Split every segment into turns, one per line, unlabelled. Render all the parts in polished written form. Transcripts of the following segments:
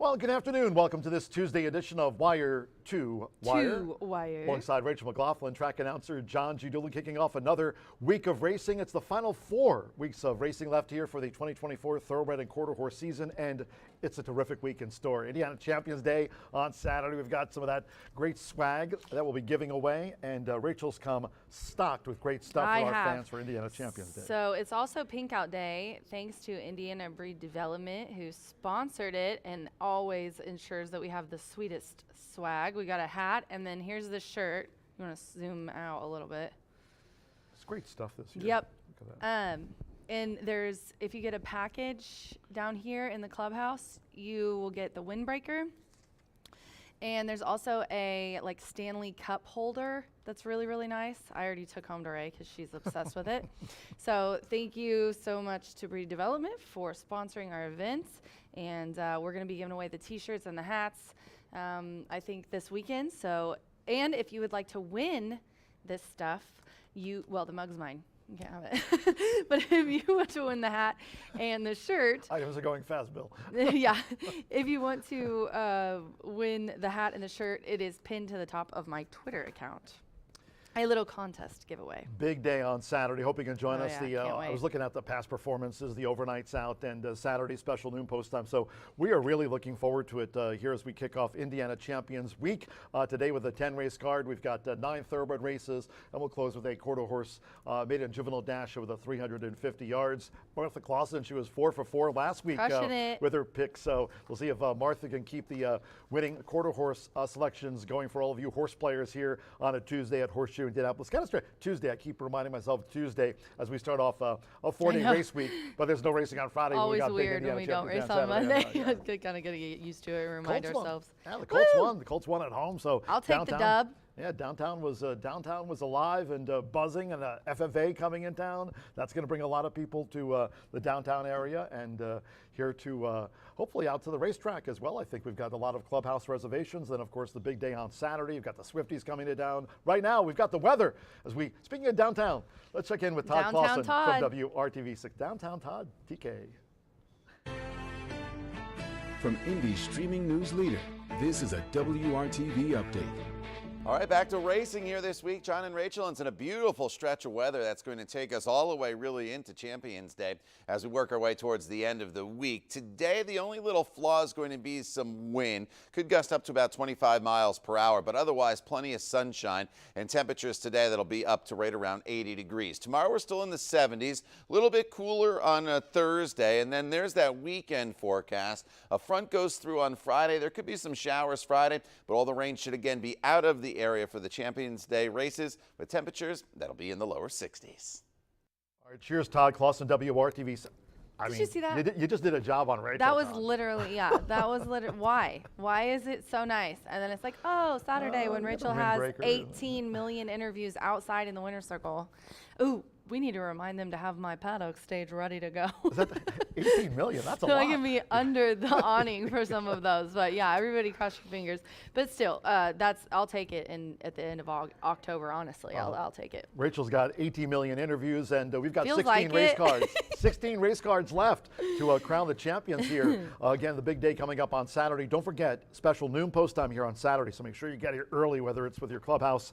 Well, good afternoon. Welcome to this Tuesday edition of Wire to Wire. Alongside Rachel McLaughlin, track announcer John G. Dooley, kicking off another week of racing. It's the final 4 weeks of racing left here for the 2024 Thoroughbred and Quarter Horse season, and it's a terrific week in store. Indiana Champions Day on Saturday. We've got some of that great swag that we'll be giving away, and Rachel's come stocked with great stuff for our fans for Indiana Champions Day.
So it's also Pink Out Day, thanks to Indiana Breed Development, who sponsored it and always ensures that we have the sweetest swag. We got a hat, and then here's the shirt. You want to zoom out a little bit?
It's great stuff this year.
Yep. Look at that. And there's, if you get a package down here in the clubhouse, you will get the windbreaker. And there's also a like Stanley Cup holder that's really, really nice. I already took home to Ray because she's obsessed with it. So thank you so much to Breed Development for sponsoring our events. And we're going to be giving away the t-shirts and the hats, I think, this weekend. So, and if you would like to win this stuff, well, the mug's mine. You can't have it. But if you want to win the hat and the shirt.
Items are going fast, Bill.
Yeah. If you want to win the hat and the shirt, it is pinned to the top of my Twitter account. A little contest giveaway.
Big day on Saturday. Hope you can join us.
Yeah,
I was looking at the past performances, the overnights out, and Saturday special noon post time. So we are really looking forward to it here as we kick off Indiana Champions Week today with a 10-race card. We've got 9 thoroughbred races, and we'll close with a quarter horse maiden juvenile dash with a 350 yards. Martha Clausen, she was 4 for 4 last week with her pick. So we'll see if Martha can keep the winning quarter horse selections going for all of you horse players here on a Tuesday at Horseshoe Indianapolis. Kind of straight Tuesday. I keep reminding myself Tuesday as we start off a 4-day race week, but there's no racing on Friday.
Always
we got
weird when we don't race on Monday. Kind of got to get used to it and remind ourselves.
Yeah, the Colts won. The Colts won at home. So
I'll take the dub.
Yeah, downtown was alive and buzzing, and FFA coming in town. That's going to bring a lot of people to the downtown area and here to hopefully out to the racetrack as well. I think we've got a lot of clubhouse reservations, and of course the big day on Saturday. You've got the Swifties coming to town. Right now we've got the weather. Speaking of downtown, let's check in with Todd Clausen from WRTV6. Downtown Todd, TK.
From Indy's streaming news leader, this is a WRTV update.
All right, back to racing here this week. John and Rachel, it's in a beautiful stretch of weather that's going to take us all the way really into Champions Day as we work our way towards the end of the week. Today, the only little flaw is going to be some wind. Could gust up to about 25 miles per hour, but otherwise plenty of sunshine and temperatures today that'll be up to right around 80 degrees. Tomorrow, we're still in the 70s, a little bit cooler on a Thursday, and then there's that weekend forecast. A front goes through on Friday. There could be some showers Friday, but all the rain should again be out of the area for the Champions Day races with temperatures that'll be in the lower 60s.
All right, cheers, Todd Clausen, WRTV.
Did you see that?
You just did a job on Rachel.
That was literally, yeah, that was literally, why? Why is it so nice? And then it's like, oh, Saturday when Rachel has 18 million interviews outside in the winner's circle. Ooh, we need to remind them to have my paddock stage ready to go.
Is that 18 million? That's a lot.
So I can be under the awning for some of those. But yeah, everybody cross your fingers. But still, I'll take it at the end of October, honestly. I'll take it.
Rachel's got 18 million interviews, and we've got 16 race cards. 16 race cards left to crown the champions here. Again, the big day coming up on Saturday. Don't forget, special noon post time here on Saturday, so make sure you get here early, whether it's with your clubhouse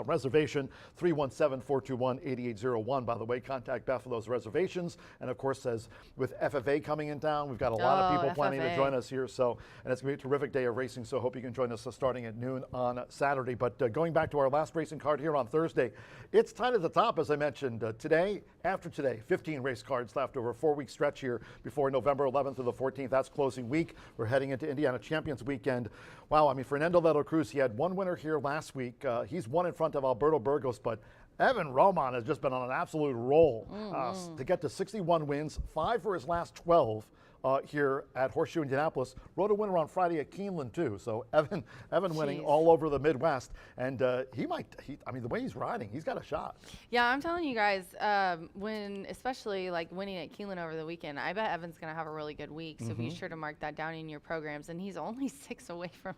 reservation, 317-421-8801. By the way, contact Beth for those reservations. And of course, as with FFA coming in town, we've got a lot of people planning to join us here. So, and it's going to be a terrific day of racing. So hope you can join us starting at noon on Saturday. But going back to our last racing card here on Thursday, it's tied at the top, as I mentioned. Today, after today, 15 race cards left over a 4-week stretch here before November 11th to the 14th. That's closing week. We're heading into Indiana Champions Weekend. Wow, I mean, Fernando de la Cruz, he had one winner here last week. He's one in front of Alberto Burgos, but Evan Roman has just been on an absolute roll to get to 61 wins, 5 for his last 12 here at Horseshoe Indianapolis. Rode a winner on Friday at Keeneland too. So Evan winning all over the Midwest, and I mean, the way he's riding, he's got a shot.
Yeah, I'm telling you guys, especially like winning at Keeneland over the weekend, I bet Evan's going to have a really good week. So be sure to mark that down in your programs. And he's only 6 away from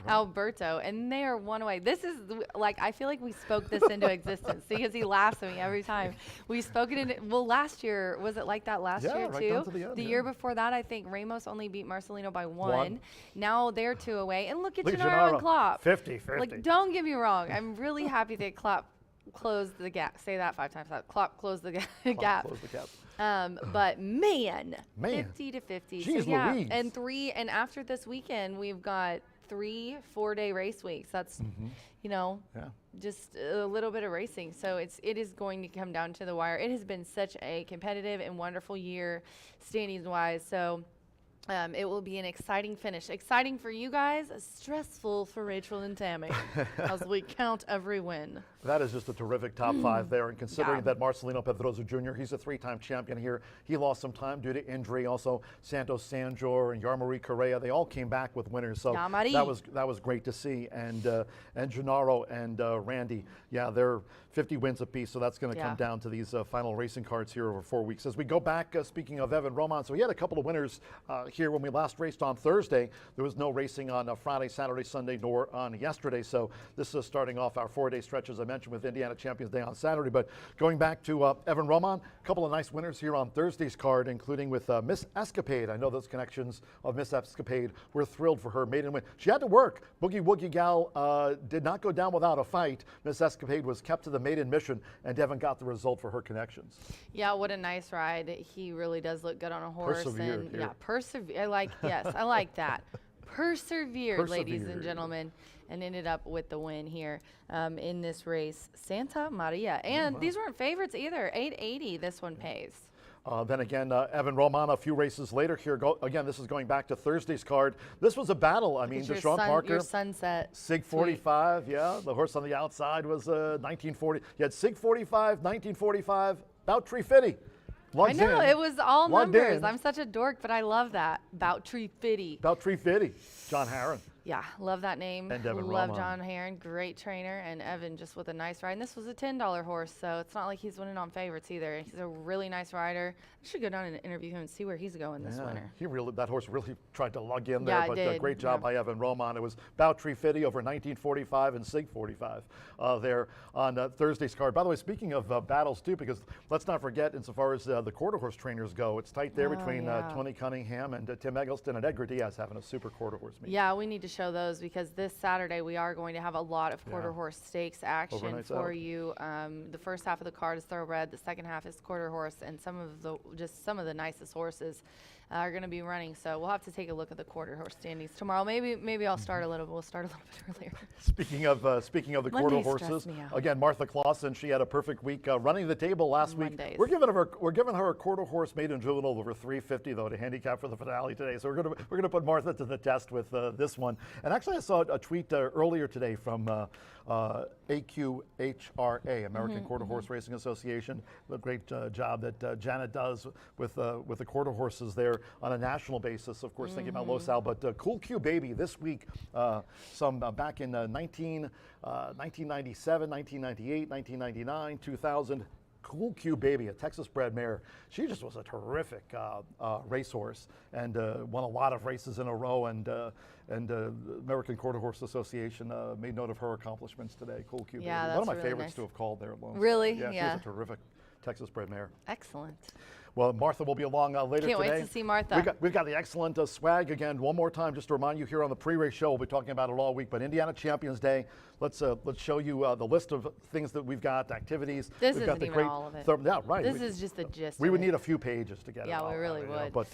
Alberto, and they are 1 away. This is like, I feel like we spoke this into existence because he laughs at me every time. We spoke it into, well, last year, was it like that last year
right
too?
down to the end,
the year before that, that, I think Ramos only beat Marcelino by one. Now they're 2 away. And look at Gennaro
Gennaro,
and Klopp.
50-50.
Like, don't get me wrong. I'm really happy that Klopp closed the gap. Say that 5 times. Klopp closed the gap.
Close the gap.
But man, 50 to 50.
Jeez
so yeah,
Louise.
and after this weekend, we've got 3 4-day race weeks. That's just a little bit of racing. So it is going to come down to the wire. It has been such a competitive and wonderful year, standings wise. So. It will be an exciting finish. Exciting for you guys, stressful for Rachel and Tammy as we count every win.
That is just a terrific top 5 there. And considering that Marcelino Pedrosa Jr., he's a 3-time champion here. He lost some time due to injury. Also, Santos Sanjor and Yarmari Correa, they all came back with winners. So that was great to see. And Gennaro and Randy, they're 50 wins apiece. So that's going to come down to these final racing cards here over 4 weeks. As we go back, speaking of Evan Roman, so he had a couple of winners here when we last raced on Thursday. There was no racing on Friday, Saturday, Sunday, nor on yesterday. So this is starting off our 4-day stretch, as I mentioned, with Indiana Champions Day on Saturday. But going back to Evan Roman, a couple of nice winners here on Thursday's card, including with Miss Escapade. I know those connections of Miss Escapade. We're thrilled for her maiden win. She had to work. Boogie Woogie Gal did not go down without a fight. Miss Escapade was kept to the maiden mission, and Evan got the result for her connections.
Yeah, what a nice ride. He really does look good on a horse.
Persevered
and
here.
persevere. I like that. Persevered, ladies and gentlemen, and ended up with the win here in this race. Santa Maria. And these weren't favorites either. $8.80 this one pays.
Then again, Evan Roman a few races later here. Again, this is going back to Thursday's card. This was a battle. I mean, Deshaun Parker.
Your sunset.
Sig 45, the horse on the outside was 1940. You had Sig 45, 1945, about Tree Fitty.
I know, it was all numbers.
In.
I'm such a dork, but I love that. About Tree Fitty.
About Tree Fitty. John Herron.
Yeah, love that name.
And Evan
love
Roman.
John Herron, great trainer, and Evan just with a nice ride. And this was a $10 horse, so it's not like he's winning on favorites either. He's a really nice rider. I should go down and interview him and see where he's going this winter.
That horse really tried to lug in there, but great job by Evan Roman. It was Bout Tree Fitty over 1945 and Sig 45 there on Thursday's card. By the way, speaking of battles too, because let's not forget, insofar as the quarter horse trainers go, it's tight there between Tony Cunningham and Tim Eggleston, and Edgar Diaz having a super quarter horse meet.
Yeah, we need to show those because this Saturday we are going to have a lot of quarter horse stakes action for you. The first half of the card is thoroughbred, the second half is quarter horse, and some of the nicest horses are going to be running. So we'll have to take a look at the quarter horse standings tomorrow. Maybe I'll start a little. We'll start a little bit earlier.
Speaking of the quarter horses, again, Martha Clausen, she had a perfect week running the table last week. We're giving her a quarter horse maiden juvenile over 350 though to handicap for the finale today. So we're gonna put Martha to the test with this one. And actually, I saw a tweet earlier today from AQHRA, American Quarter Horse Racing Association. The great job that Janet does with the quarter horses there on a national basis. Of course, thinking about Los Al, but Cool Q Baby this week, back in 1997, 1998, 1999, 2000. Cool Q Baby, a Texas-bred mare. She just was a terrific racehorse and won a lot of races in a row. And American Quarter Horse Association made note of her accomplishments today. Cool Q Baby, one of my favorites to have called there.
Really?
Yeah, she was a terrific Texas-bred mare.
Excellent.
Well, Martha will be along later today.
Can't wait to see Martha.
We've got the excellent swag again. One more time, just to remind you here on the pre-race show, we'll be talking about it all week. But Indiana Champions Day, let's show you the list of things that we've got, activities.
This
we've
isn't
got
even all of it.
Yeah, right.
This is just the gist.
We would need a few pages to get it all.
Yeah, we really would.
But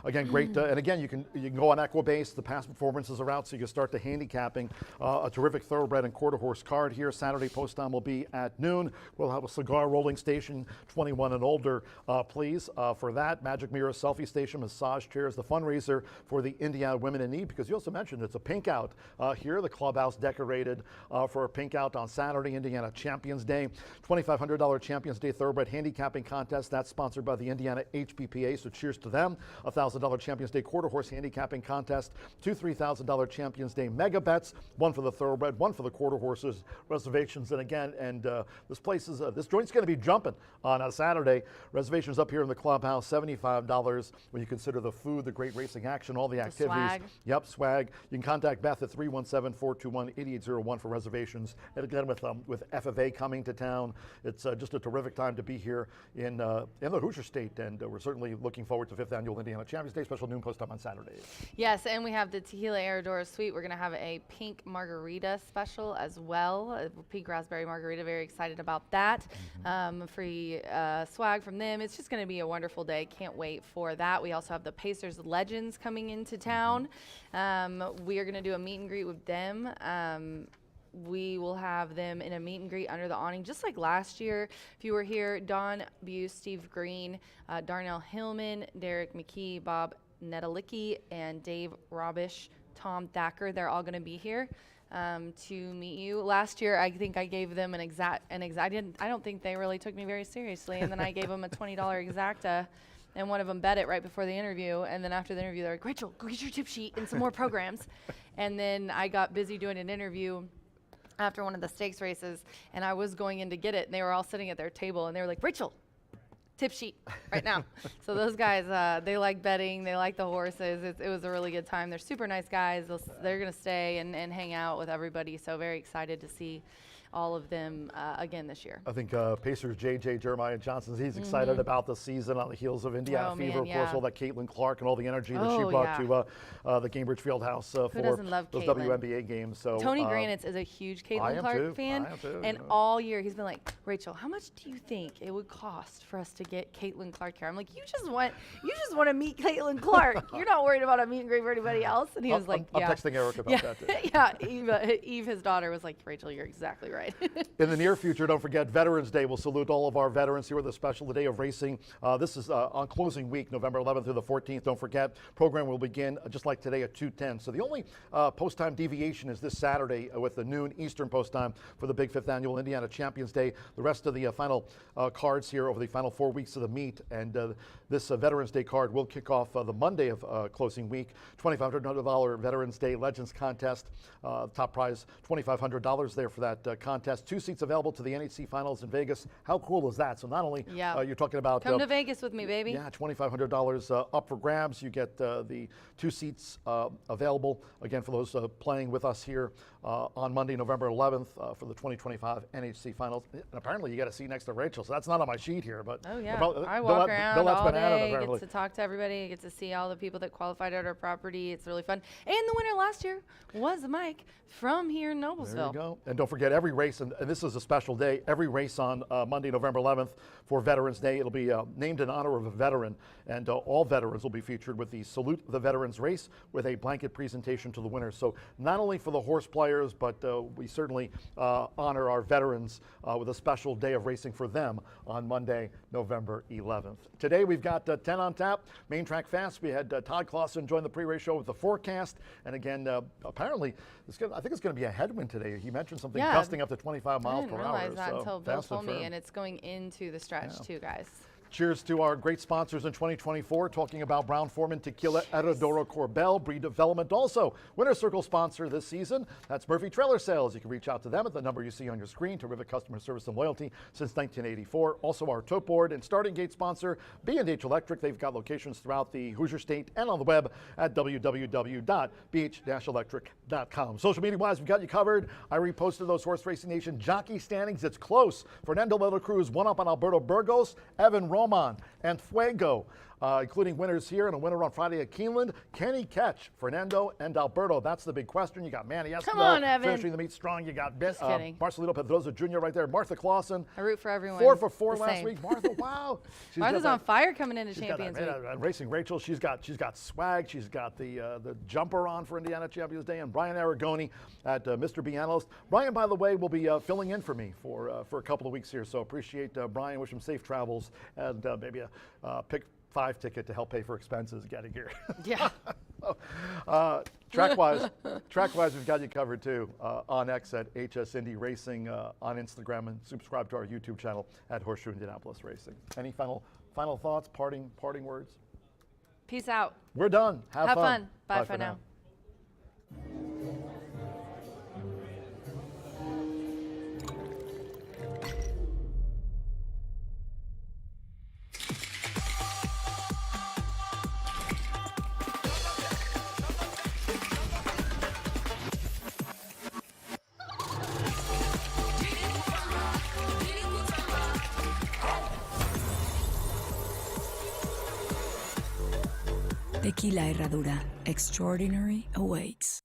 again, great. And again, you can go on Equibase. The past performances are out, so you can start the handicapping. A terrific thoroughbred and quarter horse card here. Saturday post time will be at noon. We'll have a cigar rolling station, 21 and older, please. For that, Magic Mirror selfie station, massage chairs, the fundraiser for the Indiana Women in Need, because you also mentioned it's a pink out here. The clubhouse decorated for a pink out on Saturday, Indiana Champions Day. $2,500 Champions Day Thoroughbred Handicapping Contest. That's sponsored by the Indiana HPPA, so cheers to them. $1,000 Champions Day Quarter Horse Handicapping Contest. Two $3,000 Champions Day Mega Bets. One for the Thoroughbred, one for the Quarter Horses. Reservations, and again, this joint's going to be jumping on a Saturday. Reservations up here in the the clubhouse, $75 when you consider the food, the great racing action, all the activities.
Swag.
Yep, swag. You can contact Beth at 317-421-8801 for reservations. And again, with FFA coming to town, it's just a terrific time to be here in the Hoosier State, and we're certainly looking forward to 5th Annual Indiana Champions Day, special noon post time on Saturdays.
Yes, and we have the Tequila Aradora Suite. We're going to have a pink margarita special as well, a pink raspberry margarita. Very excited about that. Free swag from them. It's just going to be a wonderful day. Can't wait for that. We also have the Pacers Legends coming into town. We are going to do a meet and greet with them. We will have them in a meet and greet under the awning, just like last year. If you were here, Don Buse, Steve Green, Darnell Hillman, Derek McKee, Bob Nedalicki, and Dave Robish, Tom Thacker. They're all going to be here to meet you. Last year, I think I gave them I don't think they really took me very seriously, and then I gave them a $20 exacta. And one of them bet it right before the interview. And then after the interview, they're like, Rachel, go get your tip sheet and some more programs. And then I got busy doing an interview after one of the stakes races, and I was going in to get it, and they were all sitting at their table, and they were like, Rachel, tip sheet right now. So those guys, they like betting. They like the horses. It was a really good time. They're super nice guys. They're going to stay and hang out with everybody. So very excited to see all of them again this year.
I think Pacers JJ Jeremiah Johnson, he's excited about the season on the heels of Indiana Fever, of course, all that Caitlin Clark and all the energy that she brought to the Cambridge Fieldhouse for
doesn't love
those
Caitlin?
WNBA games. So
Tony Granitz is a huge Caitlin Clark fan, and all year he's been like, Rachel, how much do you think it would cost for us to get Caitlin Clark here? I'm like, you just want to meet Caitlin Clark. You're not worried about a meet and greet for anybody else. And he was like,
I'm texting Eric about that too.
Eve, his daughter, was like, Rachel, you're exactly right.
In the near future, don't forget Veterans Day. We'll salute all of our veterans here with a special day of racing. This is on closing week, November 11th through the 14th. Don't forget, program will begin just like today at 2:10. So the only post time deviation is this Saturday with the noon Eastern post time for the big 5th Annual Indiana Champions Day. The rest of the final cards here over the final 4 weeks of the meet, and this Veterans Day card will kick off the Monday of closing week. $2,500 Veterans Day Legends Contest. Top prize $2,500 there for that contest. 2 seats available to the NHC Finals in Vegas. How cool is that? So not only you're talking about
come to Vegas with me, baby.
Yeah, $2,500 up for grabs. You get the 2 seats available again for those playing with us here on Monday, November 11th for the 2025 NHC Finals. And apparently you got a seat next to Rachel, so that's not on my sheet here. But
oh yeah, I walk around all day, get to talk to everybody, get to see all the people that qualified at our property. It's really fun. And the winner last year was Mike from here in Noblesville.
There you go. And don't forget, every race, and this is a special day, every race on Monday, November 11th for Veterans Day, it'll be named in honor of a veteran, and all veterans will be featured with the Salute the Veterans race with a blanket presentation to the winners. So not only for the horse players, but we certainly honor our veterans with a special day of racing for them on Monday, November 11th. Today we've got 10 on tap, main track fast. We had Todd Clausen join the pre-race show with the forecast, and again, apparently, I think it's going to be a headwind today. He mentioned something gusting up to 25 miles per hour.
I didn't realize that
so
until Bill told me, and it's going into the stretch too, guys.
Cheers to our great sponsors in 2024, talking about Brown Forman Tequila Aradora Corbel, breed development. Also, Winner Circle sponsor this season, that's Murphy Trailer Sales. You can reach out to them at the number you see on your screen. Terrific customer service and loyalty since 1984. Also, our tote board and starting gate sponsor, B&H Electric. They've got locations throughout the Hoosier State and on the web at www.bh-electric.com. Social media-wise, we've got you covered. I reposted those Horse Racing Nation jockey standings. It's close. Fernando de la Cruz, one up on Alberto Burgos. Evan Roman and Fuego, including winners here and a winner on Friday at Keeneland. Can he catch Fernando and Alberto? That's the big question. You got Manny Escobar finishing the meet strong. You got Marcelino Pedroza Jr. right there. Martha Clausen.
I root for everyone.
4 for 4 last week. Martha, wow.
Martha's on fire coming into Champions Week.
Racing Rachel, she's got swag. She's got the jumper on for Indiana Champions Day. And Brian Aragoni at Mr. B Analyst. Brian, by the way, will be filling in for me for a couple of weeks here. So appreciate Brian. Wish him safe travels and maybe a pick 5 ticket to help pay for expenses getting here.
Yeah.
Track-wise, we've got you covered too on X at HS Indy Racing, on Instagram, and subscribe to our YouTube channel at Horseshoe Indianapolis Racing. Any final thoughts, parting words?
Peace out.
We're done. Have fun.
Bye for now.
Tequila Herradura. Extraordinary awaits.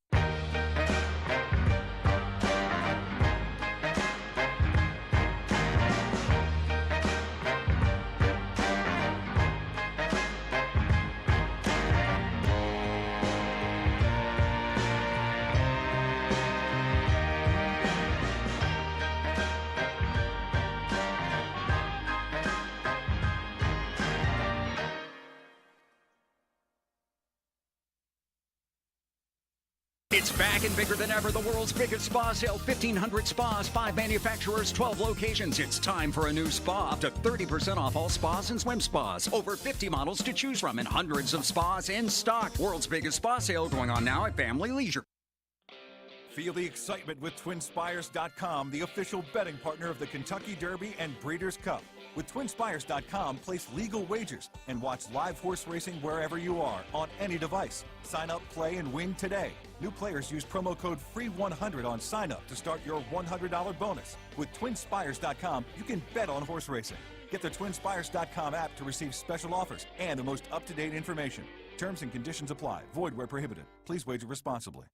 It's back and bigger than ever. The world's biggest spa sale. 1,500 spas, 5 manufacturers, 12 locations. It's time for a new spa. Up to 30% off all spas and swim spas. Over 50 models to choose from and hundreds of spas in stock. World's biggest spa sale going on now at Family Leisure.
Feel the excitement with TwinSpires.com, the official betting partner of the Kentucky Derby and Breeders' Cup. With TwinSpires.com, place legal wagers and watch live horse racing wherever you are on any device. Sign up, play, and win today. New players use promo code FREE100 on sign up to start your $100 bonus. With TwinSpires.com, you can bet on horse racing. Get the TwinSpires.com app to receive special offers and the most up-to-date information. Terms and conditions apply. Void where prohibited. Please wager responsibly.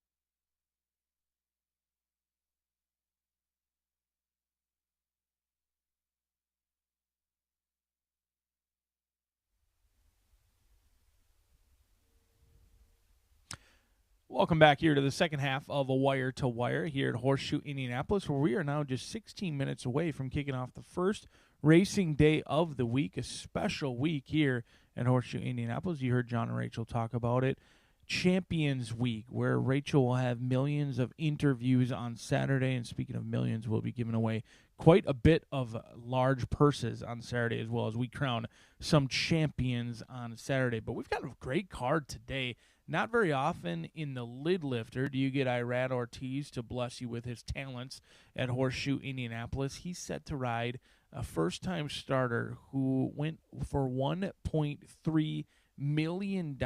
Welcome back here to the second half of A Wire to Wire here at Horseshoe Indianapolis, where we are now just 16 minutes away from kicking off the first racing day of the week, a special week here at Horseshoe Indianapolis. You heard John and Rachel talk about it. Champions Week, where Rachel will have millions of interviews on Saturday, and speaking of millions, we'll be giving away quite a bit of large purses on Saturday, as well as we crown some champions on Saturday. But we've got a great card today. Not very often in the lid lifter do you get Irad Ortiz to bless you with his talents at Horseshoe Indianapolis. He's set to ride a first-time starter who went for $1.3 million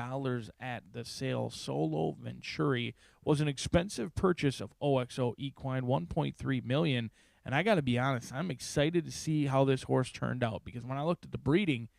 at the sale. Solo Venturi was an expensive purchase of OXO Equine, $1.3 million. And I got to be honest, I'm excited to see how this horse turned out, because when I looked at the breeding,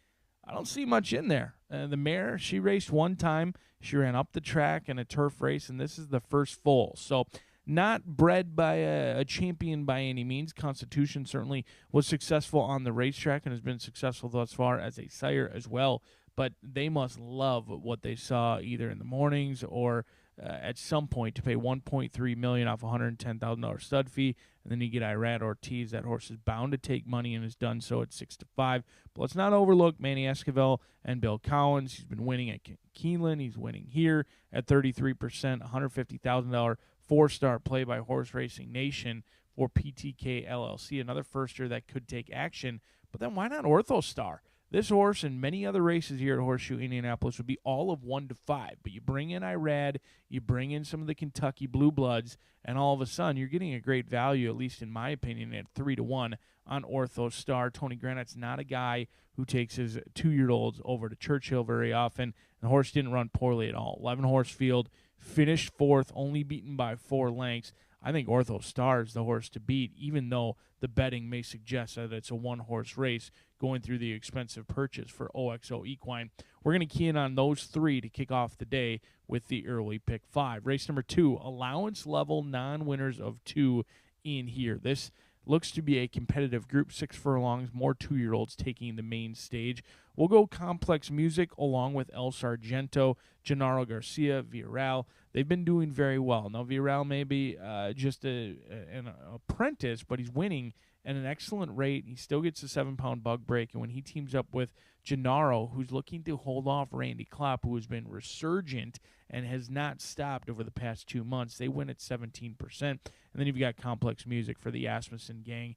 I don't see much in there. The mare, she raced one time. She ran up the track in a turf race, and this is the first foal. So not bred by a champion by any means. Constitution certainly was successful on the racetrack and has been successful thus far as a sire as well. But they must love what they saw either in the mornings or at some point to pay $1.3 million off $110,000 stud fee. And then you get Irad Ortiz. That horse is bound to take money and has done so at 6-5. But let's not overlook Manny Esquivel and Bill Collins. He's been winning at Keeneland. He's winning here at 33%, $150,000 four-star play by Horse Racing Nation for PTK LLC. Another firster that could take action. But then why not OrthoStar? This horse and many other races here at Horseshoe Indianapolis would be all of 1-5. But you bring in Irad, you bring in some of the Kentucky Blue Bloods, and all of a sudden you're getting a great value, at least in my opinion, at 3-1 on OrthoStar. Tony Granite's not a guy who takes his 2-year-olds over to Churchill very often. The horse didn't run poorly at all. 11-horse field, finished fourth, only beaten by 4 lengths. I think OrthoStar is the horse to beat, even though the betting may suggest that it's a one-horse race going through the expensive purchase for OXO Equine. We're going to key in on those 3 to kick off the day with the early pick 5. Race number 2, allowance level non-winners of 2 in here. This looks to be a competitive group, 6 furlongs, more 2-year-olds taking the main stage. We'll go Complex Music along with El Sargento, Gennaro Garcia, Viral. They've been doing very well. Now, Viral may be just an apprentice, but he's winning at an excellent rate. He still gets a 7-pound bug break, and when he teams up with Gennaro, who's looking to hold off Randy Klopp, who has been resurgent and has not stopped over the past 2 months, they win at 17%. And then you've got Complex Music for the Asmussen gang.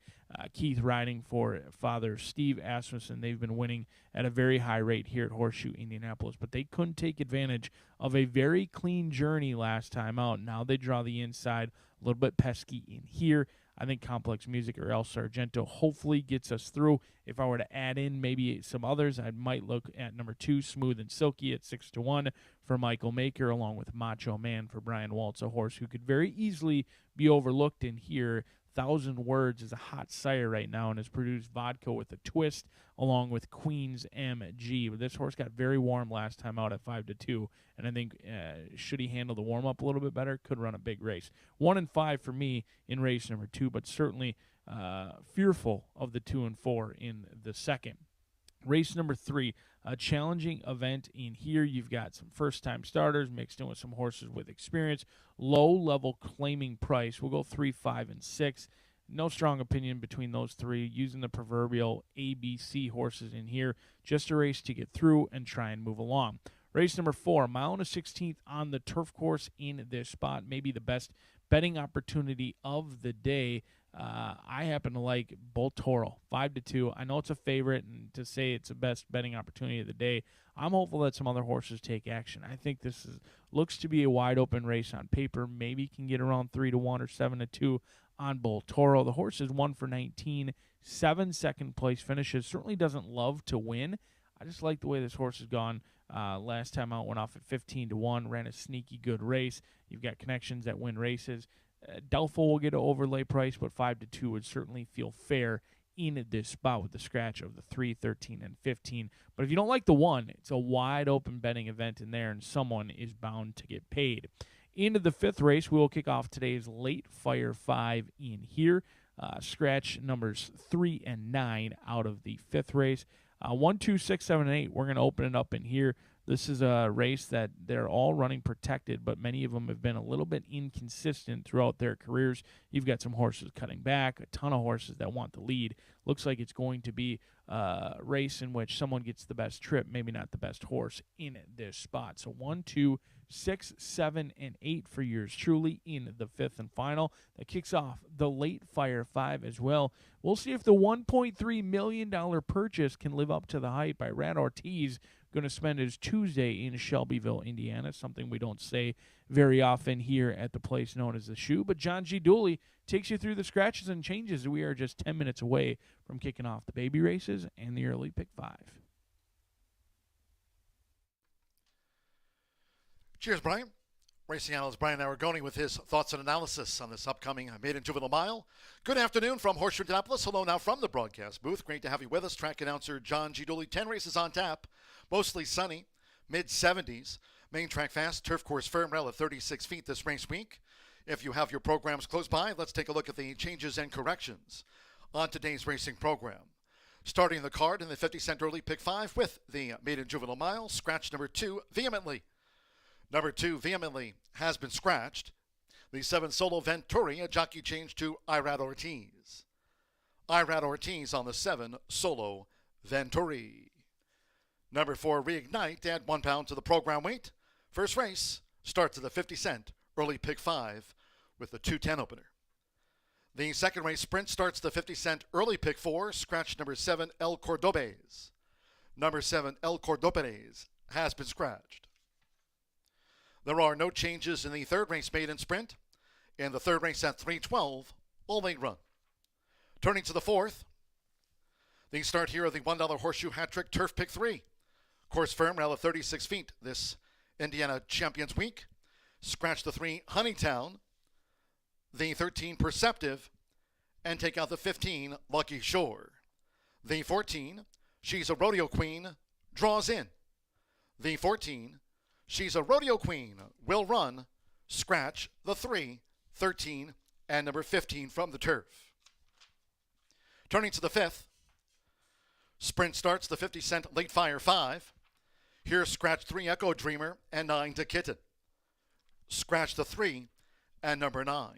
Keith riding for father Steve Asmussen. They've been winning at a very high rate here at Horseshoe Indianapolis, but they couldn't take advantage of a very clean journey last time out. Now they draw the inside, a little bit pesky in here. I think Complex Music or El Sargento hopefully gets us through. If I were to add in maybe some others, I might look at number 2, Smooth and Silky at 6-1 for Michael Maker, along with Macho Man for Brian Waltz, a horse who could very easily be overlooked in here. 1,000 Words is a hot sire right now and has produced vodka with a twist along with Queen's MG. But this horse got very warm last time out at 5-2, and I think should he handle the warm-up a little bit better, could run a big race. 1 and 5 for me in race number 2, but certainly fearful of the 2 and 4 in the second. Race number 3, a challenging event in here. You've got some first-time starters mixed in with some horses with experience. Low-level claiming price. We'll go 3, 5, and 6. No strong opinion between those three. Using the proverbial ABC horses in here. Just a race to get through and try and move along. Race number 4, mile and a 16th on the turf course in this spot. Maybe the best betting opportunity of the day. I happen to like Bull Toro, 5-2. I know it's a favorite, and to say it's the best betting opportunity of the day, I'm hopeful that some other horses take action. I think this looks to be a wide open race on paper. Maybe can get around 3-1 or 7-2 on Bull Toro. The horse is 1 for 19, 7 second place finishes. Certainly doesn't love to win. I just like the way this horse has gone. Last time out went off at 15-1, ran a sneaky good race. You've got connections that win races. Doubtful will get an overlay price, but 5-2 would certainly feel fair in this spot with the scratch of the 3, 13, and 15. But if you don't like the 1, it's a wide open betting event in there, and someone is bound to get paid. Into the 5th race, we will kick off today's late fire 5 in here. Scratch numbers 3 and 9 out of the 5th race. 1, 2, 6, 7, and 8, we're going to open it up in here. This is a race that they're all running protected, but many of them have been a little bit inconsistent throughout their careers. You've got some horses cutting back, a ton of horses that want the lead. Looks like it's going to be a race in which someone gets the best trip, maybe not the best horse in this spot. So 1, 2, 6, 7, and 8 for yours truly in the 5th and final. That kicks off the late fire 5 as well. We'll see if the $1.3 million purchase can live up to the hype by Rad Ortiz. Going to spend his Tuesday in Shelbyville, Indiana, something we don't say very often here at the place known as the Shoe. But John G. Dooley takes you through the scratches and changes. We are just 10 minutes away from kicking off the baby races and the early pick 5.
Cheers, Brian. Racing analyst Brian Aragoni with his thoughts and analysis on this upcoming maiden juvenile mile. Good afternoon from Horseshoe Indianapolis. Hello now from the broadcast booth. Great to have you with us. Track announcer John G. Dooley. 10 races on tap. Mostly sunny, mid-70s. Main track fast, turf course firm rail at 36 feet this race week. If you have your programs close by, let's take a look at the changes and corrections on today's racing program. Starting the card in the 50-cent early pick 5 with the maiden juvenile mile, scratch number 2, Vehemently. Number 2, Vehemently, has been scratched. The 7 Solo Venturi, a jockey change to Irad Ortiz. Irad Ortiz on the 7 Solo Venturi. Number 4, Reignite, add 1 pound to the program weight. First race starts at the 50-cent early pick 5 with the 210 opener. The second race sprint starts the 50-cent early pick 4, scratch number 7, El Cordobes. Number 7, El Cordobes, has been scratched. There are no changes in the third race maiden sprint. In the third race at 3:12, all late run. Turning to the fourth, the start here of the $1 Horseshoe Hat Trick Turf Pick 3. Course firm, rail at 36 feet this Indiana Champions Week. Scratch the 3, Honeytown, the 13, Perceptive, and take out the 15, Lucky Shore. The 14, She's a Rodeo Queen, draws in. The 14, She's a Rodeo Queen, will run. Scratch the 3, 13, and number 15 from the turf. Turning to the 5th, sprint starts the 50-cent late fire 5. Here, scratch 3, Echo Dreamer, and 9 to Kitten. Scratch the 3 and number 9.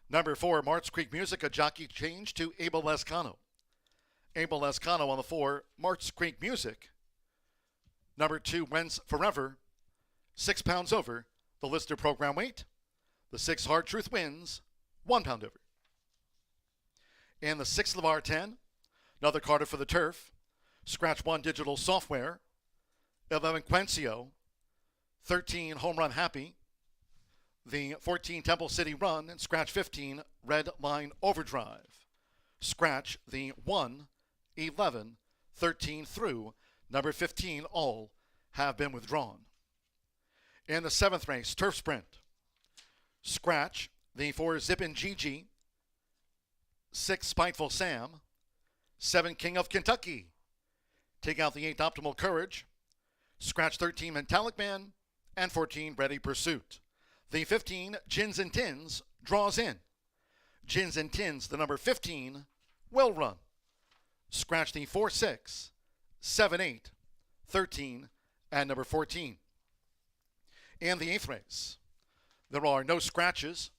Number 4, March Creek Music, a jockey change to Abel Lescano. Abel Lescano on the 4, March Creek Music. Number 2, Wins Forever, 6 pounds over the listed program weight. The 6, Hard Truth wins, 1 pound over. In the 6th LeVar 10, another Carter for the turf. Scratch 1, Digital Software. 11, Quencio. 13, Home Run Happy. The 14, Temple City Run. And scratch 15, Red Line Overdrive. Scratch the 1, 11, 13 through number 15. All have been withdrawn. In the 7th race, Turf Sprint. Scratch the 4, Zippin' Gigi. 6, Spiteful Sam. 7, King of Kentucky. Take out the 8, Optimal Courage. Scratch 13, Metallic Man. And 14, Ready Pursuit. The 15, Gins and Tins, draws in. Gins and Tins, the number 15, will run. Scratch the 4, 6, 7, 8, 13, and number 14. In the 8th race, there are no scratches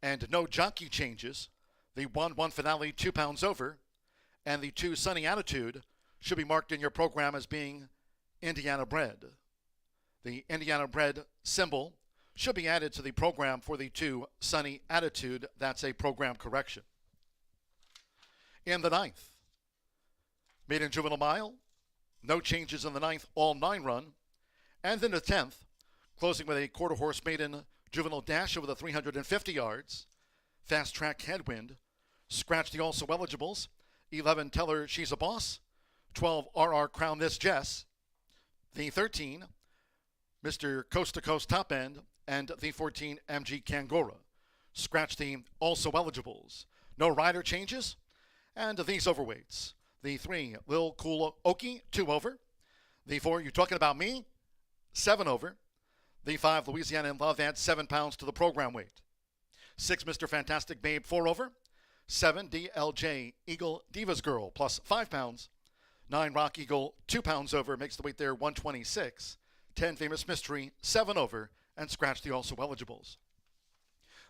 and no jockey changes. The 1-1 finale, 2 pounds over, and the 2 Sunny Attitude should be marked in your program as being Indiana bred. The Indiana bred symbol should be added to the program for the 2 Sunny Attitude. That's a program correction. In the 9th, Maiden Juvenile Mile, no changes in the 9th, all 9 run. And then the 10th, closing with a quarter horse maiden juvenile dash over the 350 yards. Fast track headwind. Scratch the also eligibles. 11, Tell Her She's a Boss. 12, RR Crown This Jess. The 13, Mr. Coast to Coast Top End. And the 14, MG Kangora. Scratch the also eligibles. No rider changes. And these overweights. The 3, Lil Cool Okie, 2 over. The 4, You Talking About Me, 7 over. The 5, Louisiana in Love, adds 7 pounds to the program weight. 6, Mr. Fantastic Babe, 4 over. 7, DLJ Eagle Divas Girl, plus 5 pounds. 9, Rock Eagle, 2 pounds over, makes the weight there 126. 10, Famous Mystery, 7 over, and scratch the also eligibles.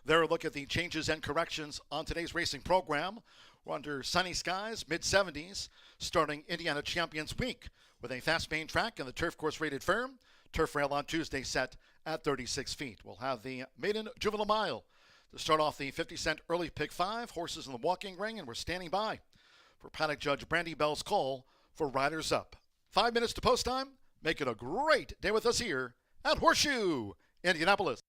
There, a look at the changes and corrections on today's racing program. We're under sunny skies, mid-70s, starting Indiana Champions Week with a fast main track and the turf course rated firm. Turf rail on Tuesday set at 36 feet. We'll have the Maiden Juvenile Mile to start off the 50-cent early pick 5, horses in the walking ring, and we're standing by for paddock judge Brandy Bell's call for Riders Up. 5 minutes to post time. Make it a great day with us here at Horseshoe Indianapolis.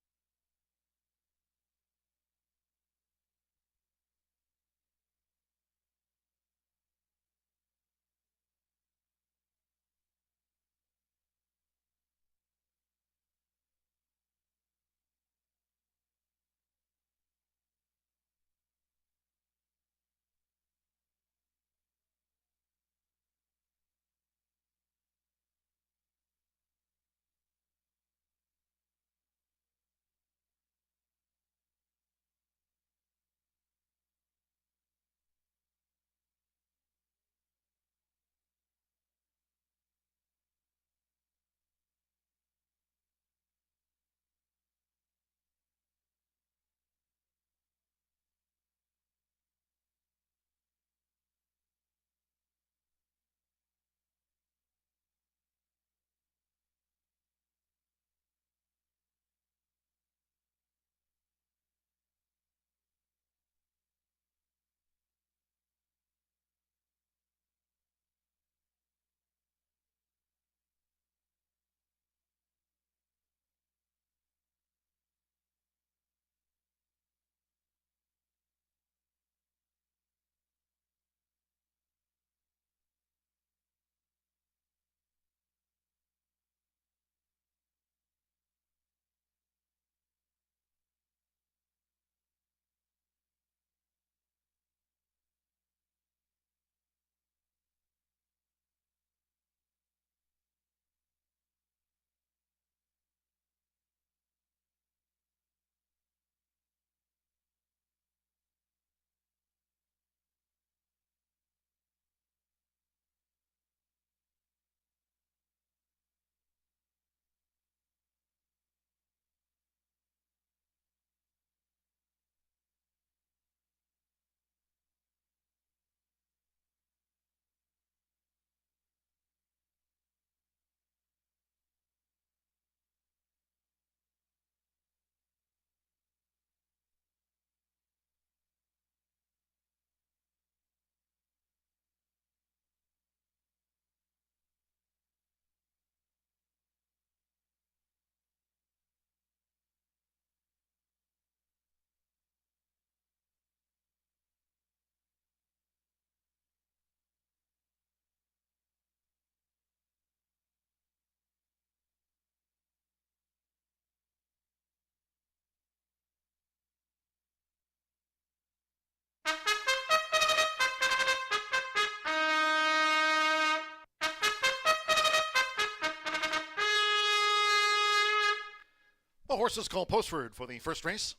The horses called Postford for the first race.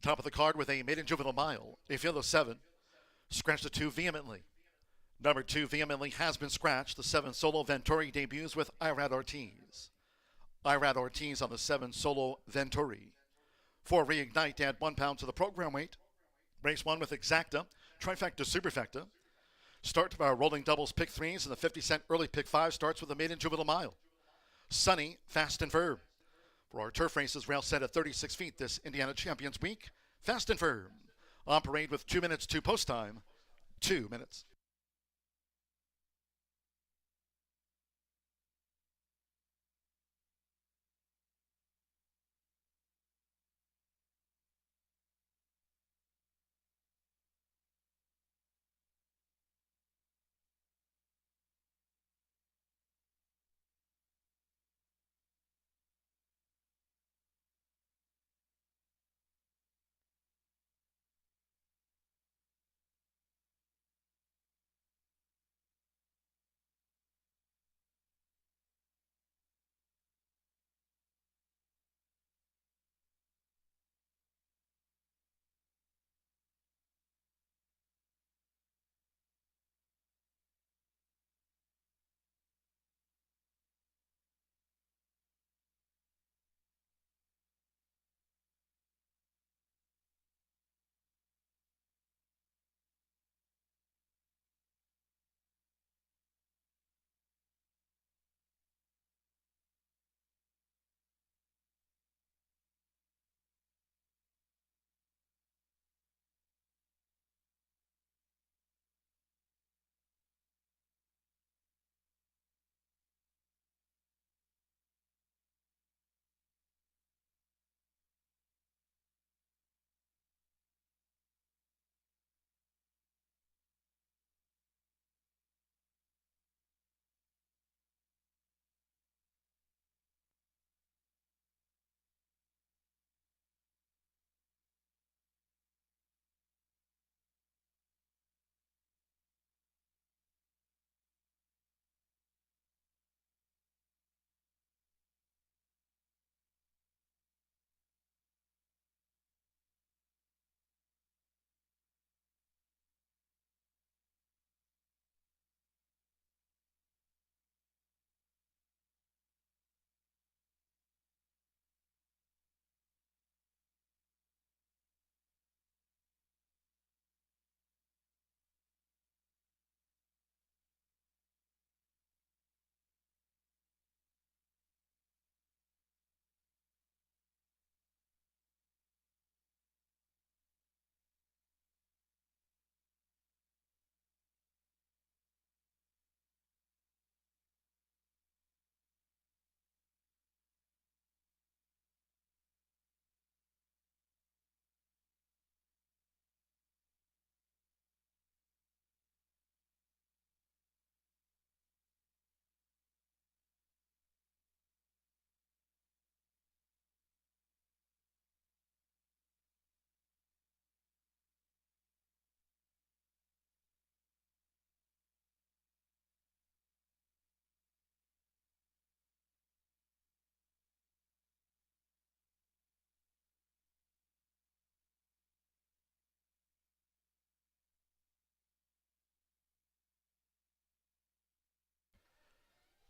Top of the card with a maiden juvenile mile. A field of 7. Scratch the 2 vehemently. Number 2 vehemently has been scratched. The 7 Solo Venturi debuts with Irad Ortiz. Irad Ortiz on the 7 Solo Venturi. 4 Reignite, add 1 pound to the program weight. Race 1 with Exacta, Trifecta, Superfecta. Start of our rolling doubles pick 3s, and the 50-cent early pick 5 starts with a maiden juvenile mile. Sunny, Fast and Firm. For our turf races, rail set at 36 feet this Indiana Champions Week. Fast and Firm. On parade with 2 minutes to post time. 2 minutes.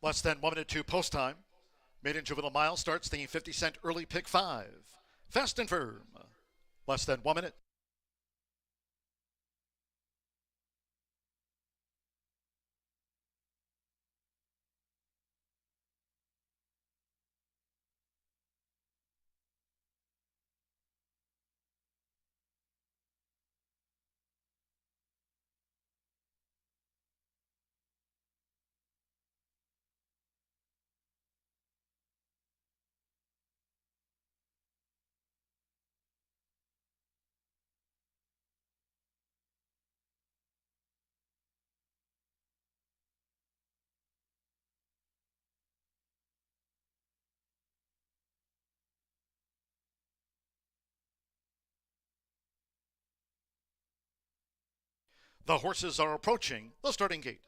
Less than 1 minute to post time. Maiden juvenile mile starts the 50-cent early pick 5. Fast and Firm. Less than 1 minute. The horses are approaching the starting gate.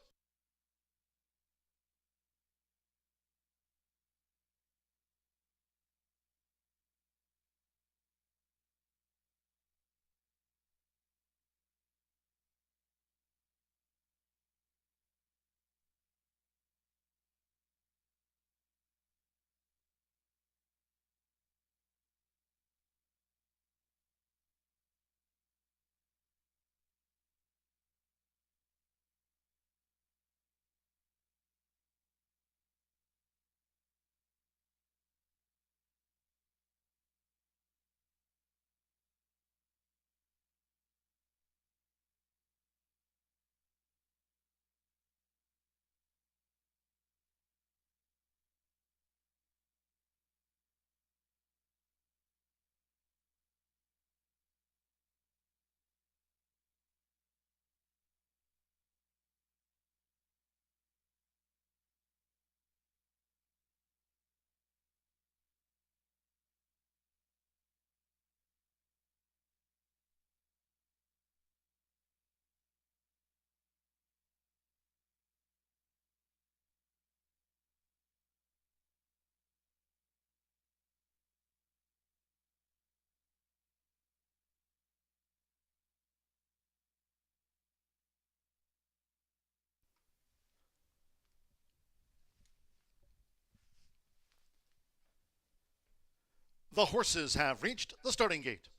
The horses have reached the starting gate.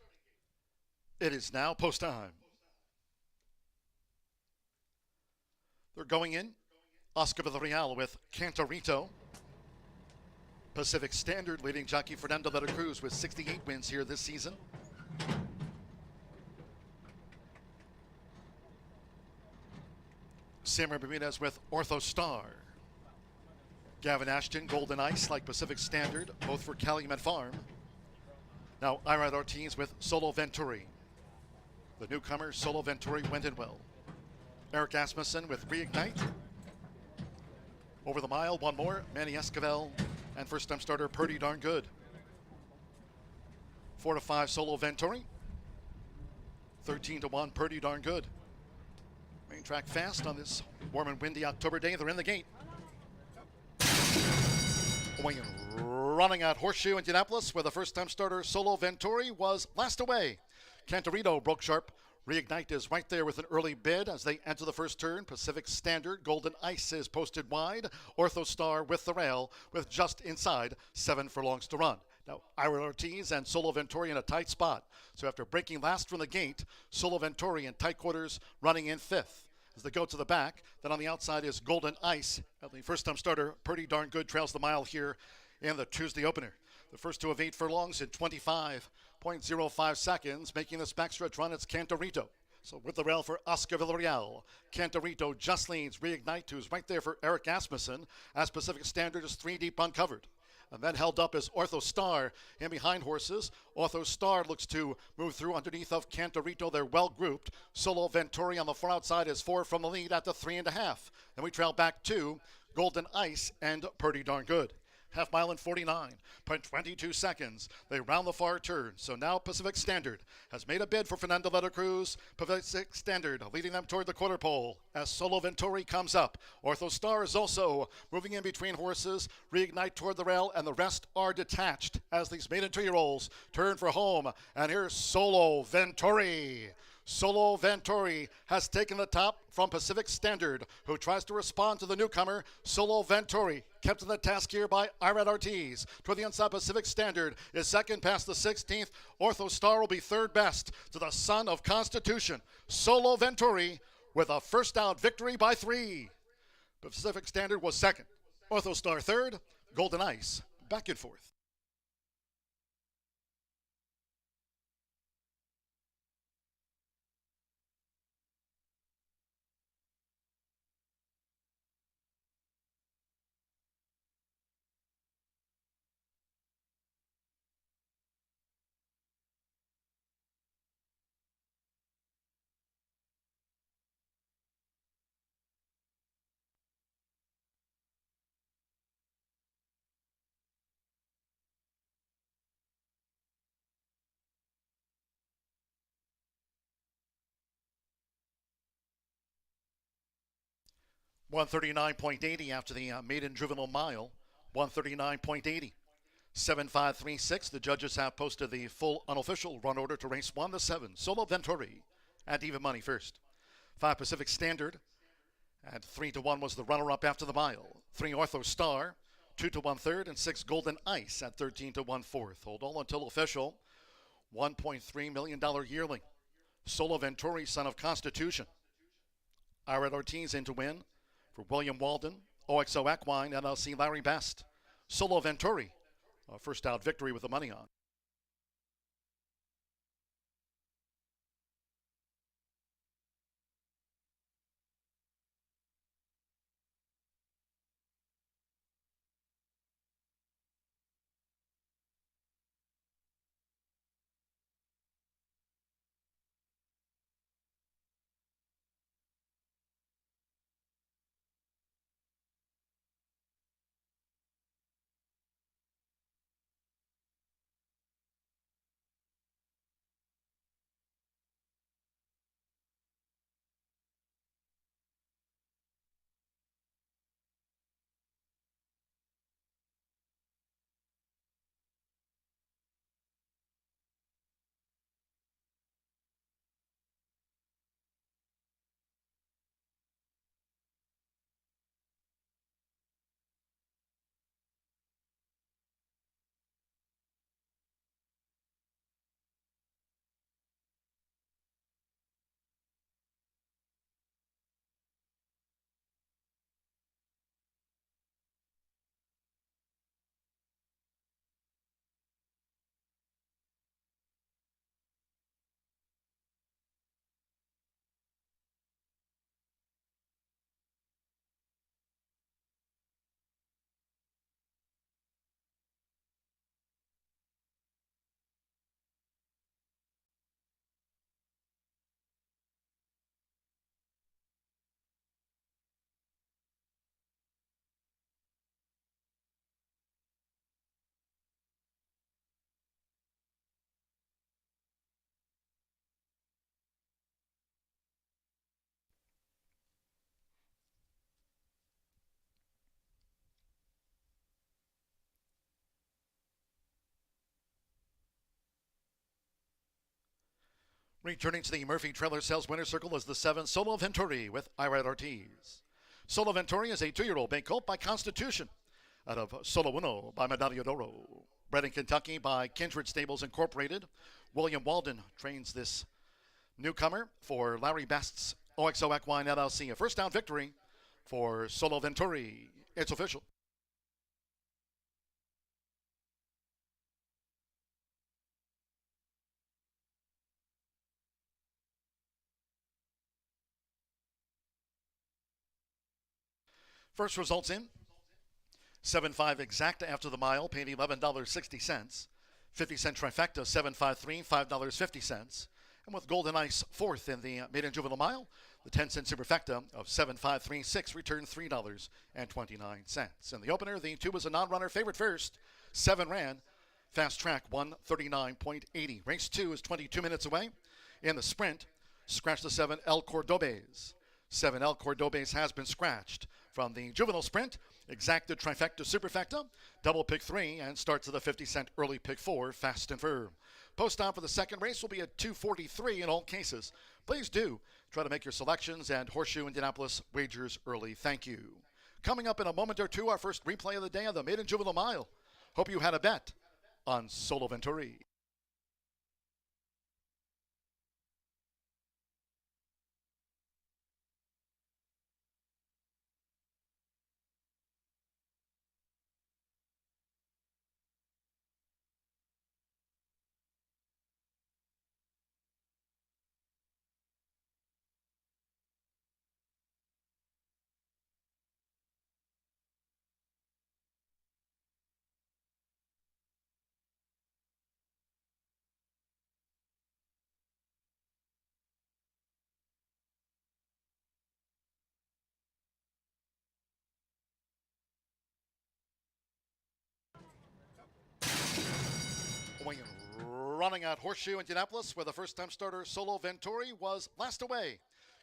It is now post time. They're going in. Oscar Villarreal with Cantorito. Pacific Standard leading jockey Fernando de la Cruz with 68 wins here this season. Samuel Bermudez with Ortho Star. Gavin Ashton, Golden Ice like Pacific Standard, both for Calumet Farm. Now Irad Ortiz with Solo Venturi. The newcomer, Solo Venturi, went in well. Eric Asmussen with Reignite. Over the mile, one more, Manny Esquivel, and first-time starter Purdy Darn Good. 4 to 5 Solo Venturi. 13 to 1 Purdy Darn Good. Main track fast on this warm and windy October day. They're in the gate. Going and running at Horseshoe Indianapolis, where the first-time starter Solo Venturi was last away. Cantorito broke sharp. Reignite is right there with an early bid as they enter the first turn. Pacific Standard, Golden Ice is posted wide. Ortho Star with the rail with just inside 7 furlongs to run. Now, Ira Ortiz and Solo Venturi in a tight spot. So after breaking last from the gate, Solo Venturi in tight quarters running in 5th. As they go to the back, then on the outside is Golden Ice. The first-time starter, Purdy Darn Good, trails the mile here in the Tuesday opener. The first two of 8 furlongs in 25.05 seconds, making this backstretch run, it's Cantorito. So with the rail for Oscar Villarreal. Cantorito just leads Reignite, who's right there for Eric Asmussen, as Pacific Standard is 3 deep uncovered. And then held up is Ortho Star in behind horses. Ortho Star looks to move through underneath of Cantorito. They're well grouped. Solo Venturi on the far outside is 4 from the lead at the 3.5. And we trail back to Golden Ice and Purdy Darn Good. Half mile in 49.22 seconds. They round the far turn. So now Pacific Standard has made a bid for Fernando de la Cruz. Pacific Standard leading them toward the quarter pole as Solo Venturi comes up. Ortho Star is also moving in between horses. Reignite toward the rail, and the rest are detached as these maiden 2-year-olds turn for home. And here's Solo Venturi. Solo Venturi has taken the top from Pacific Standard, who tries to respond to the newcomer, Solo Venturi. Kept in the task here by Irad Ortiz. Toward the inside, Pacific Standard is second past the 16th. Ortho Star will be third best to the son of Constitution, Solo Venturi, with a first out victory by 3. Pacific Standard was second. Ortho Star third. Golden Ice back and forth. $139.80 after the maiden juvenile mile. 139.80. 7536. The judges have posted the full unofficial run order to race 1 to 7. Solo Venturi and even money first. 5 Pacific Standard. And 3 to 1 was the runner-up after the mile. 3 Ortho Star. 2 to 1 third, and 6 Golden Ice at 13 to 1 fourth. Hold all until official. $1.3 million yearling. Solo Venturi, son of Constitution. Irad Ortiz in to win. For William Walden, OXO Equine, LLC Larry Best. Solo Venturi, first out victory with the money on. Returning to the Murphy Trailer Sales Winner Circle is the 7 Solo Venturi with Irad Ortiz. Solo Venturi is a 2-year-old bay colt by Constitution, out of Solo Uno by Medallo d'Oro. Bred in Kentucky by Kindred Stables Incorporated. William Walden trains this newcomer for Larry Best's OXO Equine LLC. A first down victory for Solo Venturi. It's official. First results in. 7.5 exacta after the mile, paid $11.60. 50-cent trifecta, 7.53, $5.50. And with Golden Ice fourth in the maiden juvenile mile, the 10-cent superfecta of 7.536 returned $3.29. In the opener, the 2 was a non-runner favorite first. 7 ran. Fast track 139.80. Race 2 is 22 minutes away. In the sprint, scratch the 7 El Cordobes. 7 El Cordobes has been scratched. From the juvenile sprint, exacta trifecta superfecta, double pick 3, and starts at the 50-cent early pick 4, fast and firm. Post time for the second race will be at 2:43 in all cases. Please do try to make your selections and Horseshoe Indianapolis wagers early. Thank you. Coming up in a moment or two, our first replay of the day of the maiden juvenile mile. Hope you had a bet on Solo Venturi. Running at Horseshoe Indianapolis, where the first-time starter Solo Venturi was last away.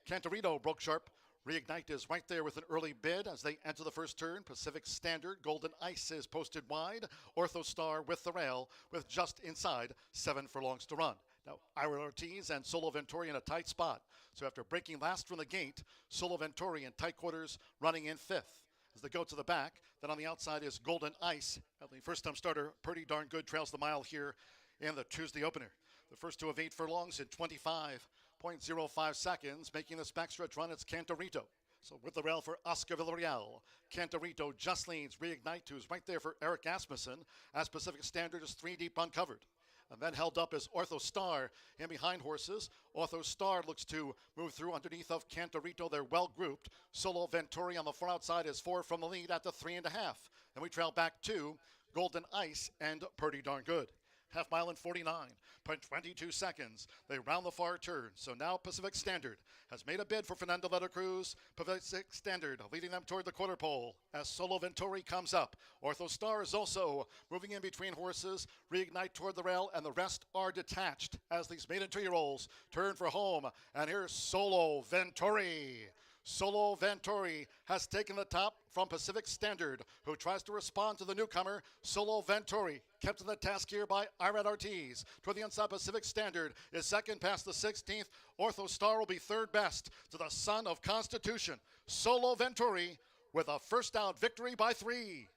Cantorito broke sharp. Reignite is right there with an early bid as they enter the first turn. Pacific Standard, Golden Ice is posted wide. Ortho Star with the rail, with just inside 7 furlongs to run. Now, Ira Ortiz and Solo Venturi in a tight spot. So after breaking last from the gate, Solo Venturi in tight quarters, running in 5th. As they go to the back, then on the outside is Golden Ice. The first-time starter, Pretty Darn Good, trails the mile here in the Tuesday opener. The first 2 of 8 furlongs in 25.05 seconds. Making this backstretch run, it's Cantorito. So with the rail for Oscar Villarreal. Cantorito just leads. Reignite, who's right there for Eric Asmussen, as Pacific Standard is 3 deep uncovered. And then held up is Ortho Star in behind horses. Ortho Star looks to move through underneath of Cantorito. They're well grouped. Solo Venturi on the far outside is 4 from the lead at the 3.5. And we trail back to Golden Ice and Pretty Darn Good. Half mile in 49.22 seconds. They round the far turn. So now Pacific Standard has made a bid for Fernando Letta Cruz. Pacific Standard leading them toward the quarter pole as Solo Venturi comes up. Ortho Star is also moving in between horses. Reignite toward the rail, and the rest are detached as these maiden 2-year-olds turn for home. And here's Solo Venturi. Solo Venturi has taken the top from Pacific Standard, who tries to respond to the newcomer, Solo Venturi. Kept to the task here by Irad Ortiz. Toward the inside, Pacific Standard is second past the 16th. Ortho Star will be third best to the son of Constitution, Solo Venturi, with a first out victory by 3.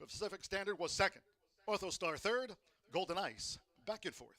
Pacific Standard was second. Ortho Star third. Golden Ice back in fourth.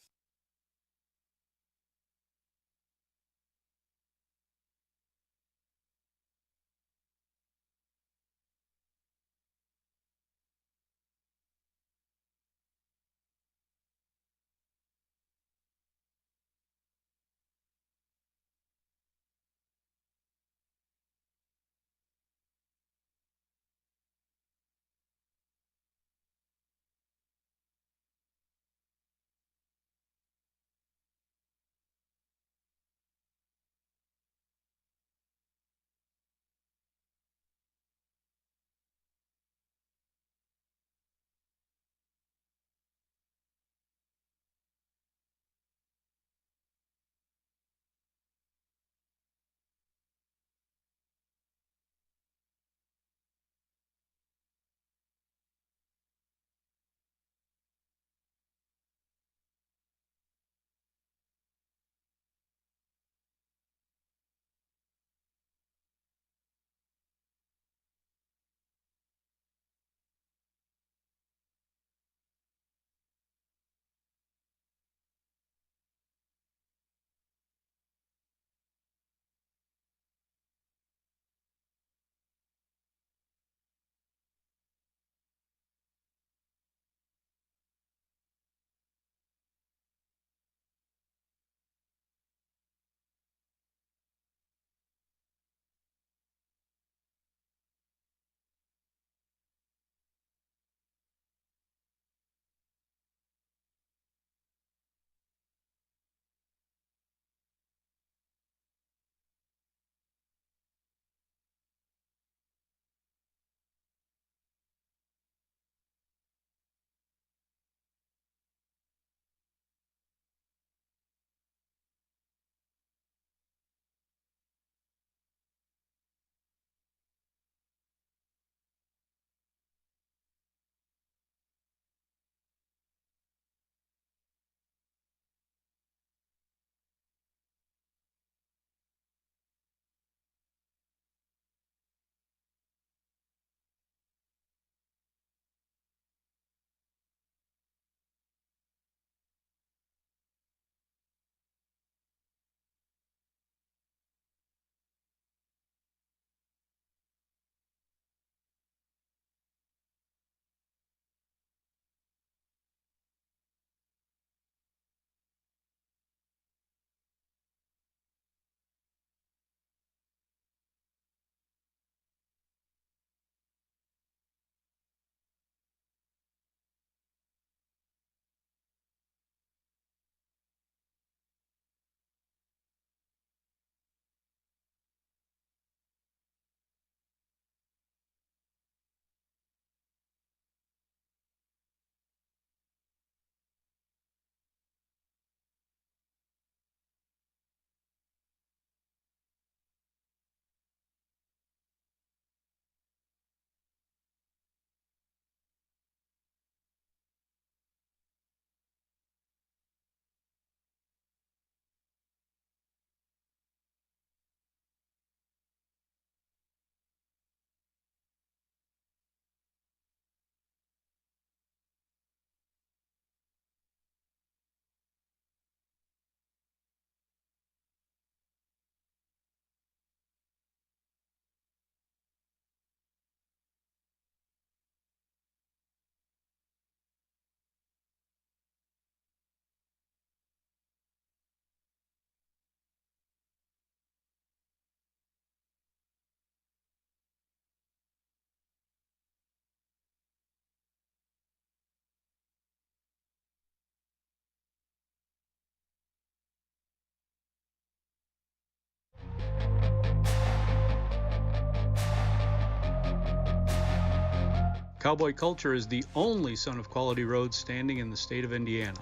Cowboy Culture is the only son of Quality Roads standing in the state of Indiana.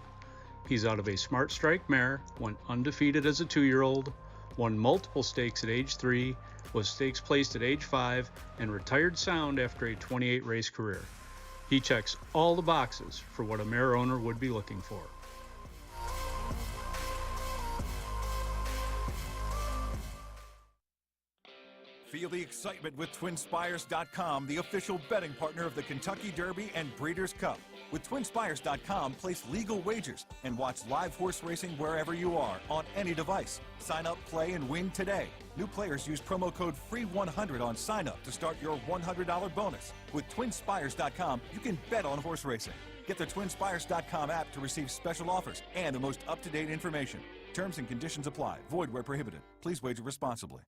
He's out of a Smart Strike mare, went undefeated as a 2-year-old, won multiple stakes at age 3, was stakes placed at age 5, and retired sound after a 28-race career. He checks all the boxes for what a mare owner would be looking for.
Feel the excitement with TwinSpires.com, the official betting partner of the Kentucky Derby and Breeders' Cup. With TwinSpires.com, place legal wagers and watch live horse racing wherever you are on any device. Sign up, play, and win today. New players use promo code FREE100 on sign up to start your $100 bonus. With TwinSpires.com, you can bet on horse racing. Get the TwinSpires.com app to receive special offers and the most up-to-date information. Terms and conditions apply. Void where prohibited. Please wager responsibly.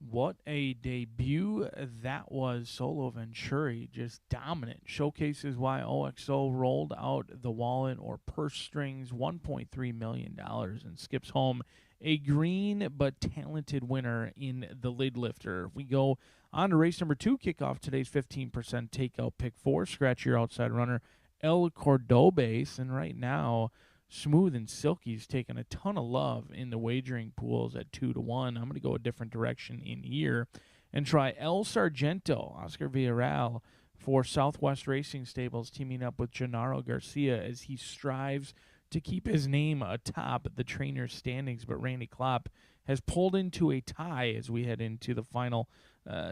What a debut that was. Solo Venturi, just dominant. Showcases why OXO rolled out the wallet or purse strings, $1.3 million, and skips home a green but talented winner in the lid lifter. If we go On to race number 2, kick off today's 15% takeout pick 4. Scratch your outside runner, El Cordobes. And right now, Smooth and Silky's taking a ton of love in the wagering pools at 2-1. I'm going to go a different direction in here and try El Sargento, Oscar Villarreal, for Southwest Racing Stables, teaming up with Gennaro Garcia as he strives to keep his name atop the trainers' standings. But Randy Klopp has pulled into a tie as we head into the final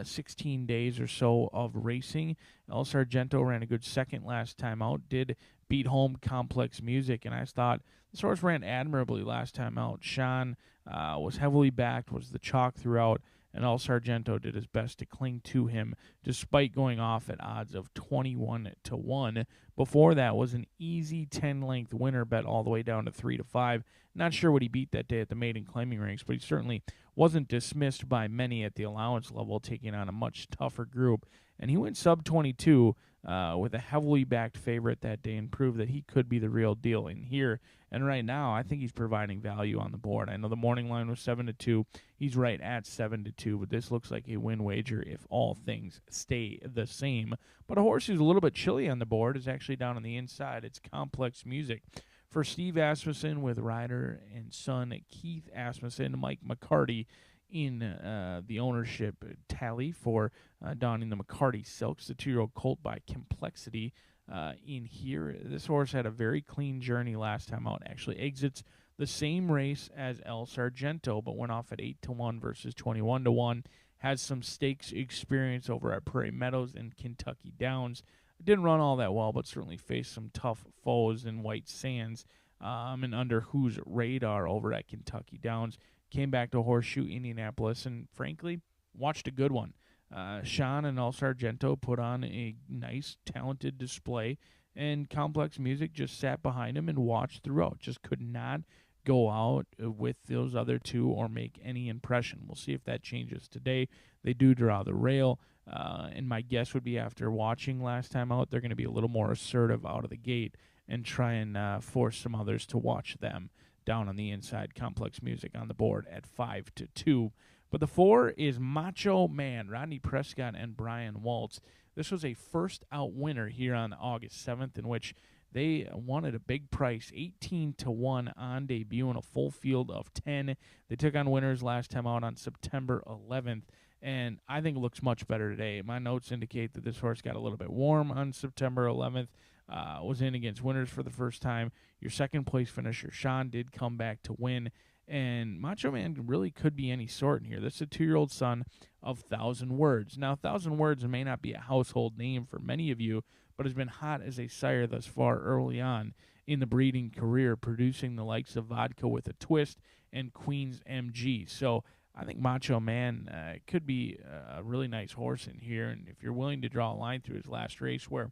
16 days or so of racing. El Sargento ran a good second last time out, did beat home Complex Music, and I thought this horse ran admirably last time out. Sean was heavily backed, was the chalk throughout, and El Sargento did his best to cling to him despite going off at odds of 21-1. Before that was an easy 10-length winner bet all the way down to 3-5. Not sure what he beat that day at the maiden claiming ranks, but he certainly wasn't dismissed by many at the allowance level, taking on a much tougher group. And he went sub-22 with a heavily backed favorite that day and proved that he could be the real deal in here. And right now, I think he's providing value on the board. I know the morning line was 7-2. He's right at 7-2, but this looks like a win wager if all things stay the same. But a horse who's a little bit chilly on the board is actually down on the inside. It's Complex Music. For Steve Asmussen with rider and son Keith Asmussen, Mike McCarty in the ownership tally for donning the McCarty Silks, the 2-year-old colt by Complexity. In here, this horse had a very clean journey last time out. Actually exits the same race as El Sargento, but went off at 8-1 versus 21-1. Has some stakes experience over at Prairie Meadows and Kentucky Downs. Didn't run all that well, but certainly faced some tough foes in White Sands and under whose radar over at Kentucky Downs. Came back to Horseshoe Indianapolis and, frankly, watched a good one. Sean and El Sargento put on a nice, talented display, and Complex Music just sat behind him and watched throughout. Just could not go out with those other two or make any impression. We'll see if that changes today. They do draw the rail, and my guess would be after watching last time out, they're going to be a little more assertive out of the gate and try and force some others to watch them. Down on the inside, Complex Music on the board at 5-2. But the 4 is Macho Man, Rodney Prescott and Brian Waltz. This was a first-out winner here on August 7th, in which they won at a big price, 18-1 on debut in a full field of 10. They took on winners last time out on September 11th, and I think it looks much better today. My notes indicate that this horse got a little bit warm on September 11th, was in against winners for the first time. Your second-place finisher, Sean, did come back to win, and Macho Man really could be any sort in here. This is a 2-year-old son of 1,000 Words. Now, 1,000 Words may not be a household name for many of you, but has been hot as a sire thus far early on in the breeding career, producing the likes of Vodka with a Twist and Queen's MG. So I think Macho Man could be a really nice horse in here, and if you're willing to draw a line through his last race where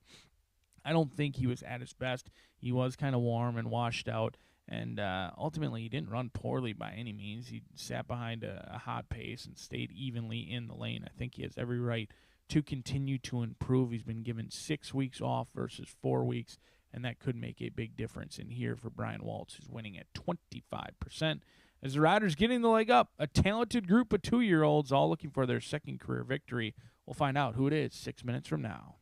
I don't think he was at his best, he was kind of warm and washed out, and ultimately he didn't run poorly by any means. He sat behind a hot pace and stayed evenly in the lane. I think he has every right to continue to improve. He's been given 6 weeks off versus 4 weeks, and that could make a big difference in here for Brian Waltz, who's winning at 25%. As the riders getting the leg up, a talented group of 2-year-olds all looking for their second career victory. We'll find out who it is 6 minutes from now.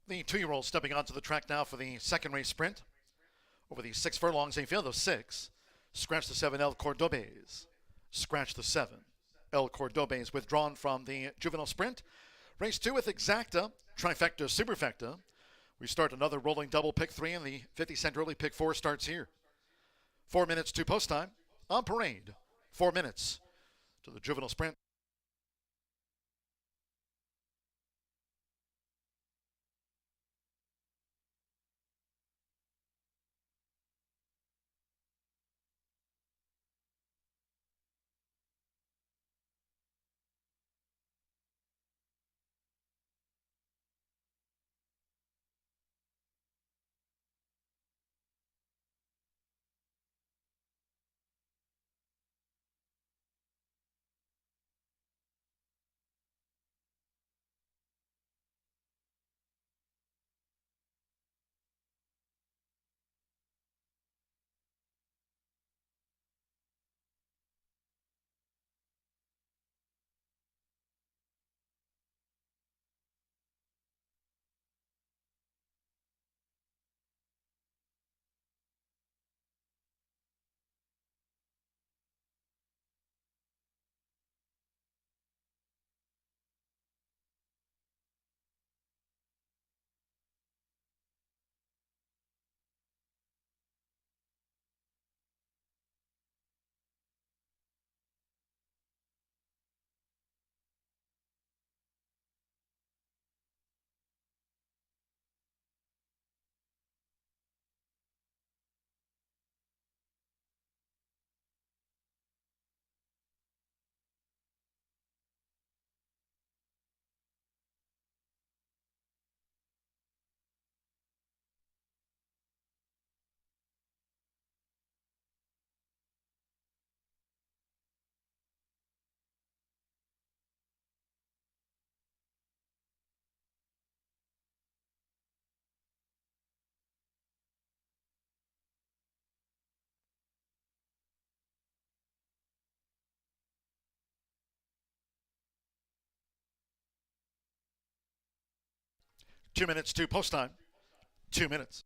The 2-year-old stepping onto the track now for the second race sprint. Over the 6 furlongs, a field of 6. Scratch the 7, El Cordobes. Scratch the 7. El Cordobes withdrawn from the juvenile sprint. Race 2 with Exacta, Trifecta, Superfecta. We start another rolling double. Pick 3 and the 50-cent early. Pick 4 starts here. 4 minutes to post time. On parade. 4 minutes to the juvenile sprint. Two minutes to post time. 2 minutes.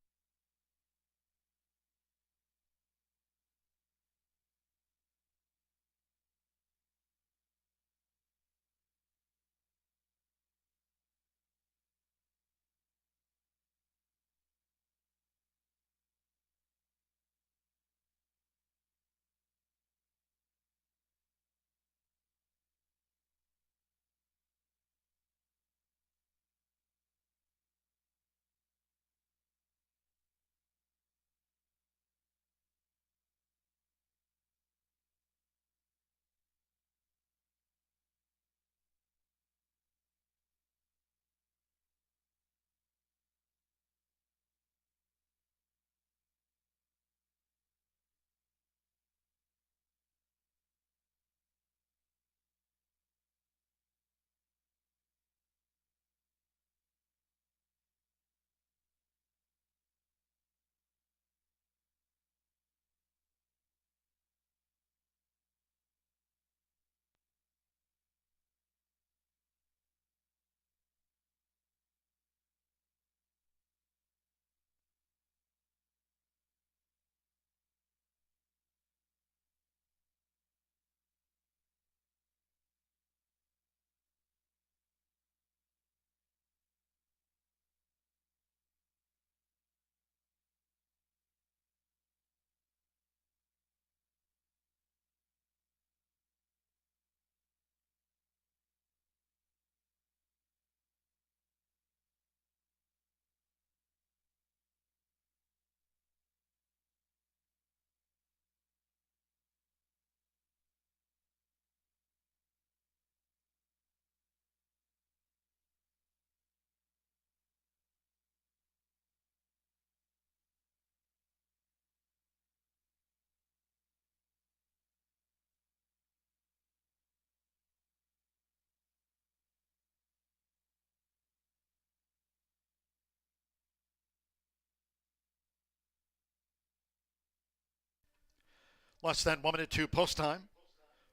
Less than 1 minute to post time.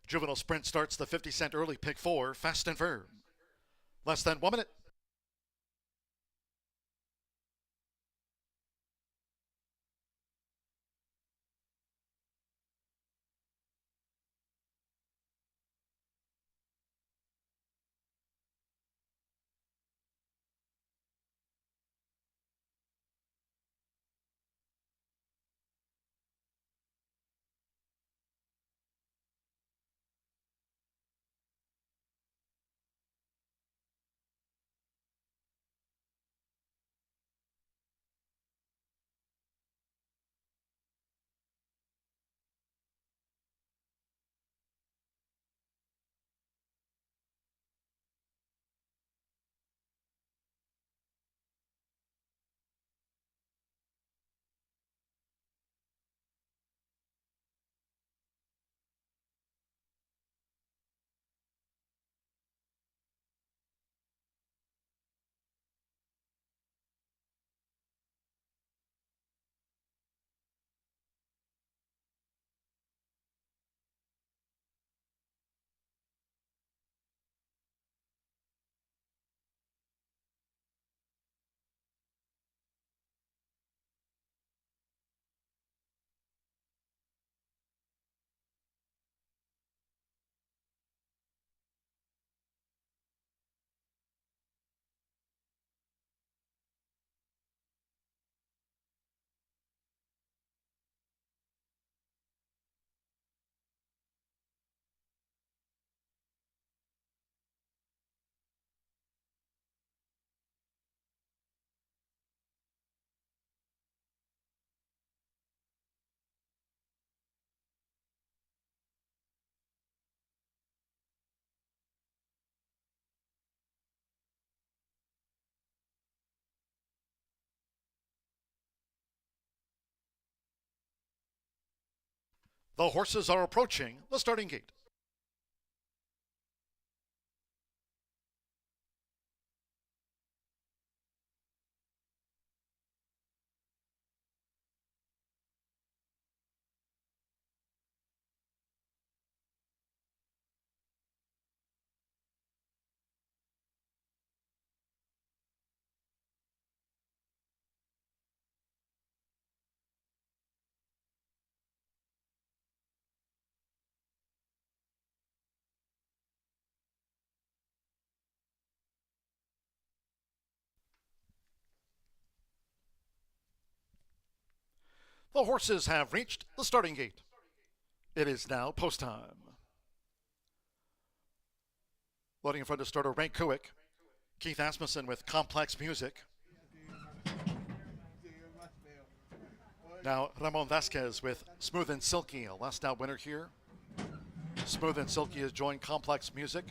Juvenile sprint starts the 50-cent early. Pick 4, Fast and Firm. Less than 1 minute. The horses are approaching the starting gate. The horses have reached the starting gate. It is now post time. Loading in front of starter Ray Kuick. Keith Asmussen with Complex Music. Now Ramon Vasquez with Smooth and Silky, a last out winner here. Smooth and Silky has joined Complex Music.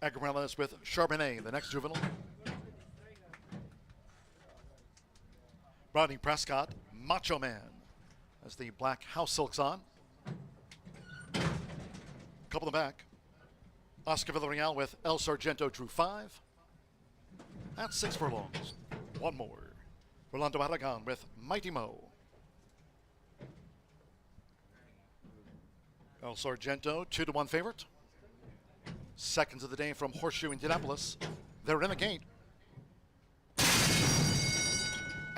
Aguilera's with Charbonnet, the next juvenile. Rodney Prescott, Macho Man, as the black house silks on. Couple in the back. Oscar Villarreal with El Sargento drew 5. That's 6 furlongs. One more. Rolando Aragon with Mighty Mo. El Sargento, 2-1 favorite. Seconds of the day from Horseshoe Indianapolis. They're in the gate.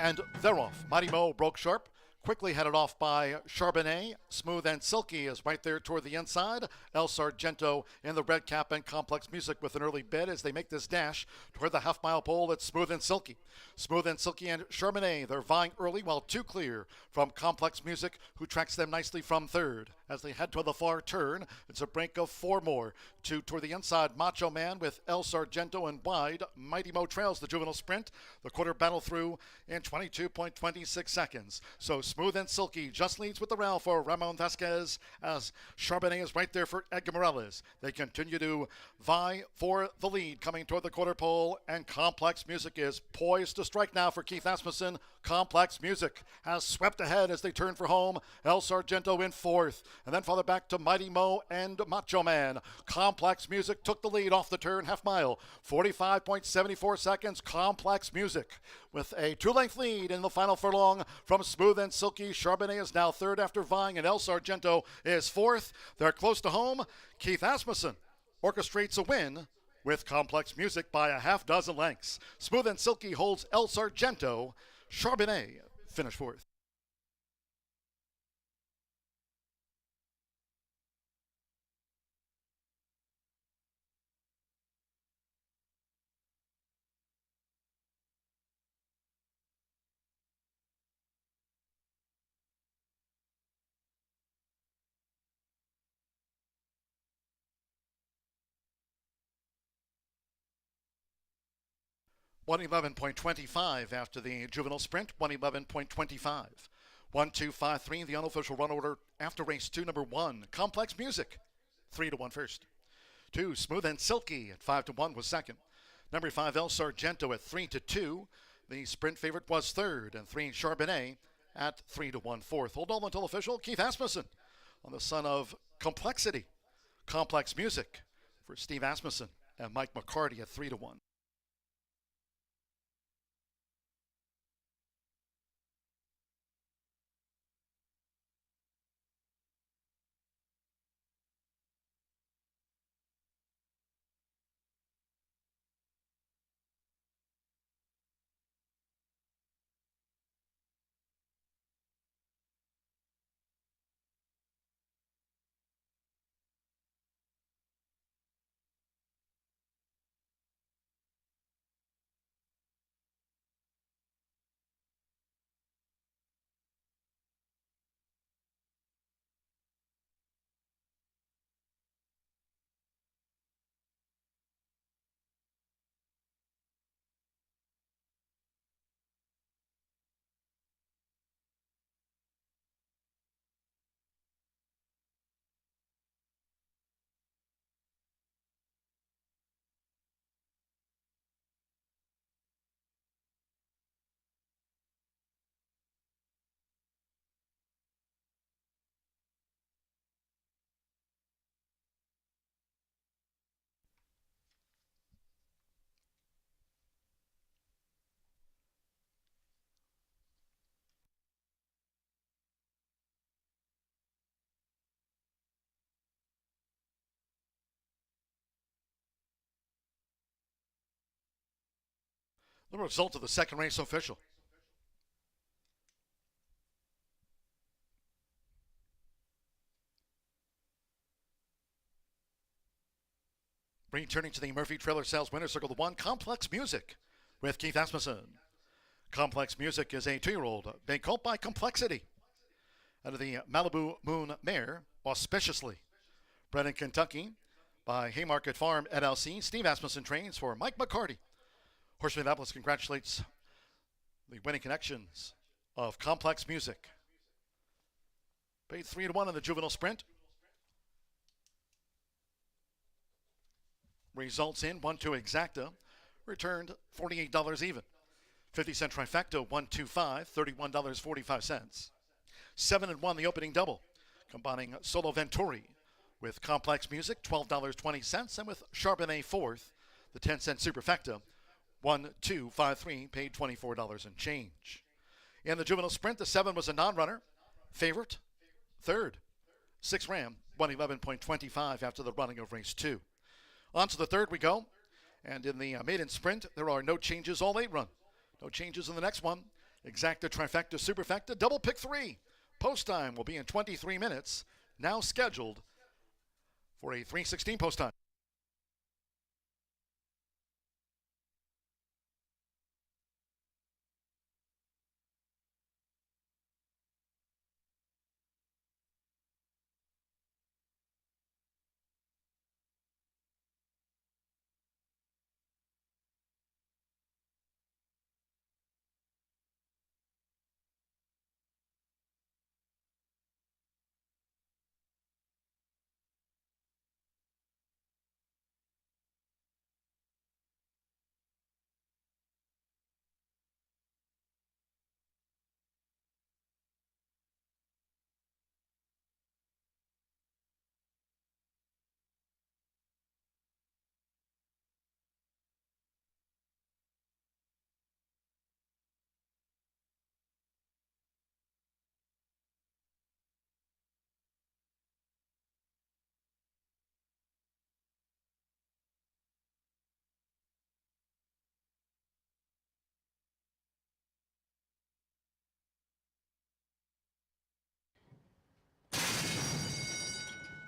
And they're off. Mighty Mo broke sharp. Quickly headed off by Charbonnet. Smooth and Silky is right there toward the inside. El Sargento in the red cap and Complex Music with an early bid as they make this dash toward the half-mile pole. It's Smooth and Silky. Smooth and Silky and Charbonnet, they're vying early while 2 clear from Complex Music, who tracks them nicely from third. As they head toward the far turn, it's a break of 4 more. Toward the inside, Macho Man with El Sargento and wide. Mighty Mo trails the juvenile sprint. The quarter battle through in 22.26 seconds. So Smooth and Silky just leads with the rail for Ramon Vasquez as Charbonnet is right there for Edgar Morales. They continue to vie for the lead coming toward the quarter pole, and Complex Music is poised to strike now for Keith Asmussen. Complex Music has swept ahead as they turn for home. El Sargento in 4th, and then farther back to Mighty Mo and Macho Man. Complex Music took the lead off the turn half mile. 45.74 seconds. Complex Music with a 2-length lead in the final furlong from Smooth and Silky. Charbonnet is now 3rd after vying, and El Sargento is 4th. They're close to home. Keith Asmussen orchestrates a win with Complex Music by a half dozen lengths. Smooth and Silky holds El Sargento. Charbonnet finished 4th. .111.25 after the juvenile sprint. 111.25. 1-2-5-3, the unofficial run order after race 2, number 1. Complex Music, 3-1 first. 2, Smooth and Silky at 5-1 was second. Number 5, El Sargento at 3-2. The sprint favorite was 3rd, and 3, Charbonnet at 3-1 fourth. Hold on until official. Keith Asmussen on the son of Complexity. Complex Music for Steve Asmussen and Mike McCarty at 3-1. The result of the second race official. Returning to the Murphy Trailer Sales Winner Circle, the 1, Complex Music with Keith Asmussen. Complex Music is a 2-year-old being called by Complexity out of the Malibu Moon Mare, Auspiciously. Bred in Kentucky by Haymarket Farm LLC. Steve Asmussen trains for Mike McCarty. Horseshoe Indianapolis congratulates the winning connections of Complex Music. Paid 3-1 in the juvenile sprint. Results in 1-2 exacta, returned $48 even. 50-cent trifecta, 125, $31.45. 7-1 the opening double, combining Solo Venturi with Complex Music, $12.20, and with Charbonnet fourth, the 10-cent superfecta, 1-2-5-3, paid $24 and change. In the juvenile sprint, the 7 was a non-runner, favorite, third. 6 ran, 111.25 after the running of race 2. On to the third we go, and in the maiden sprint, there are no changes, all 8 run. No changes in the next one. Exacta, trifecta, superfecta, double pick 3. Post time will be in 23 minutes, now scheduled for a 3:16 post time.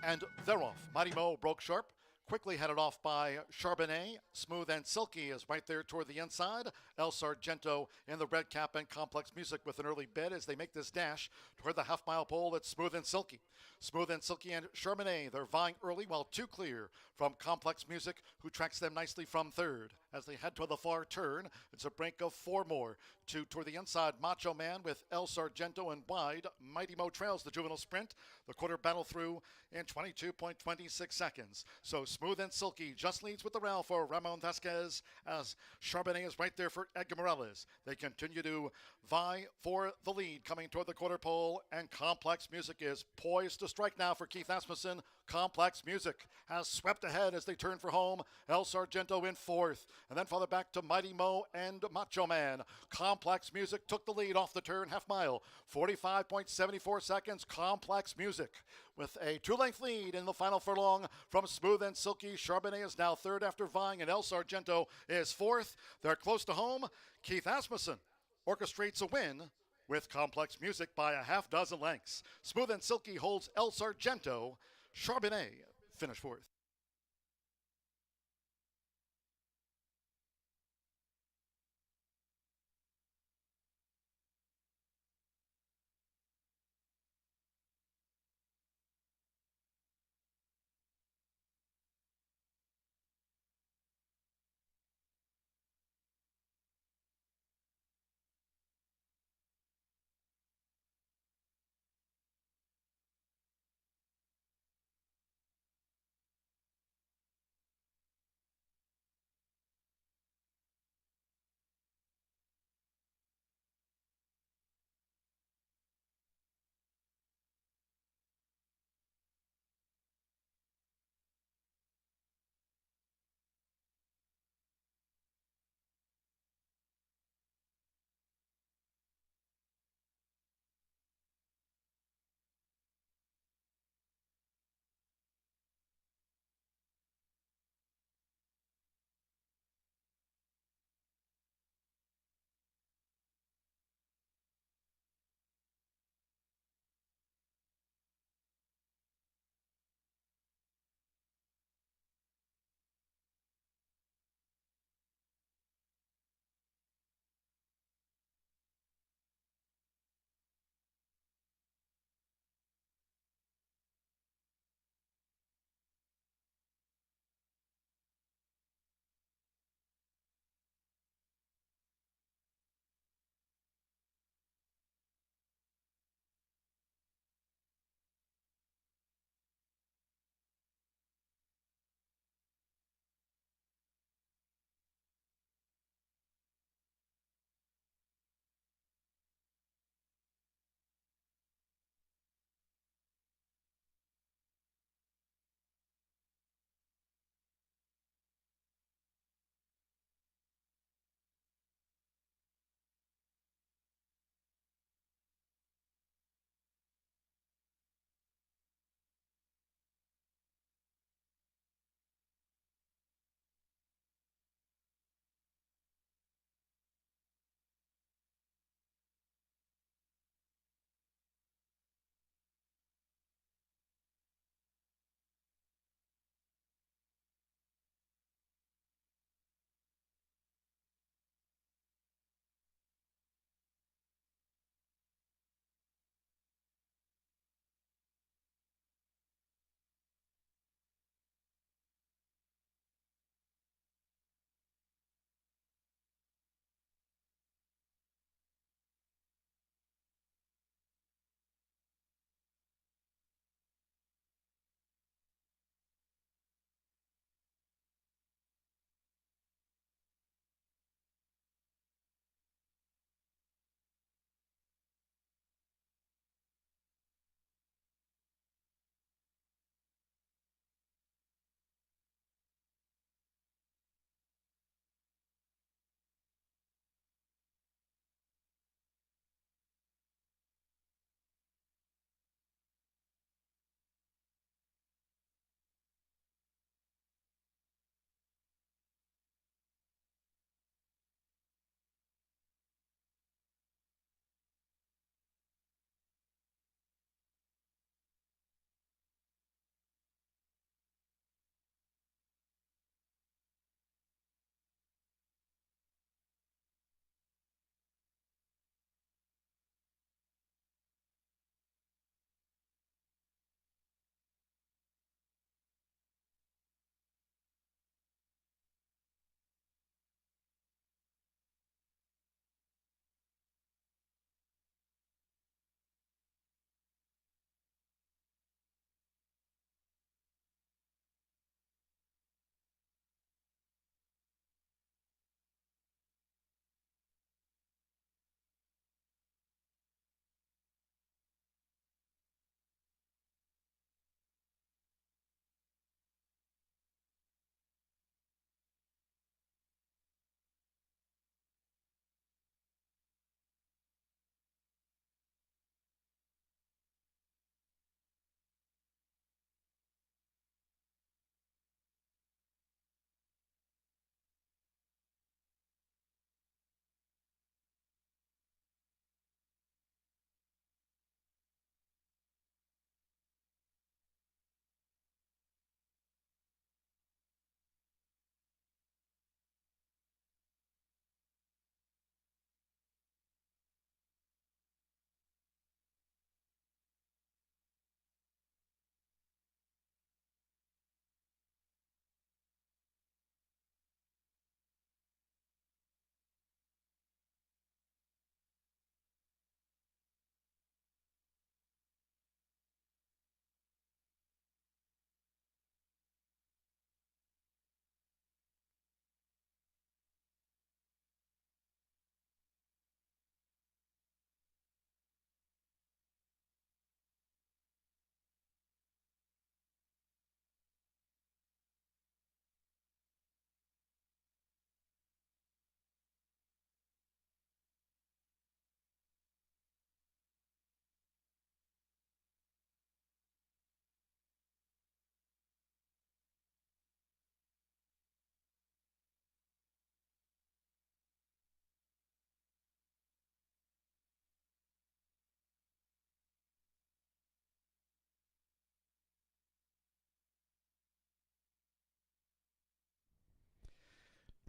And they're off. Mighty Mo broke sharp. Quickly headed off by Charbonnet. Smooth and Silky is right there toward the inside. El Sargento in the red cap and Complex Music with an early bid as they make this dash toward the half-mile pole. It's Smooth and Silky. Smooth and Silky and Charbonnet, they're vying early while 2 clear from Complex Music, who tracks them nicely from third. As they head toward the far turn, it's a break of 4 more. Toward the inside, Macho Man with El Sargento and wide. Mighty Mo trails the juvenile sprint. The quarter battle through in 22.26 seconds. So Smooth and Silky just leads with the rail for Ramon Vasquez as Charbonnet is right there for Edgar Morales. They continue to vie for the lead coming toward the quarter pole, and Complex Music is poised to strike now for Keith Asmussen. Complex Music has swept ahead as they turn for home. El Sargento in fourth, and then farther back to Mighty Mo and Macho Man. Complex Music took the lead off the turn, half mile, 45.74 seconds. Complex Music with a 2-length lead in the final furlong from Smooth and Silky. Charbonnet is now third after vying, and El Sargento is fourth. They're close to home. Keith Asmussen orchestrates a win with Complex Music by a half dozen lengths. Smooth and Silky holds El Sargento. Charbonnet finished fourth.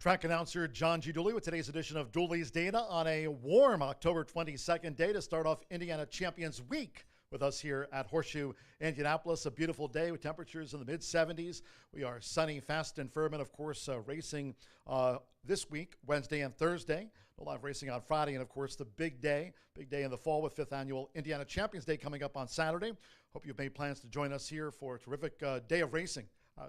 Track announcer John G. Dooley with today's edition of Dooley's Data on a warm October 22nd day to start off Indiana Champions Week with us here at Horseshoe Indianapolis. A beautiful day with temperatures in the mid-70s. We are sunny, fast, and firm, and of course racing this week, Wednesday and Thursday. A lot of racing on Friday, and of course the big day in the fall with 5th Annual Indiana Champions Day coming up on Saturday. Hope you've made plans to join us here for a terrific day of racing.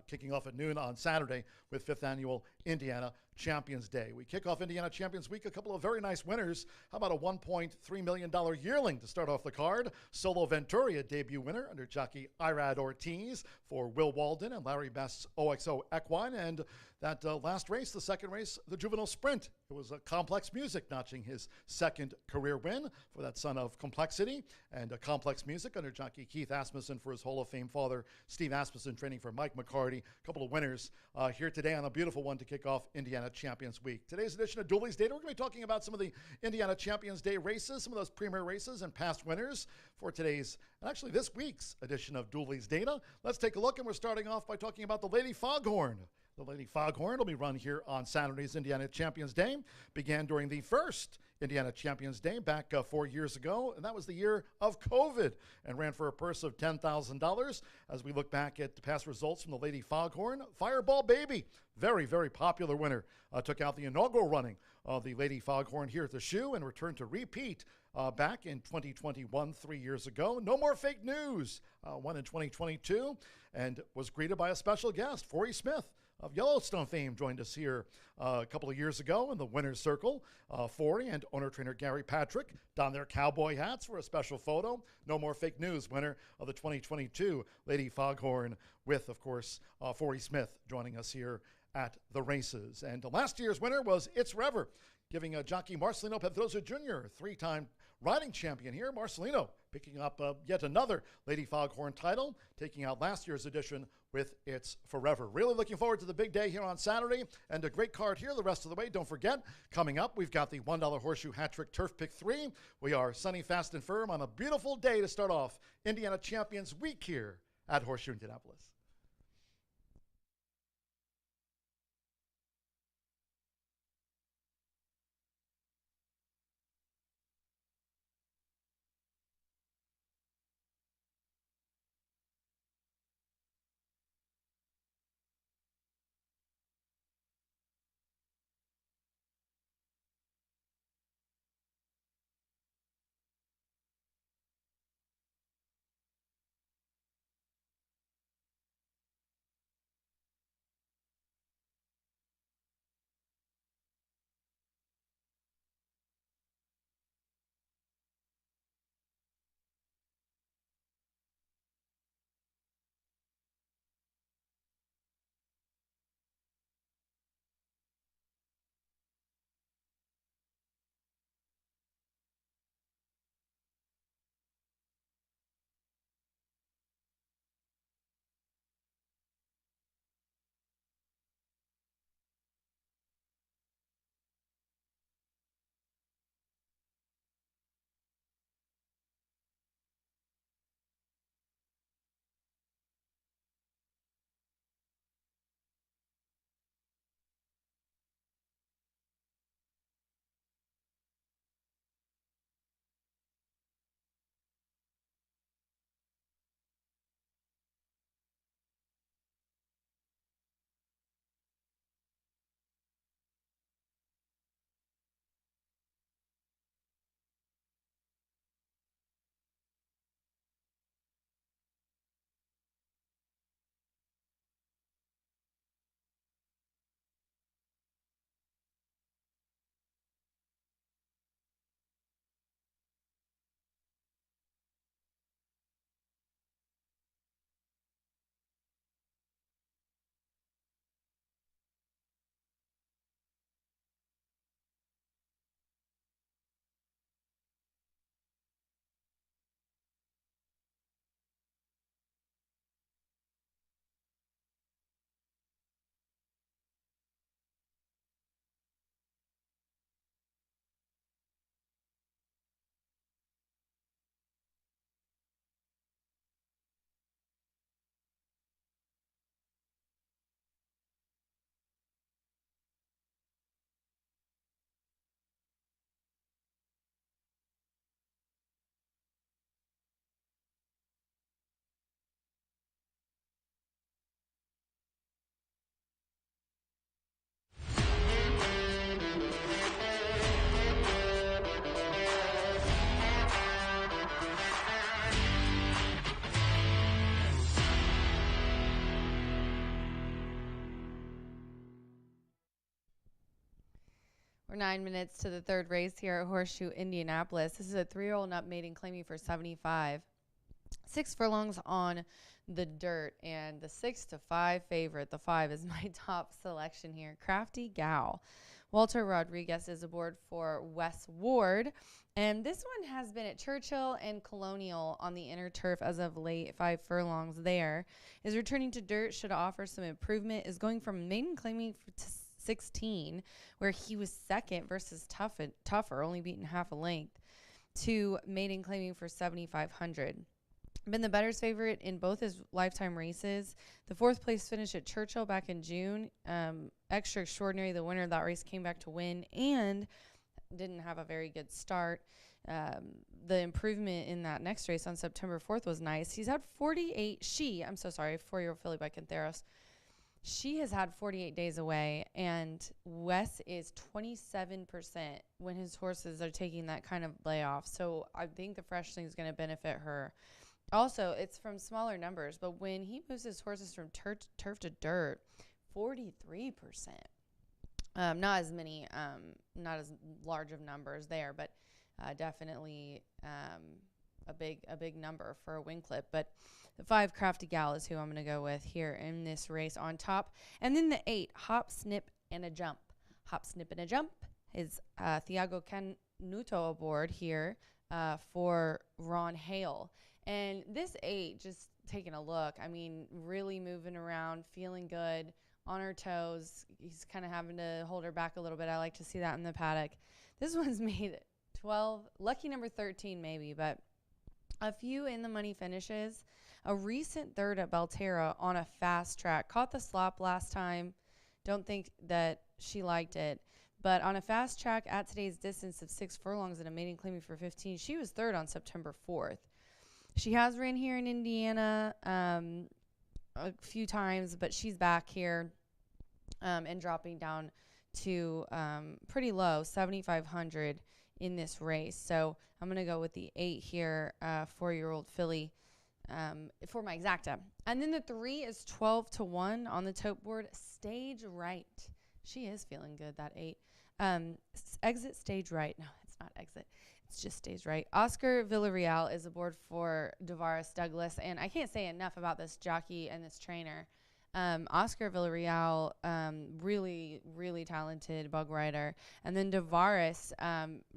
Kicking off at noon on Saturday with 5th Annual Indiana Champions Day. We kick off Indiana Champions Week, a couple of very nice winners. How about a $1.3 million yearling to start off the card? Solo Venturia debut winner under jockey Irad Ortiz for Will Walden and Larry Best's OXO Equine. And that last race, the second race, the Juvenile Sprint. It was Complex Music notching his second career win for that son of Complexity. And Complex Music under jockey Keith Asmussen for his Hall of Fame father, Steve Asmussen, training for Mike McCarty. A couple of winners here today on a beautiful one to kick off Indiana Champions Week. Today's edition of Dooley's Data, we're going to be talking about some of the Indiana Champions Day races, some of those premier races and past winners for today's, and actually this week's edition of Dooley's Data. Let's take a look, and we're starting off by talking about the Lady Foghorn. The Lady Foghorn will be run here on Saturday's Indiana Champions Day. Began during the first Indiana Champions Day back 4 years ago, and that was the year of COVID, and ran for a purse of $10,000. As we look back at the past results from the Lady Foghorn, Fireball Baby, very, very popular winner, took out the inaugural running of the Lady Foghorn here at the Shoe and returned to repeat back in 2021, 3 years ago. No More Fake News, won in 2022, and was greeted by a special guest, Forey Smith of Yellowstone fame, joined us here a couple of years ago in the winner's circle. Forey and owner-trainer Gary Patrick donned their cowboy hats for a special photo. No More Fake News, winner of the 2022 Lady Foghorn, with, of course, Forey Smith joining us here at the races. And last year's winner was It's Rever, giving jockey Marcelino Pedrosa Jr., three-time riding champion here. Marcelino picking up yet another Lady Foghorn title, taking out last year's edition with It's Forever. Really looking forward to the big day here on Saturday, and a great card here the rest of the way. Don't forget, coming up, we've got the $1 Horseshoe Hat Trick Turf Pick 3. We are sunny, fast, and firm on a beautiful day to start off Indiana Champions Week here at Horseshoe Indianapolis.
We're 9 minutes to the third race here at Horseshoe Indianapolis. This is a 3-year-old nut maiden claiming for 75. 6 furlongs on the dirt, and the 6-5 favorite, the 5, is my top selection here. Crafty Gal. Walter Rodriguez is aboard for Wes Ward, and this one has been at Churchill and Colonial on the inner turf as of late. 5 furlongs there. Is returning to dirt, should offer some improvement. Is going from maiden claiming to 16, where he was second versus Tougher, only beaten half a length, to maiden claiming for 7,500. Been the better's favorite in both his lifetime races. The 4th place finish at Churchill back in June. Extra Extraordinary, the winner of that race, came back to win and didn't have a very good start. The improvement in that next race on September 4th was nice. He's had 4-year-old filly by Quinteros. She has had 48 days away, and Wes is 27% when his horses are taking that kind of layoff. So I think the freshening is going to benefit her. Also, it's from smaller numbers, but when he moves his horses from turf to dirt, 43%. Not as many, not as large of numbers there, but definitely a big number for a win clip. But the 5, Crafty Gal, is who I'm going to go with here in this race on top. And then the 8, Hop, Snip, and a Jump. Hop, Snip, and a Jump is Thiago Canuto aboard here for Ron Hale. And this 8, just taking a look, I mean, really moving around, feeling good, on her toes. He's kind of having to hold her back a little bit. I like to see that in the paddock. This one's made 12, lucky number 13 maybe, but a few in the money finishes. A recent third at Belterra on a fast track. Caught the slop last time. Don't think that she liked it. But on a fast track at today's distance of 6 furlongs and a maiden claiming for 15, she was third on September 4th. She has ran here in Indiana a few times, but she's back here and dropping down to pretty low, 7,500 in this race. So I'm going to go with the 8 here, 4-year-old filly for my exacta. And then the 3 is 12-1 on the tote board. Stage Right. She is feeling good, that 8. Exit Stage Right. No, it's not Exit. It's just Stage Right. Oscar Villarreal is aboard for Devaris Douglas, and I can't say enough about this jockey and this trainer. Oscar Villarreal, really, really talented bug rider. And then Devaris,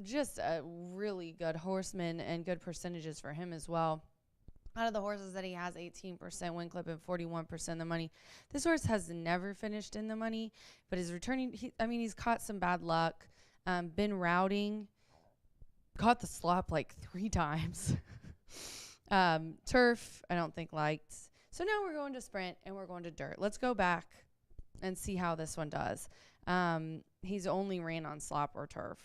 just a really good horseman and good percentages for him as well. Out of the horses that he has, 18% win clip and 41% the money. This horse has never finished in the money, but is returning. He's caught some bad luck, been routing, caught the slop like 3 times. Turf, I don't think liked. So now we're going to sprint and we're going to dirt. Let's go back and see how this one does. He's only ran on slop or turf,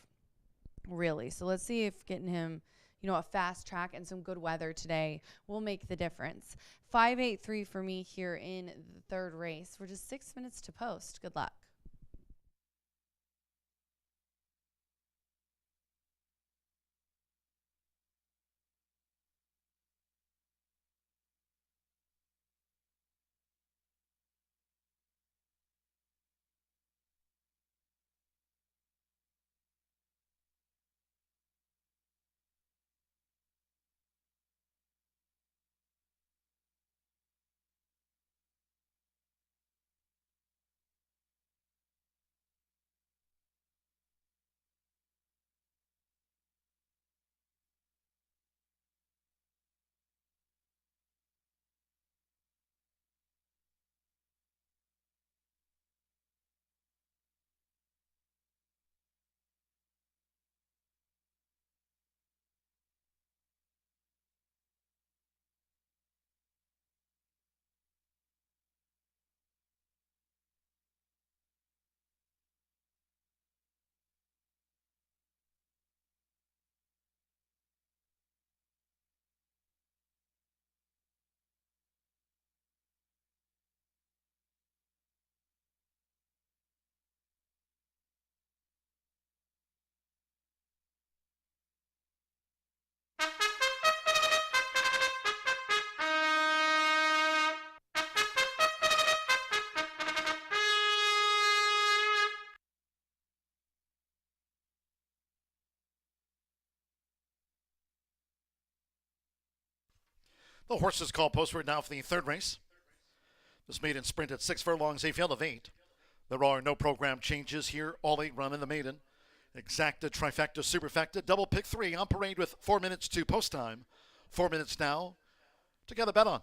really. So let's see if getting him, a fast track and some good weather today will make the difference. 5-8-3 for me here in the third race. We're just 6 minutes to post. Good luck.
The horses call postward now for the third race. This maiden sprint at 6 furlongs, a field of 8. There are no program changes here. All 8 run in the maiden. Exacta, trifecta, superfecta, double pick 3 on parade with 4 minutes to post time. 4 minutes now. Together bet on.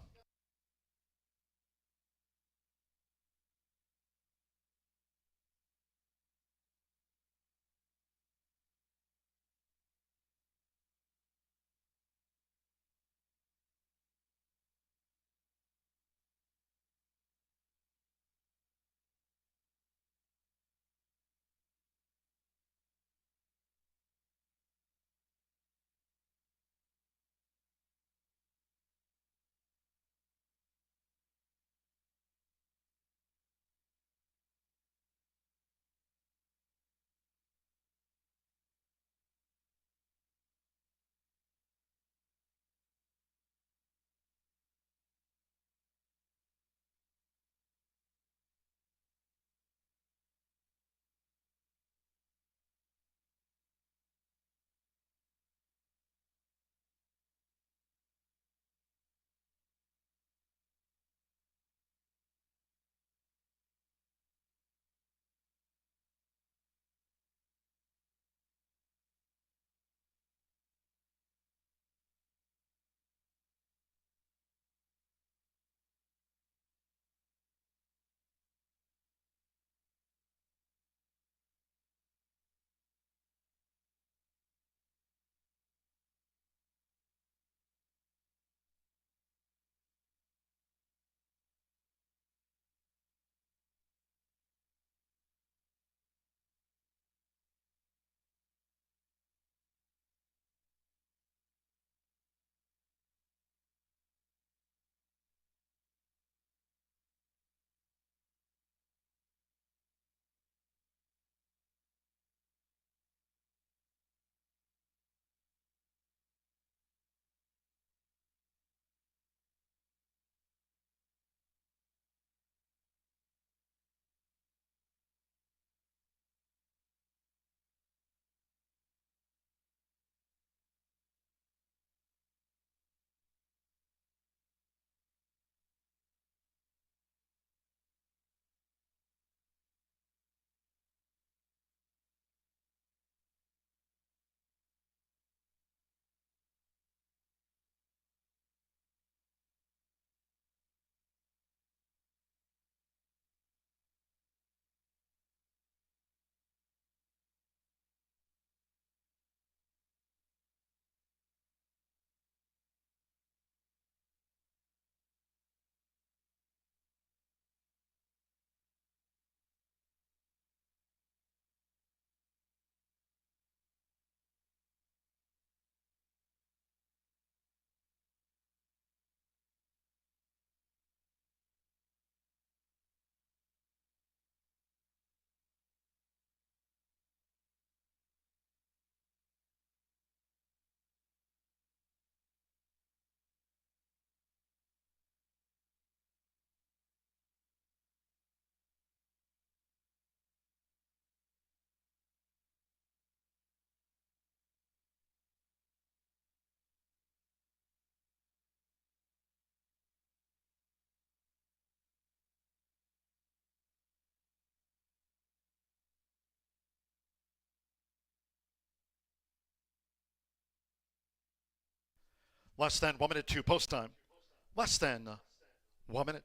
Less than 1 minute to post time. Less than 1 minute.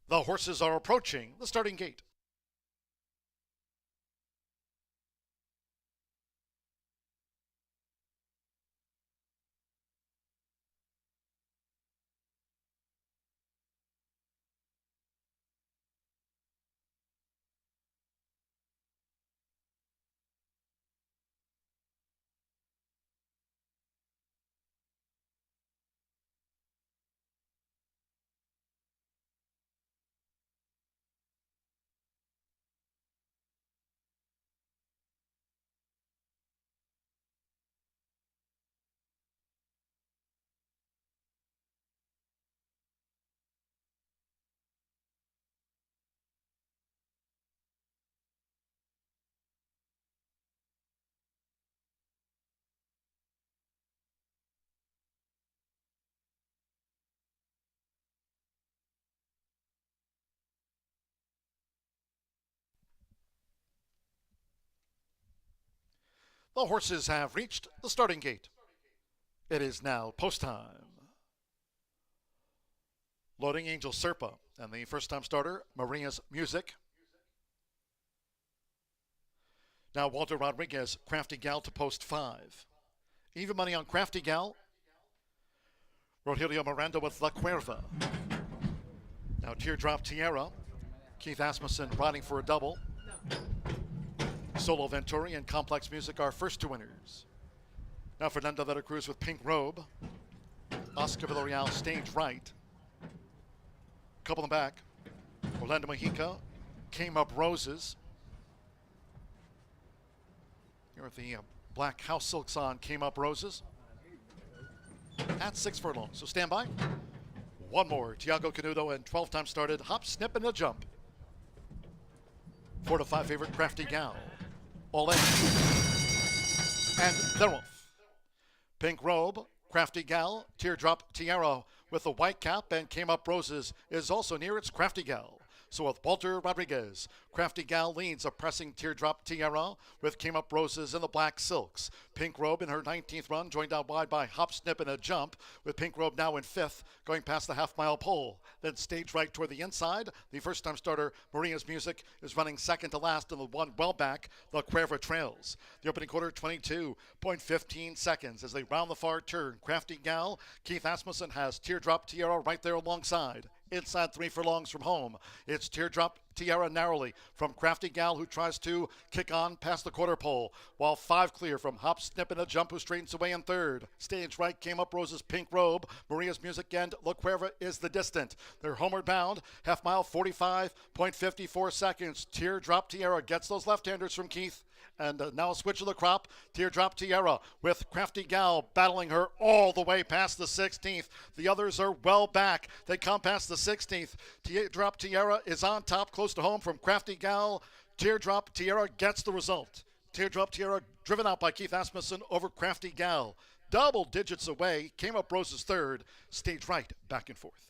The horses are approaching the starting gate. The horses have reached the starting gate. It is now post time. Loading Angel Serpa and the first time starter, Maria's Music. Now Walter Rodriguez, Crafty Gal to post 5. Even money on Crafty Gal. Rogelio Miranda with La Cuerva. Now Teardrop Tierra. Keith Asmussen riding for a double. Solo Venturi and Complex Music are first two winners. Now Fernando de la Cruz with Pink Robe. Oscar Villarreal stage right. Couple in the back. Orlando Mexica, Came Up Roses. Here at the black house silks on Came Up Roses. At 6 furlongs, so stand by. One more, Tiago Canudo and 12 times started, Hop, Snip, and a Jump. 4 to 5 favorite, Crafty Gal. All in. And they're off. Pink Robe, Crafty Gal, Teardrop Tiara with the white cap and Came Up Roses is also near its Crafty Gal. So with Walter Rodriguez, Crafty Gal leads a pressing Teardrop Tiara with Came Up Roses in the black silks. Pink Robe in her 19th run, joined out wide by Hop, Snip, and a Jump, with Pink Robe now in 5th, going past the half-mile pole. Then stage right toward the inside. The first-time starter, Maria's Music, is running second to last in the one well back, La Cuerva trails. The opening quarter, 22.15 seconds as they round the far turn. Crafty Gal, Keith Asmussen has Teardrop Tiara right there alongside. Inside 3 furlongs from home. It's Teardrop Tiara narrowly from Crafty Gal, who tries to kick on past the quarter pole, while 5 clear from Hop, Snip, and a Jump, who straightens away in third. Stage right, Came Up Roses, Pink Robe, Maria's Music, and La Cuerva is the distant. They're homeward bound, half mile, 45.54 seconds. Teardrop Tiara gets those left-handers from Keith. And now a switch of the crop. Teardrop Tiara with Crafty Gal battling her all the way past the 16th. The others are well back. They come past the 16th. Teardrop Tiara is on top, close to home from Crafty Gal. Teardrop Tiara gets the result. Teardrop Tiara driven out by Keith Asmussen over Crafty Gal. Double digits away. Came Up Roses third. Stage right, back and forth.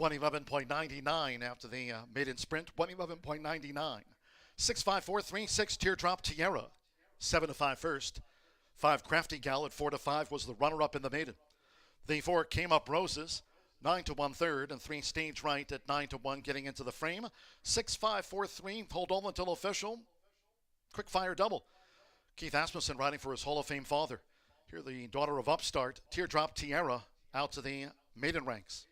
$111.99 after the maiden sprint. $111.99. 65436 Teardrop Tiara. 7 to 5 first. 5 Crafty Gal at 4 to 5 was the runner-up in the maiden. The 4 Came Up Roses. 9 to 1 third and 3 Stage Right at 9 to 1 getting into the frame. 6-5-4-3. Hold on until official. Quick fire double. Keith Asmussen riding for his Hall of Fame father. Here the daughter of Upstart, Teardrop Tiara, out to the maiden ranks.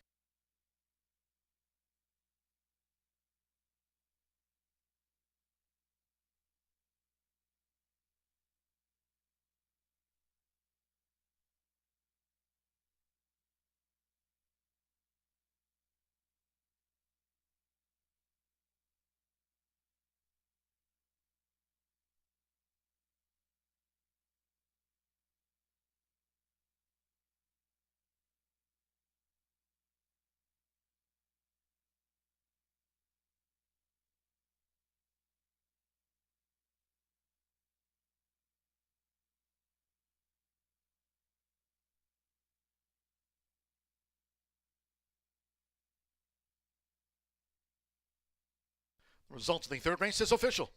Results of the third race is official.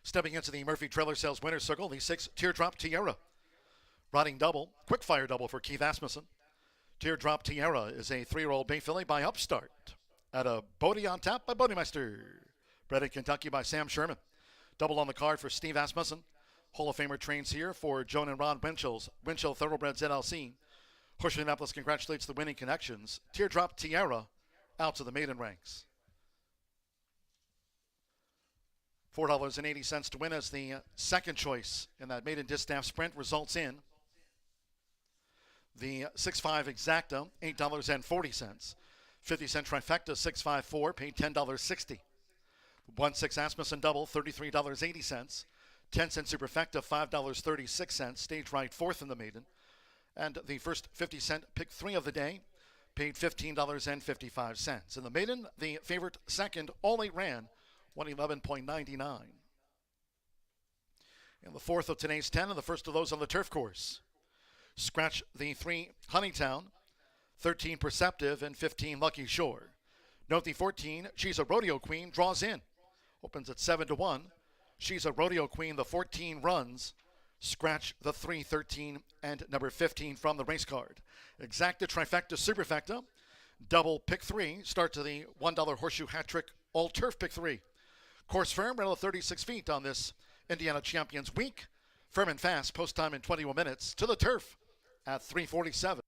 Stepping into the Murphy Trailer Sales winner's circle, the 6 Teardrop Tiara. Riding double, quick fire double for Keith Asmussen. Teardrop Tiara is a 3-year-old bay filly by Upstart. At a Bodie on tap by Bodymeister. Bred in Kentucky by Sam Sherman. Double on the card for Steve Asmussen. Hall of Famer trains here for Joan and Ron Winchell's Winchell Thoroughbreds LLC. Horseshoe Indianapolis congratulates the winning connections. Teardrop Tiara out to the maiden ranks. $4.80 to win as the second choice in that maiden distaff sprint results in the 6.5 exacta, $8.40. 50-cent trifecta, 6.54, paid $10.60. 1.6 Asmussen double, $33.80. 10-cent superfecta, $5.36. Stage right fourth in the maiden. And the first 50-cent pick 3 of the day, paid $15.55. In the maiden, the favorite second, all 8 ran, 111.99. And the fourth of today's 10, and the first of those on the turf course. Scratch the 3 Honeytown, 13 Perceptive, and 15 Lucky Shore. Note the 14, She's a Rodeo Queen, draws in. Opens at 7-1. She's a Rodeo Queen, the 14 runs. Scratch the 3, 13, and number 15 from the race card. Exacta, trifecta, superfecta. Double pick 3. Start to the $1 horseshoe hat trick, all turf pick 3. Course firm, ran 36 feet on this Indiana Champions Week. Firm and fast, post time in 21 minutes to the turf at 3:47.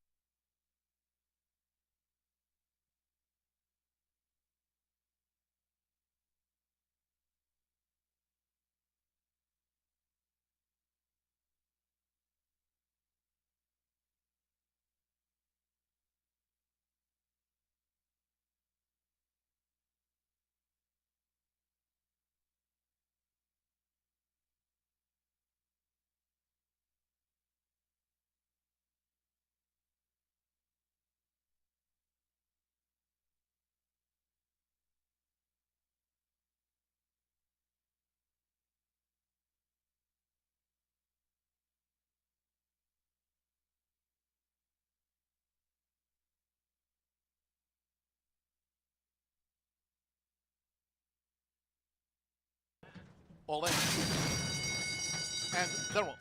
All in. And they're off.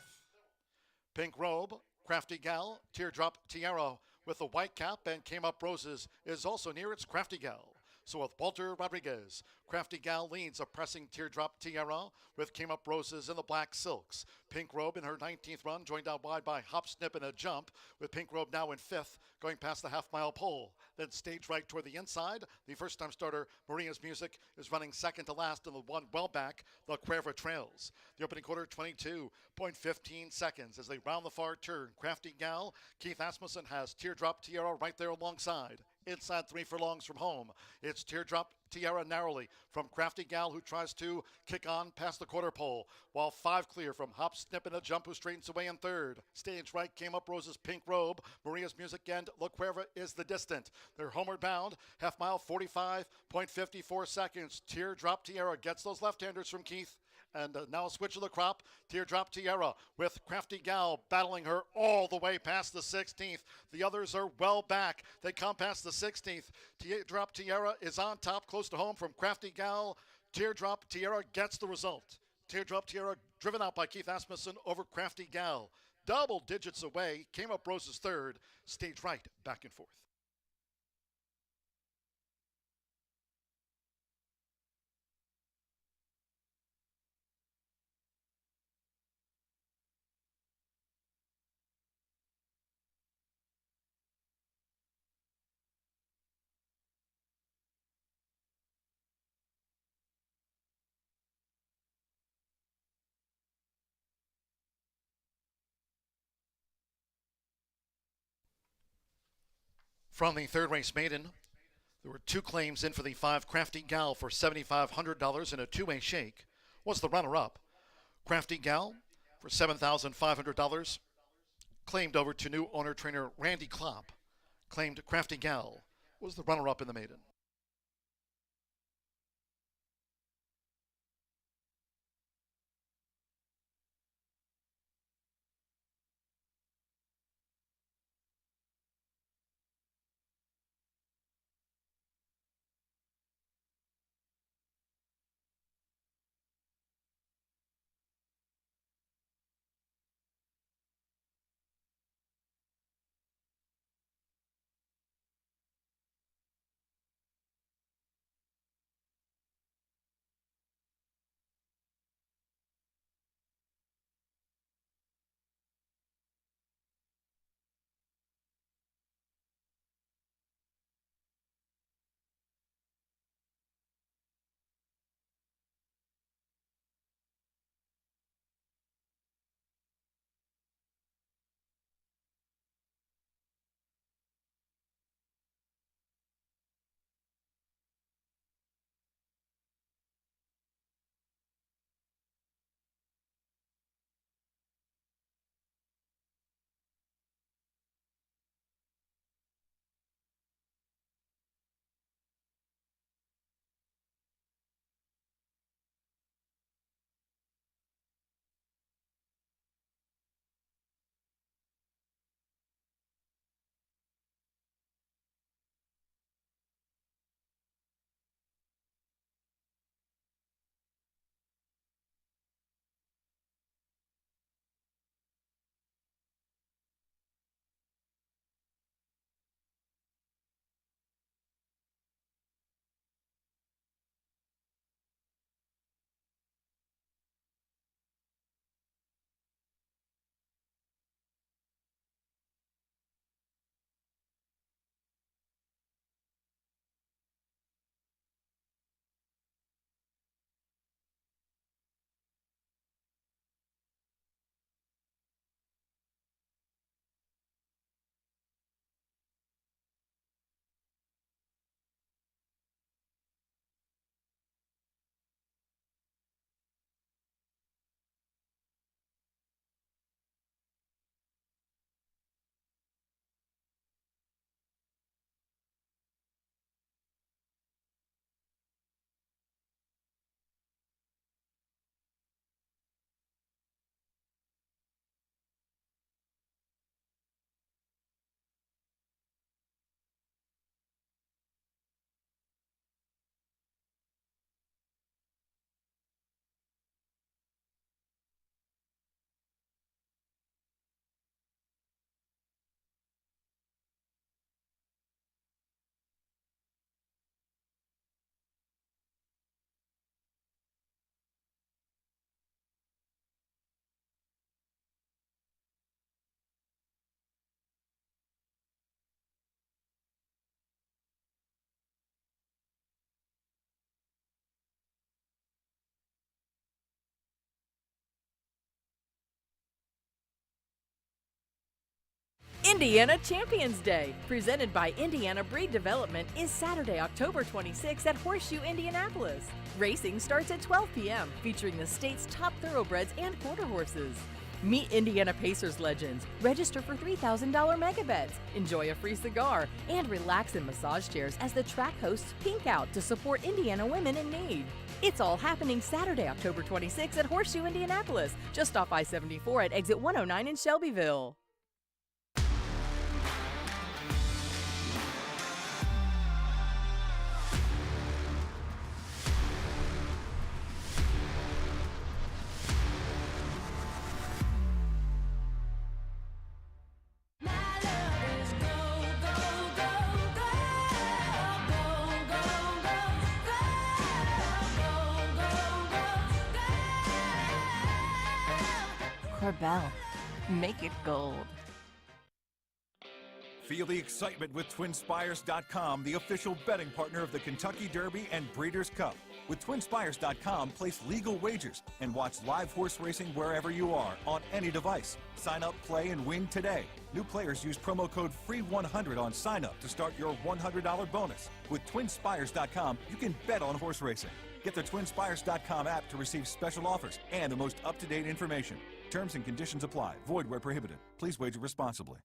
Pink Robe, Crafty Gal, Teardrop Tiara with the white cap, and Came Up Roses is also near its Crafty Gal. So with Walter Rodriguez, Crafty Gal leads a pressing Teardrop Tiara with Came Up Roses in the black silks. Pink Robe in her 19th run, joined out wide by Hop, Snip, and a Jump, with Pink Robe now in 5th, going past the half-mile pole. Then stage right toward the inside. The first-time starter, Maria's Music, is running second to last in the one well back, the Cuerva Trails. The opening quarter, 22.15 seconds as they round the far turn. Crafty Gal, Keith Asmussen has Teardrop Tiara right there alongside. Inside 3 furlongs from home. It's Teardrop Tiara narrowly from Crafty Gal, who tries to kick on past the quarter pole, while 5 clear from Hop, Snip, and a Jump, who straightens away in 3rd. Stage right, Came Up Roses, Pink Robe, Maria's Music, and La Cuerva is the distant. They're homeward bound, half mile, 45.54 seconds. Teardrop Tiara gets those left-handers from Keith. And now a switch of the crop. Teardrop Tiara with Crafty Gal battling her all the way past the 16th. The others are well back. They come past the 16th. Teardrop Tiara is on top, close to home from Crafty Gal. Teardrop Tiara gets the result. Teardrop Tiara driven out by Keith Asmussen over Crafty Gal. Double digits away. Came Up Roses 3rd. Stage right, back and forth. From the third race maiden, there were 2 claims in for the 5 Crafty Gal for $7,500 in a 2-way shake. Was the runner-up. Crafty Gal for $7,500. claimed over to new owner-trainer Randy Klopp. Claimed Crafty Gal was the runner-up in the maiden.
Indiana Champions Day, presented by Indiana Breed Development, is Saturday, October 26th at Horseshoe Indianapolis. Racing starts at 12 p.m., featuring the state's top thoroughbreds and quarter horses. Meet Indiana Pacers legends, register for $3,000 mega bets, enjoy a free cigar, and relax in massage chairs as the track hosts Pink Out to support Indiana women in need. It's all happening Saturday, October 26th at Horseshoe Indianapolis, just off I-74 at exit 109 in Shelbyville. Corbell, make it gold.
Feel the excitement with TwinSpires.com, the official betting partner of the Kentucky Derby and Breeders' Cup. With TwinSpires.com, place legal wagers and watch live horse racing wherever you are on any device. Sign up, play, and win today. New players use promo code FREE100 on sign up to start your $100 bonus. With TwinSpires.com, you can bet on horse racing. Get the TwinSpires.com app to receive special offers and the most up-to-date information. Terms and conditions apply. Void where prohibited. Please wager responsibly.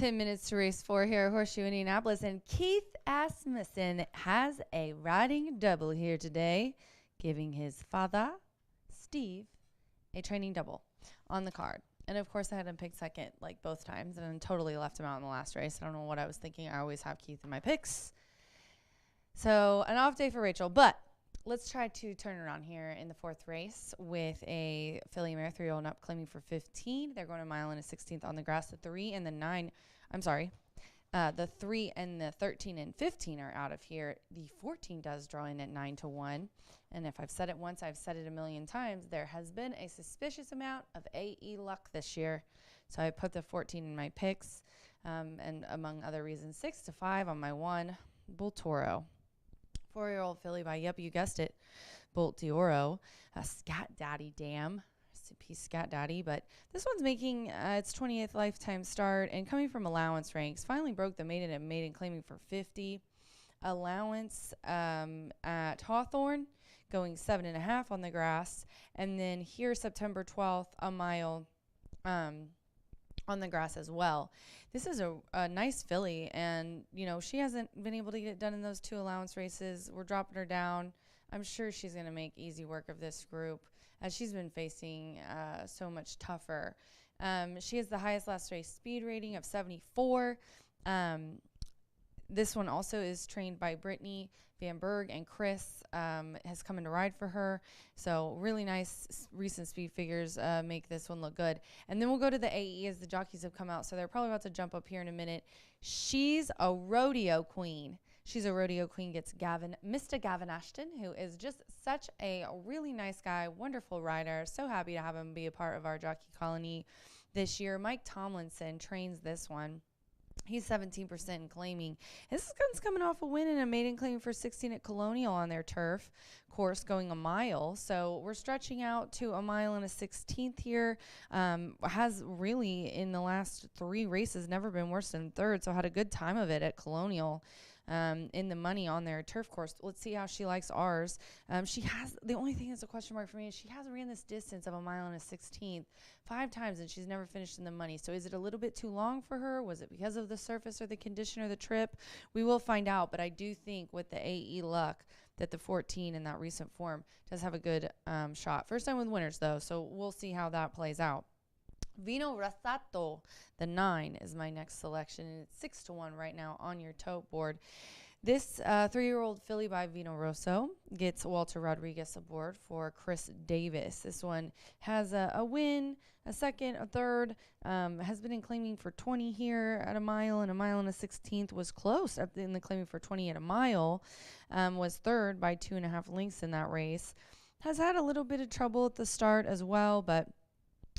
Minutes to race 4 here at Horseshoe Indianapolis, and Keith Asmussen has a riding double here today, giving his father, Steve, a training double on the card. And of course, I had him pick second like both times, and then totally left him out in the last race. I don't know what I was thinking. I always have Keith in my picks. So an off day for Rachel, but let's try to turn around here in the 4th race with a filly mare, 3-year-old up, claiming for 15. They're going a mile and a 16th on the grass. The 3 and the 9, the 3 and the 13 and 15 are out of here. The 14 does draw in at 9-1. And if I've said it once, I've said it a million times. There has been a suspicious amount of AE luck this year. So I put the 14 in my picks, and among other reasons, 6-5 on my 1, Bull Toro. 4-year-old filly by, yep, you guessed it, Bolt D'Oro, a Scat Daddy dam. Peace, Scat Daddy. But this one's making its 28th lifetime start and coming from allowance ranks. Finally broke the maiden at maiden, claiming for 50. Allowance at Hawthorne, going 7.5 on the grass. And then here, September 12th, a mile on the grass as well. This is a nice filly, and, you know, she hasn't been able to get it done in those 2 allowance races. We're dropping her down. I'm sure she's going to make easy work of this group. as she's been facing so much tougher. She has the highest last race speed rating of 74. This one also is trained by Brittany Van Berg, and Chris has come in to ride for her. So really nice recent speed figures make this one look good. And then we'll go to the AE as the jockeys have come out. So they're probably about to jump up here in a minute. She's a rodeo queen. She's a rodeo queen, gets Mr. Gavin Ashton, who is just such a really nice guy, wonderful rider. So happy to have him be a part of our jockey colony this year. Mike Tomlinson trains this one. He's 17% in claiming. This one's coming off a win in a maiden claim for 16 at Colonial on their turf course, going a mile. So we're stretching out to a mile and a 16th here. Has really, in the last 3 races, never been worse than third. So had a good time of it at Colonial. In the money on their turf course. Let's see how she likes ours. She has, the only thing that's a question mark for me is she has ran this distance of a mile and a 16th 5 times, and she's never finished in the money. So is it a little bit too long for her? Was it because of the surface or the condition or the trip? We will find out, but I do think with the AE luck that the 14 in that recent form does have a good shot. First time with winners, though, so we'll see how that plays out. Vino Rosato, the 9, is my next selection, and it's 6-1 right now on your tote board. This 3-year-old filly by Vino Rosso gets Walter Rodriguez aboard for Chris Davis. This one has a win, a second, a third, has been in claiming for 20 here at a mile and a 16th, was close in the claiming for 20 at a mile, was third by 2.5 lengths in that race. Has had a little bit of trouble at the start as well, but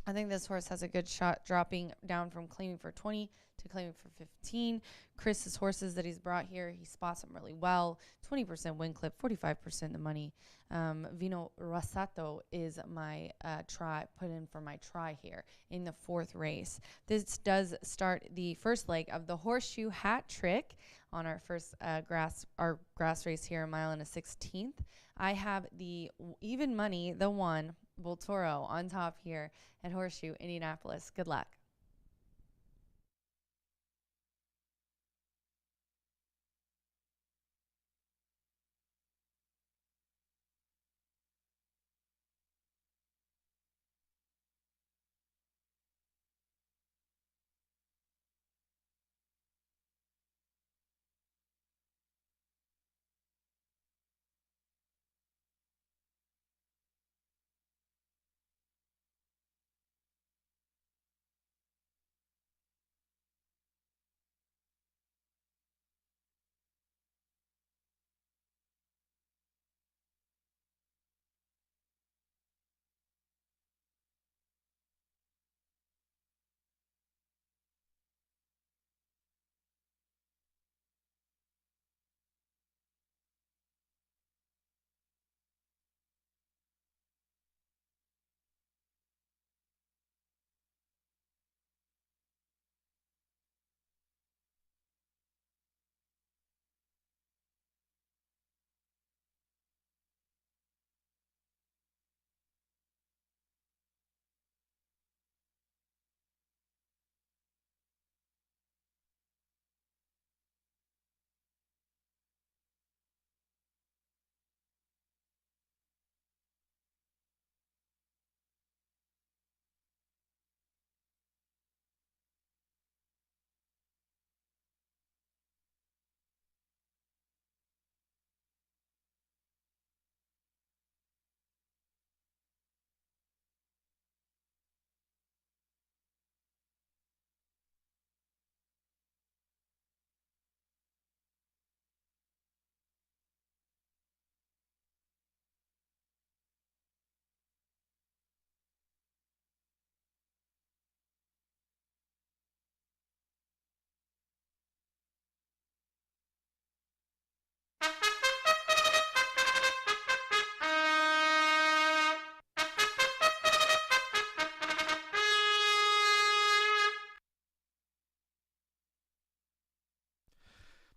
I think this horse has a good shot dropping down from claiming for 20 to claiming for 15. Chris's horses that he's brought here, he spots them really well. 20% win clip, 45% the money. Vino Rosato is my try, put in for my try here in the 4th race. This does start the first leg of the Horseshoe Hat Trick on our first grass race here, a mile and a 16th. I have the even money, the 1, Voltoro, on top here at Horseshoe Indianapolis. Good luck.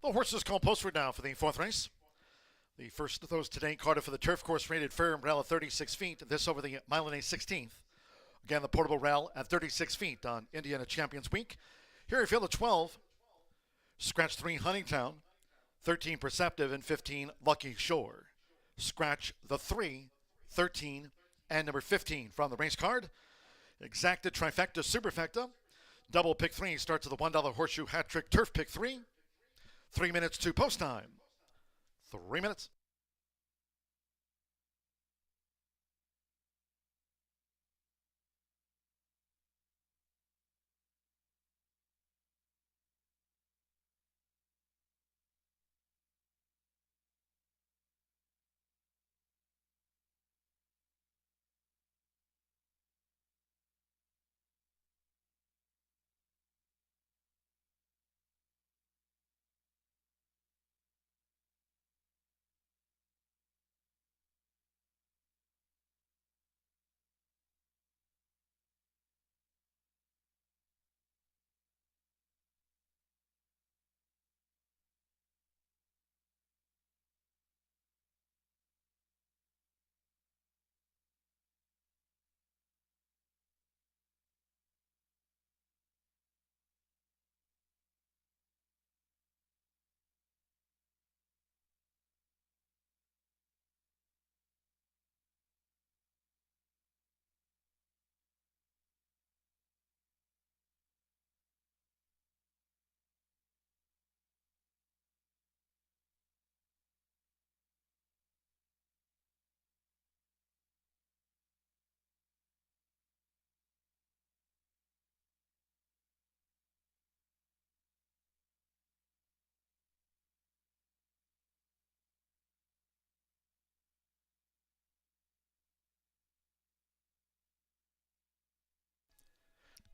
The horses called postward now for the 4th race. The first of those today, Carter for the turf course, rated fair and rail at 36 feet. This over the mile and a 16th. Again, the portable rail at 36 feet on Indiana Champions Week. Here you feel the 12. Scratch 3, Huntingtown. 13, Perceptive, and 15, Lucky Shore. Scratch the 3, 13, And number 15 from the race card, Exacta Trifecta Superfecta. Double pick 3 starts with the $1 Horseshoe Hat Trick Turf pick 3. 3 minutes to post time. 3 minutes.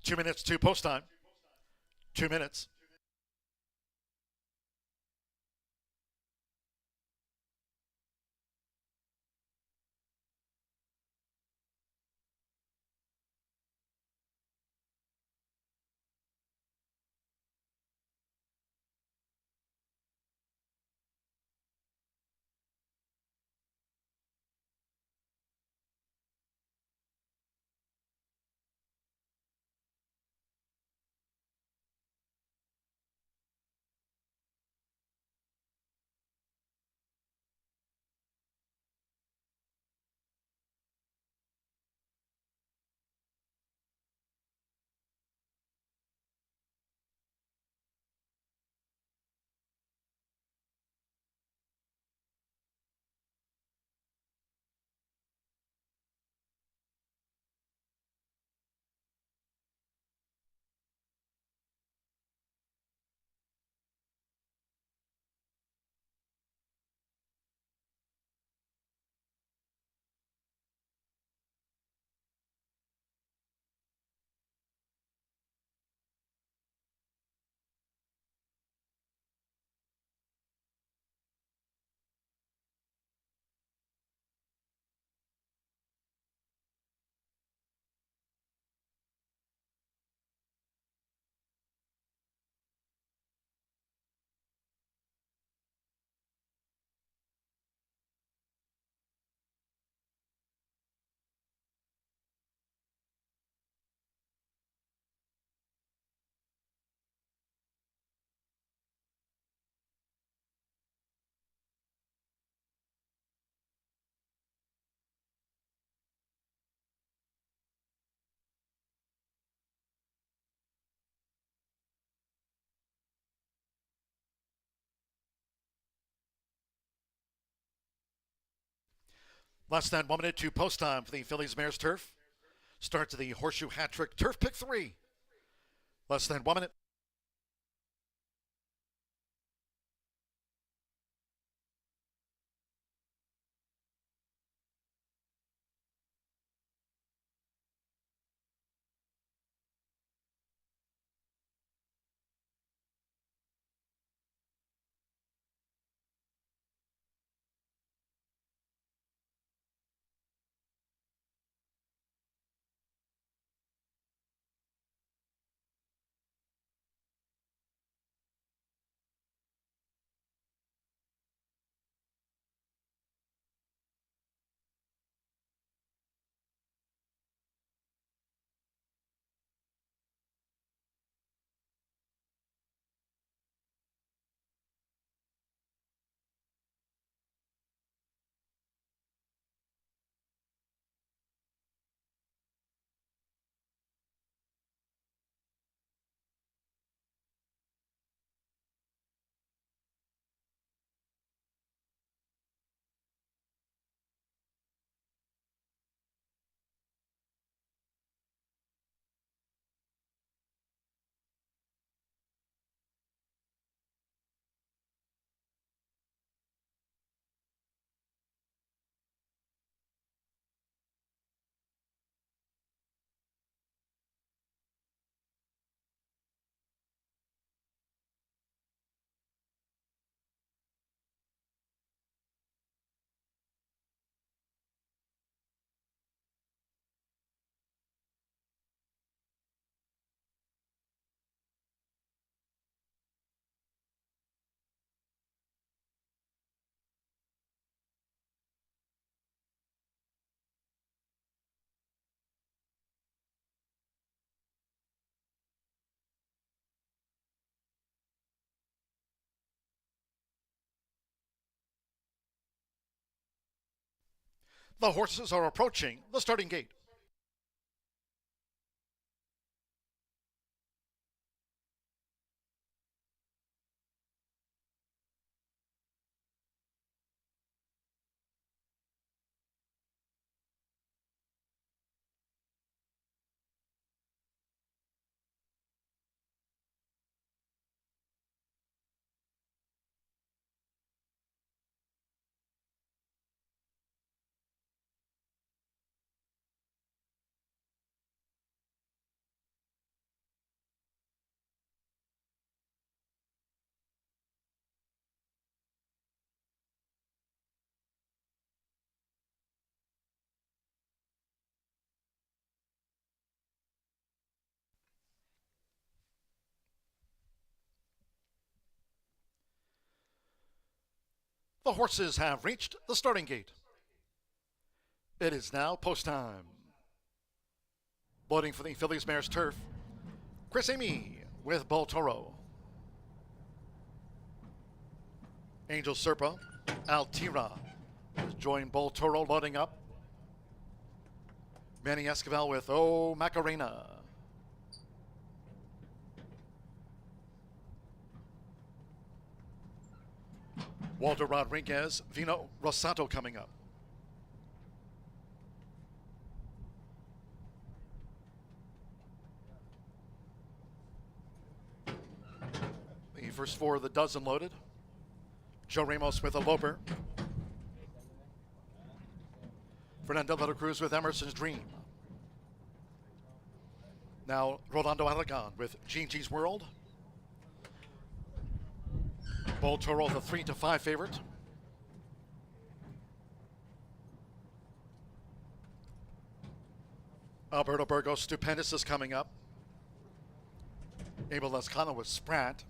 Two minutes to post time. 2 minutes. Less than 1 minute to post time for the Phillies Mares Turf. Start to the Horseshoe Hat Trick Turf pick 3. Less than 1 minute. The horses are approaching the starting gate. The horses have reached the starting gate. It is now post time. Loading for the Phillies Mares Turf, Chris Amy with Bull Toro. Angel Serpa, Altira has joined Bull Toro loading up. Manny Esquivel with O Macarena. Walter Rodriguez, Vino Rosato coming up. The first four of the dozen loaded. Joe Ramos with a Loper. Fernando de la Cruz with Emerson's Dream. Now Rolando Aragon with Gigi's World. Bull Toro, the 3-5 favorite. Alberto Burgos, Stupendous is coming up. Abel Lescano with Sprat.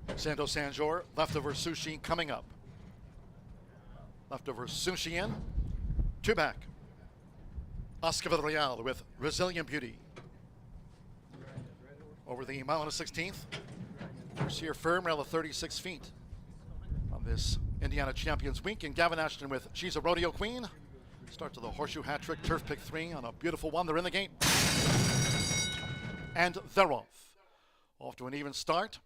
Sando Sanjor, Leftover Sushi coming up. Leftover Sushi in. Two back. Oscar Villarreal with Resilient Beauty. Over the mile and a 16th. Mercier Firm, rail of 36 feet on this Indiana Champions Week. And Gavin Ashton with She's a Rodeo Queen. Start to the Horseshoe Hat Trick, Turf Pick 3 on a beautiful one. They're in the gate. And they're off. Off to an even start.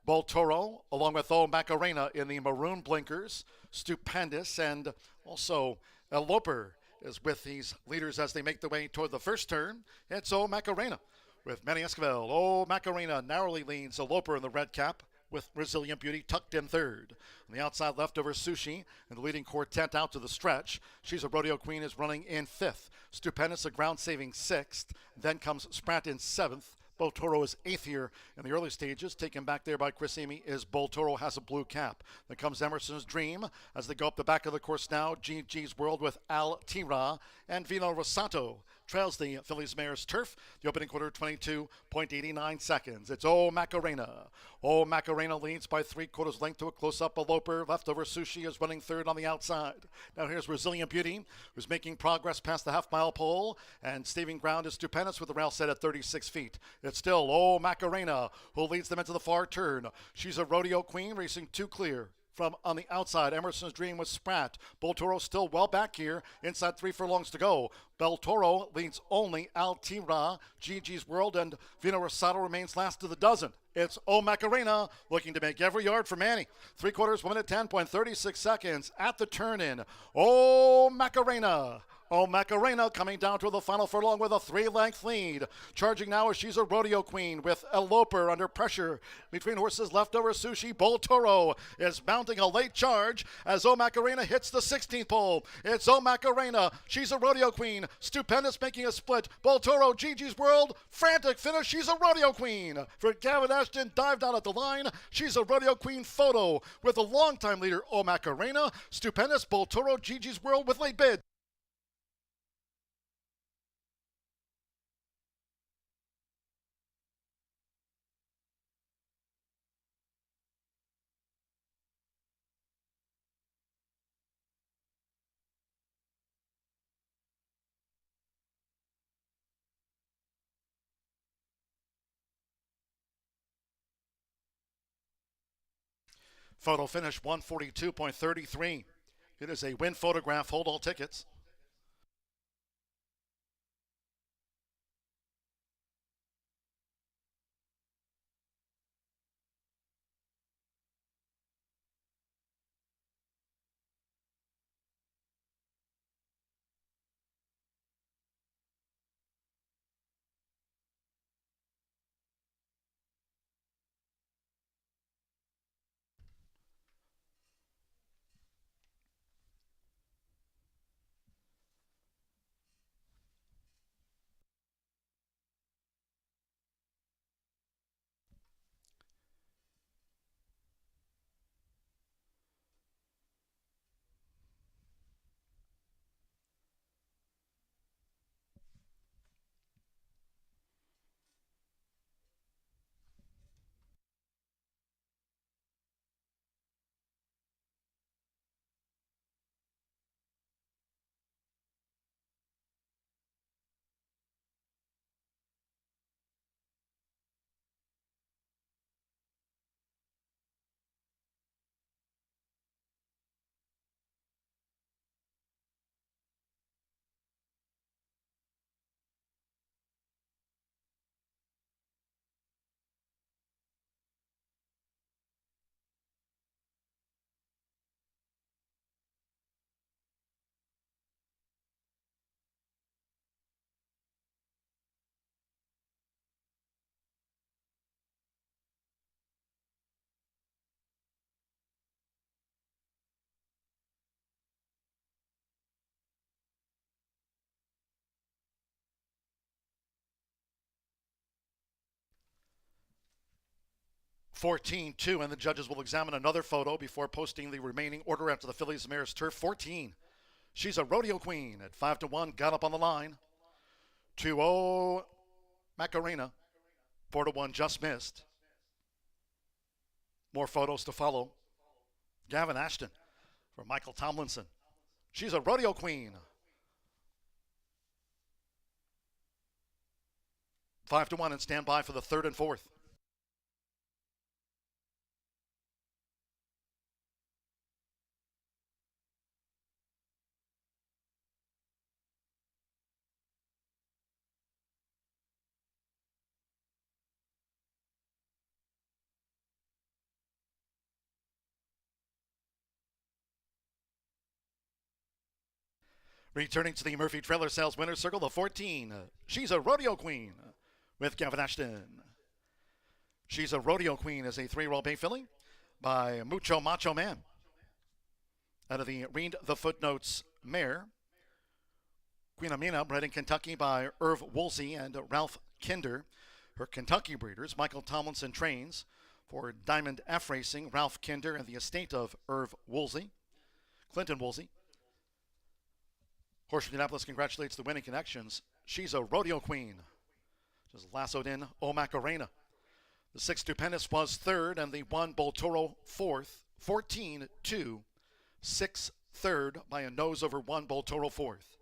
Bull Toro, along with O Macarena in the maroon blinkers. Stupendous, and also Eloper is with these leaders as they make their way toward the first turn. It's O Macarena with Manny Esquivel. O Macarena narrowly leads Eloper in the red cap with Resilient Beauty tucked in third. On the outside, Leftover Sushi and the leading quartet out to the stretch. She's a Rodeo Queen is running in fifth. Stupendous, a ground-saving sixth. Then comes Sprat in seventh. Bull Toro is eighth here in the early stages. Taken back there by Chris Amy is Bull Toro has a blue cap. Then comes Emerson's Dream as they go up the back of the course now. Gigi's World with Al Tira and Vino Rosato trails the Phillies Mares Turf. The opening quarter, 22.89 seconds. It's O Macarena. O Macarena leads by 3/4 length to a close-up. Eloper. Leftover Sushi is running third on the outside. Now here's Resilient Beauty, who's making progress past the half-mile pole. And staving ground is Stupendous with the rail set at 36 feet. It's still O Macarena, who leads them into the far turn. She's a Rodeo Queen, racing two clear. From on the outside, Emerson's Dream with Sprat. Bull Toro still well back here. Inside 3 furlongs to go. Bull Toro leads only Altira, Gigi's World, and Vino Rosato remains last of the dozen. It's O Macarena looking to make every yard for Manny. 3/4, 1 minute 10.36 seconds at the turn-in. O Macarena. O Macarena coming down to the final furlong with a 3-length lead. Charging now as She's a Rodeo Queen with Eloper under pressure. Between horses, Leftover Sushi. Bull Toro is mounting a late charge as O Macarena hits the 16th pole. It's O Macarena. She's a Rodeo Queen. Stupendous making a split. Bull Toro, Gigi's World. Frantic finish. She's a Rodeo Queen. For Gavin Ashton, dived down at the line. She's a Rodeo Queen photo with the longtime leader O Macarena. Stupendous, Bull Toro, Gigi's World with late bid. Photo finish 142.33. It is a win photograph. Hold all tickets. (14-2), and the judges will examine another photo before posting the remaining order after the fillies mare's turf. 14. She's a rodeo queen at 5-1. Got up on the line. 2-0 Macarena. 4-1 just missed. More photos to follow. Gavin Ashton for Michael Tomlinson. She's a rodeo queen. 5-1 and stand by for the third and fourth. Returning to the Murphy Trailer Sales Winner's Circle, the 14. She's a rodeo queen with Gavin Ashton. She's a rodeo queen is a 3-year-old bay filly by Mucho Macho Man. Out of the Read the Footnotes mare, Queen Amina, bred in Kentucky by Irv Woolsey and Ralph Kinder. Her Kentucky breeders, Michael Tomlinson trains for Diamond F Racing, Ralph Kinder, and the estate of Irv Woolsey, Clinton Woolsey. Horseshoe Indianapolis congratulates the winning connections. She's a rodeo queen. Just lassoed in O Macarena. The 6 Stupendous was third, and the 1 Boltoro fourth. 14-2. 6 third by a nose over 1 Boltoro fourth.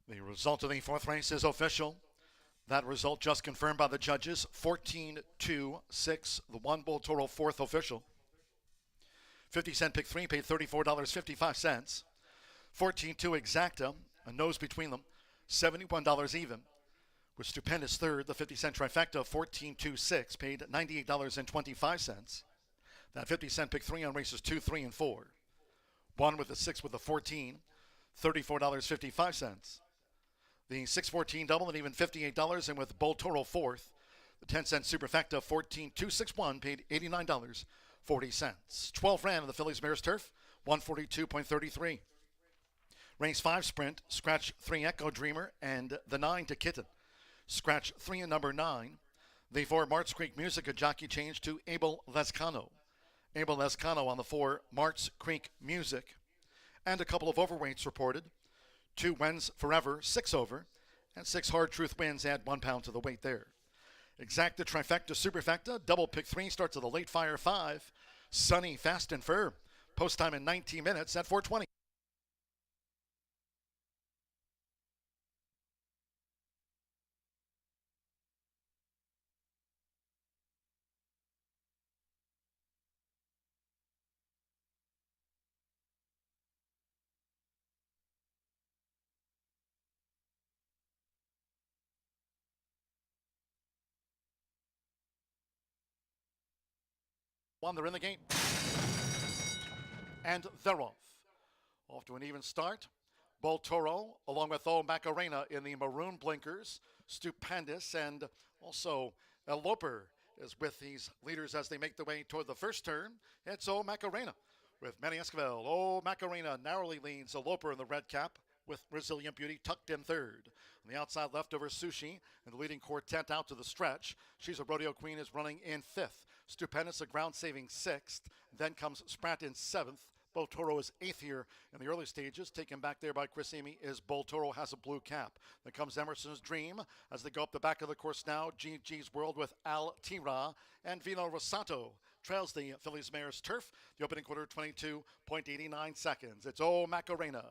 The result of the fourth race is official. That result just confirmed by the judges, 14-2-6, the one bull total fourth official. 50-cent pick three paid $34.55. 14-2 exacta, a nose between them, $71 even. With stupendous third, the 50-cent trifecta, 14-2-6, paid $98.25. That 50-cent pick three on races 2, 3, and 4. One with the 6 with the 14, $34.55. The 6-14 double and even $58, and with bull total fourth, the 10-cent superfecta 14-2-6-1 paid $89.40. 12 ran on the Phillies Mares turf, 142.33. Race 5 sprint, scratch 3 Echo Dreamer and the 9 to Kitten. Scratch 3 and number 9. The 4 Mart's Creek Music, a jockey change to Abel Lescano. Abel Lescano on the 4 Mart's Creek Music. And a couple of overweights reported. 2 wins forever, 6 over, and 6 hard truth wins add 1 pound to the weight there. Exacta, trifecta, superfecta, double pick 3 starts at the late fire 5. Sunny, fast and firm. Post time in 19 minutes at 4:20. One, they're in the game. And they're off. Off to an even start. Bull Toro, along with O Macarena in the maroon blinkers. Stupendous. And also El Loper is with these leaders as they make their way toward the first turn. It's O Macarena with Manny Esquivel. O Macarena narrowly leads El Loper in the red cap, with Resilient Beauty tucked in third. On the outside, Leftover Sushi and the leading quartet out to the stretch. She's a Rodeo Queen is running in fifth. Stupendous, a ground-saving sixth. Then comes Sprat in seventh. Bull Toro is eighth here in the early stages. Taken back there by Chris Amy is Bull Toro has a blue cap. Then comes Emerson's Dream as they go up the back of the course now. GG's World with Al Tira and Vino Rosato trails the Phillies Mares turf. The opening quarter, 22.89 seconds. It's O Macarena.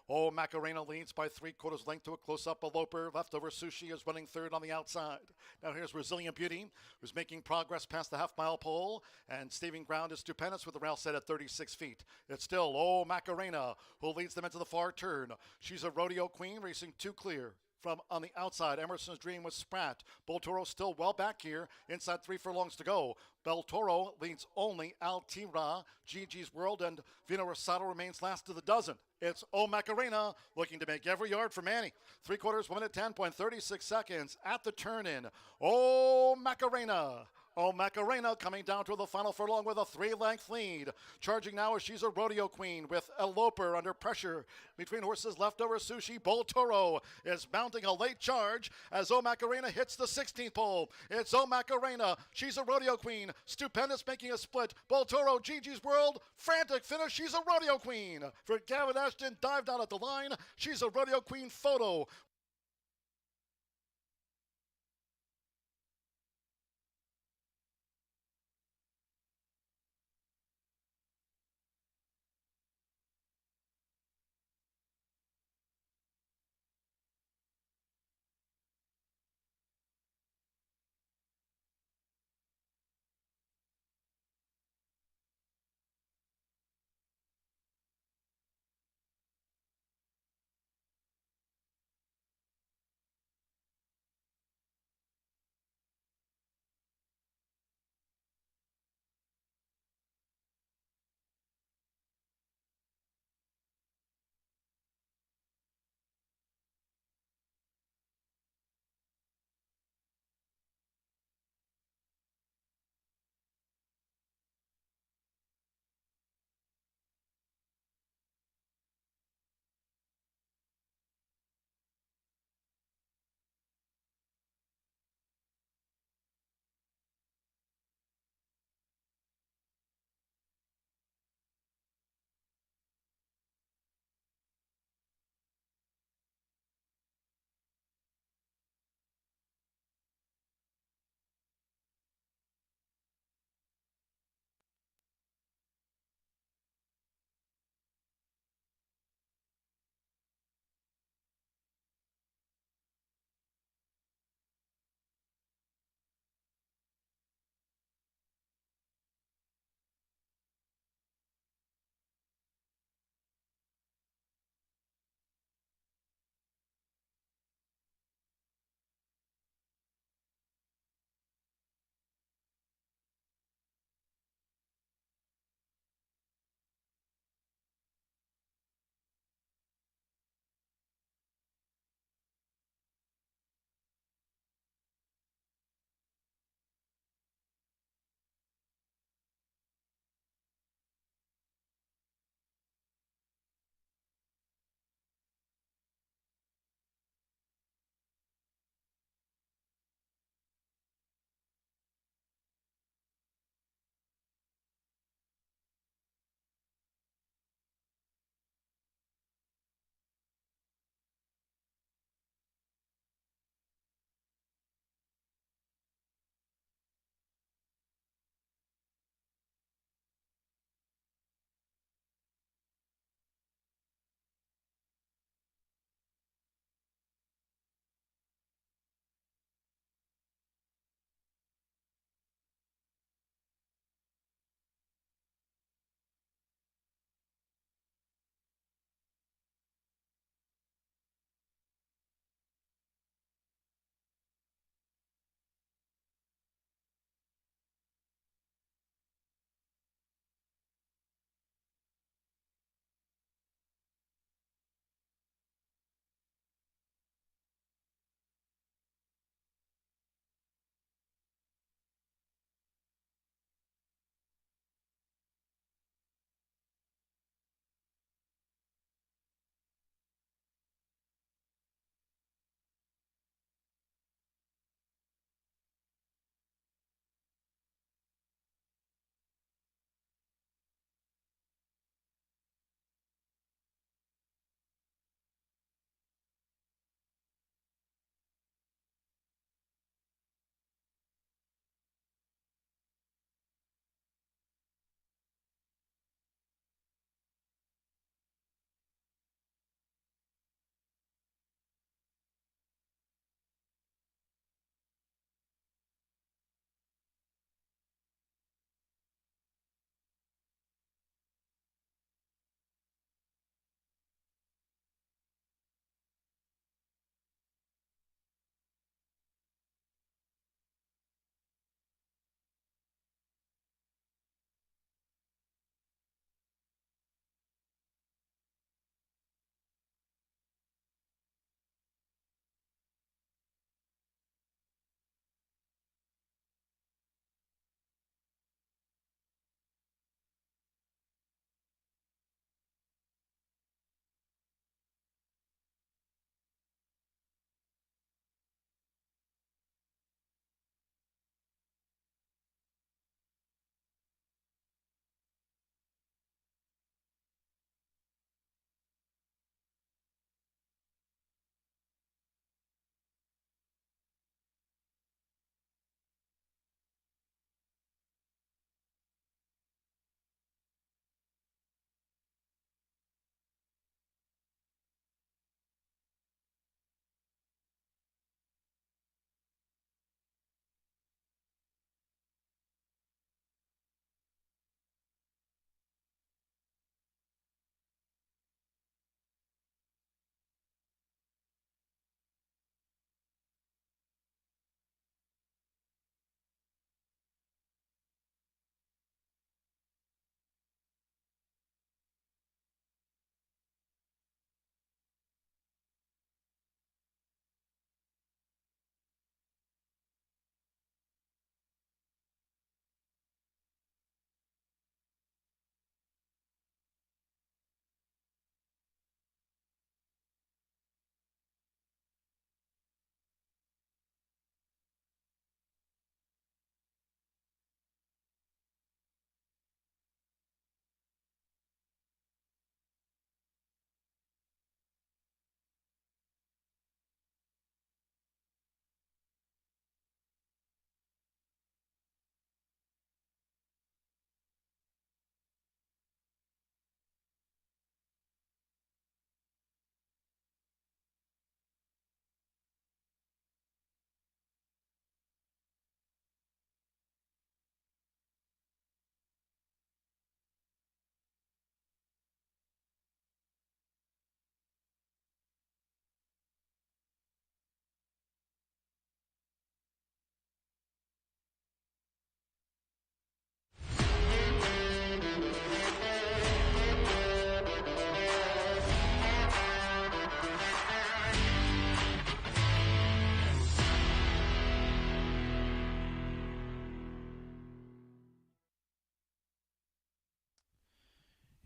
O Macarena leads by 3/4 length to a close-up. A Loper. Leftover Sushi is running third on the outside. Now here's Resilient Beauty, who's making progress past the half-mile pole, and staving ground is Stupendous with the rail set at 36 feet. It's still O Macarena, who leads them into the far turn. She's a Rodeo Queen, racing 2 clear. From on the outside, Emerson's Dream with Sprat. Bull Toro still well back here. Inside 3 furlongs to go. Bull Toro leads only Altira, GG's World, and Vino Rosato remains last of the dozen. It's O Macarena looking to make every yard for Manny. 3/4, 1 minute 10.36 seconds at the turn-in. O Macarena. Oh, Macarena coming down to the final furlong with a 3-length lead. Charging now as she's a Rodeo Queen with a Loper under pressure. Between horses, Leftover Sushi, Bull Toro is mounting a late charge as O Macarena hits the 16th pole. It's O Macarena. She's a Rodeo Queen. Stupendous making a split. Bull Toro, GG's World, frantic finish. She's a Rodeo Queen. For Gavin Ashton, dived out at the line. She's a Rodeo Queen photo.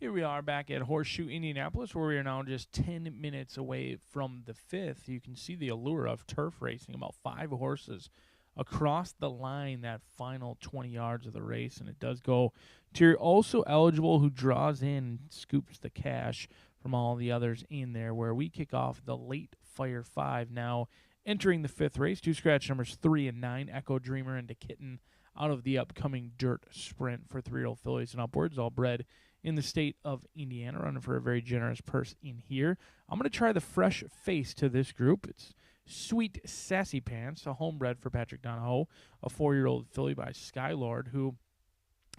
Here we are back at Horseshoe Indianapolis, where we are now just 10 minutes away from the 5th. You can see the allure of turf racing, about 5 horses across the line that final 20 yards of the race, and it does go to your also eligible who draws in, scoops the cash from all the others in there, where we kick off the late Fire 5 now entering the 5th race. 2 scratch numbers 3 and 9, Echo Dreamer into Kitten out of the upcoming Dirt Sprint for 3-year-old fillies and upwards, all bred in the state of Indiana, running for a very generous purse in here. I'm going to try the fresh face to this group. It's Sweet Sassy Pants, a homebred for Patrick Donahoe, a 4-year-old filly by Skylord, who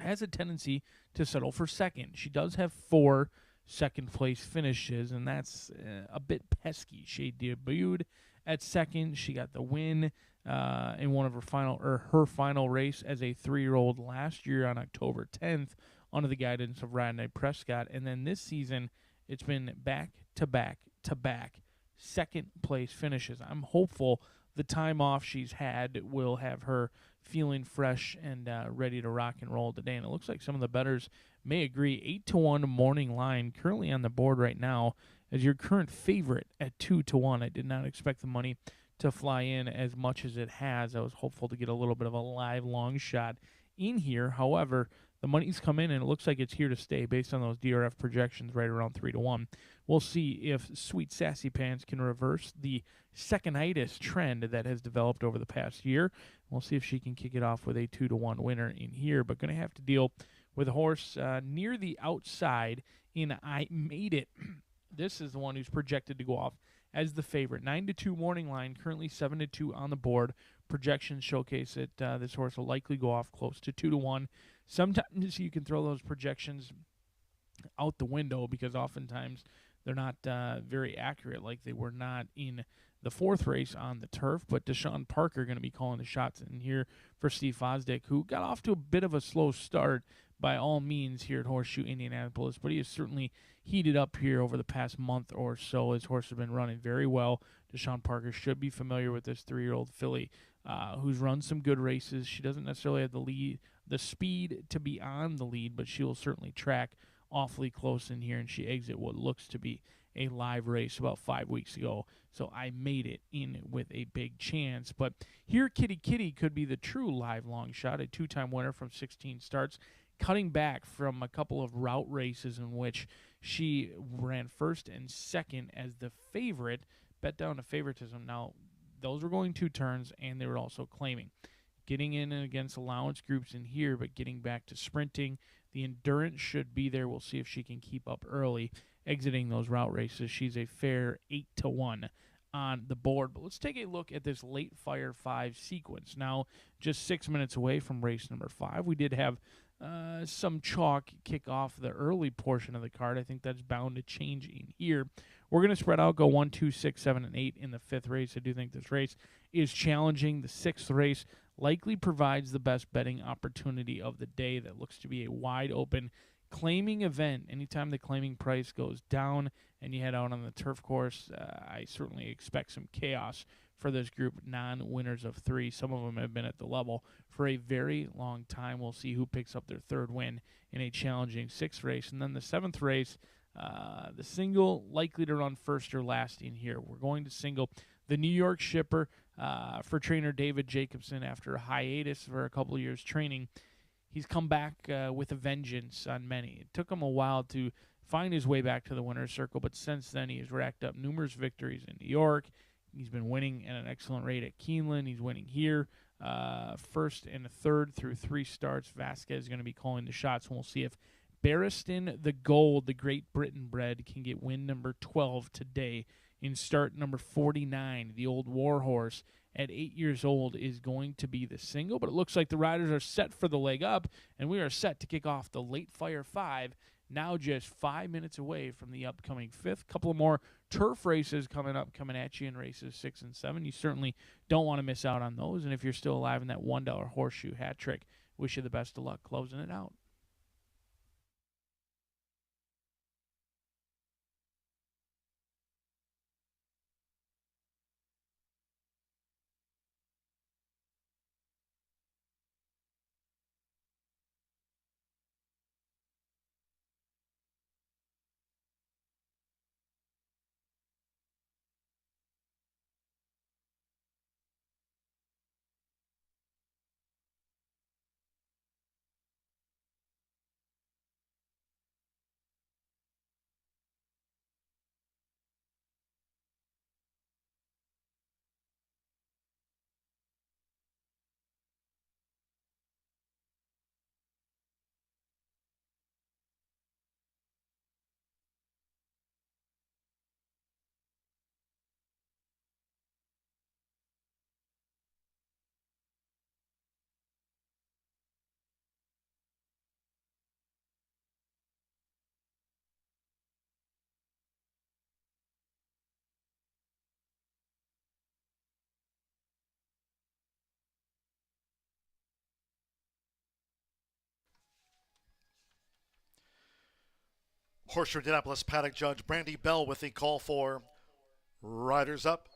has a tendency to settle for second. She does have 4 second-place finishes, and that's a bit pesky. She debuted at second. She got the win in one of her final race as a 3-year-old last year on October 10th under the guidance of Rodney Prescott. And then this season, it's been back-to-back-to-back second-place finishes. I'm hopeful the time off she's had will have her feeling fresh and ready to rock and roll today. And it looks like some of the bettors may agree. 8-1 morning line currently on the board right now as your current favorite at 2-1. I did not expect the money to fly in as much as it has. I was hopeful to get a little bit of a live long shot in here. However, the money's come in, and it looks like it's here to stay based on those DRF projections right around 3-1. We'll see if Sweet Sassy Pants can reverse the seconditis trend that has developed over the past year. We'll see if she can kick it off with a 2-1 winner in here, but going to have to deal with a horse near the outside in I Made It. This is the one who's projected to go off as the favorite. 9-2 morning line, currently 7-2 on the board. Projections showcase that this horse will likely go off close to 2-1. Sometimes you can throw those projections out the window because oftentimes they're not very accurate, like they were not in the 4th race on the turf. But Deshaun Parker going to be calling the shots in here for Steve Fosdick, who got off to a bit of a slow start by all means here at Horseshoe Indianapolis, but he has certainly heated up here over the past month or so. His horse has been running very well. Deshaun Parker should be familiar with this 3-year-old filly who's run some good races. She doesn't necessarily have the speed to be on the lead, but she will certainly track awfully close in here, and she exit what looks to be a live race about 5 weeks ago. So I Made It in with a big chance. But here, Kitty Kitty could be the true live long shot, a 2-time winner from 16 starts, cutting back from a couple of route races in which she ran first and second as the favorite, bet down to favoritism. Now, those were going 2 turns, and they were also claiming. Getting in against allowance groups in here, but getting back to sprinting. The endurance should be there. We'll see if she can keep up early, exiting those route races. She's a fair 8-1 on the board. But let's take a look at this late Fire 5 sequence. Now, just 6 minutes away from race number 5. We did have some chalk kick off the early portion of the card. I think that's bound to change in here. We're going to spread out, go 1, 2, 6, 7, and 8 in the 5th race. I do think this race is challenging. The 6th race likely provides the best betting opportunity of the day. That looks to be a wide open claiming event. Anytime the claiming price goes down and you head out on the turf course, I certainly expect some chaos for this group, non-winners of 3. Some of them have been at the level for a very long time. We'll see who picks up their 3rd win in a challenging 6th race. And then the 7th race, the single likely to run first or last in here. We're going to single the New York Shipper for trainer David Jacobson after a hiatus for a couple of years training. He's come back with a vengeance on many. It took him a while to find his way back to the winner's circle, but since then he has racked up numerous victories in New York. He's been winning at an excellent rate at Keeneland. He's winning here, 1st and 3rd through 3 starts. Vasquez is going to be calling the shots, and we'll see if Barristan the Gold, the Great Britain bred, can get win number 12 today in start number 49. The old war horse at 8 years old is going to be the single, but it looks like the riders are set for the leg up, and we are set to kick off the late Fire 5, now just 5 minutes away from the upcoming 5th. Couple of more turf races coming at you in races 6 and 7. You certainly don't want to miss out on those, and if you're still alive in that $1 horseshoe hat trick, wish you the best of luck closing it out.
Horseshoe Indianapolis paddock judge Brandy Bell with the call for riders up.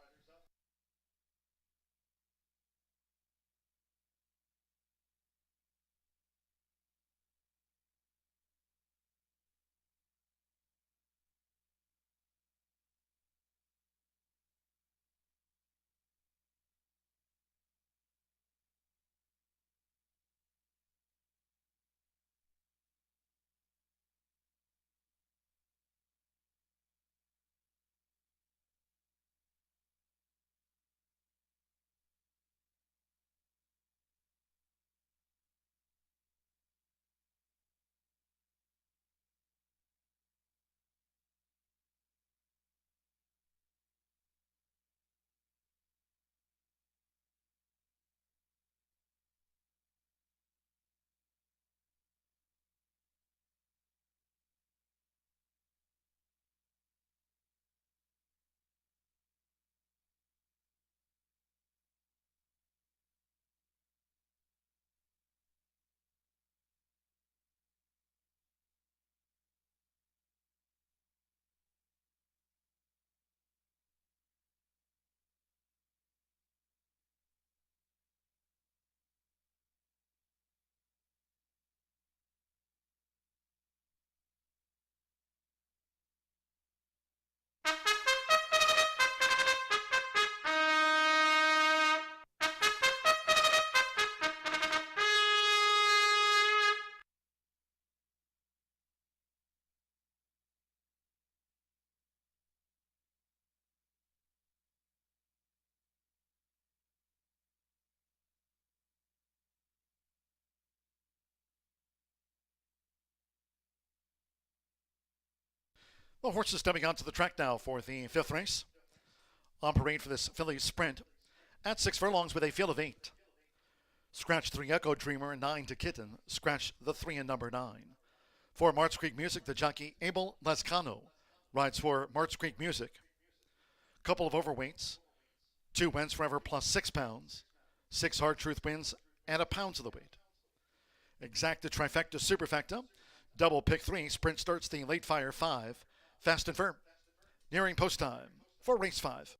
The horses stepping onto the track now for the fifth race. On parade for this Phillies sprint at 6 furlongs with a field of 8. Scratch 3 Echo Dreamer and 9 to Kitten. Scratch the 3 and number 9. For March Creek Music, the jockey Abel Lescano rides for March Creek Music. Couple of overweights. 2 wins forever plus 6 pounds. 6 Hard Truth wins and a pound to the weight. Exacta Trifecta Superfecta. Double pick 3. Sprint starts the late fire 5. Fast and firm. Nearing post time for race 5.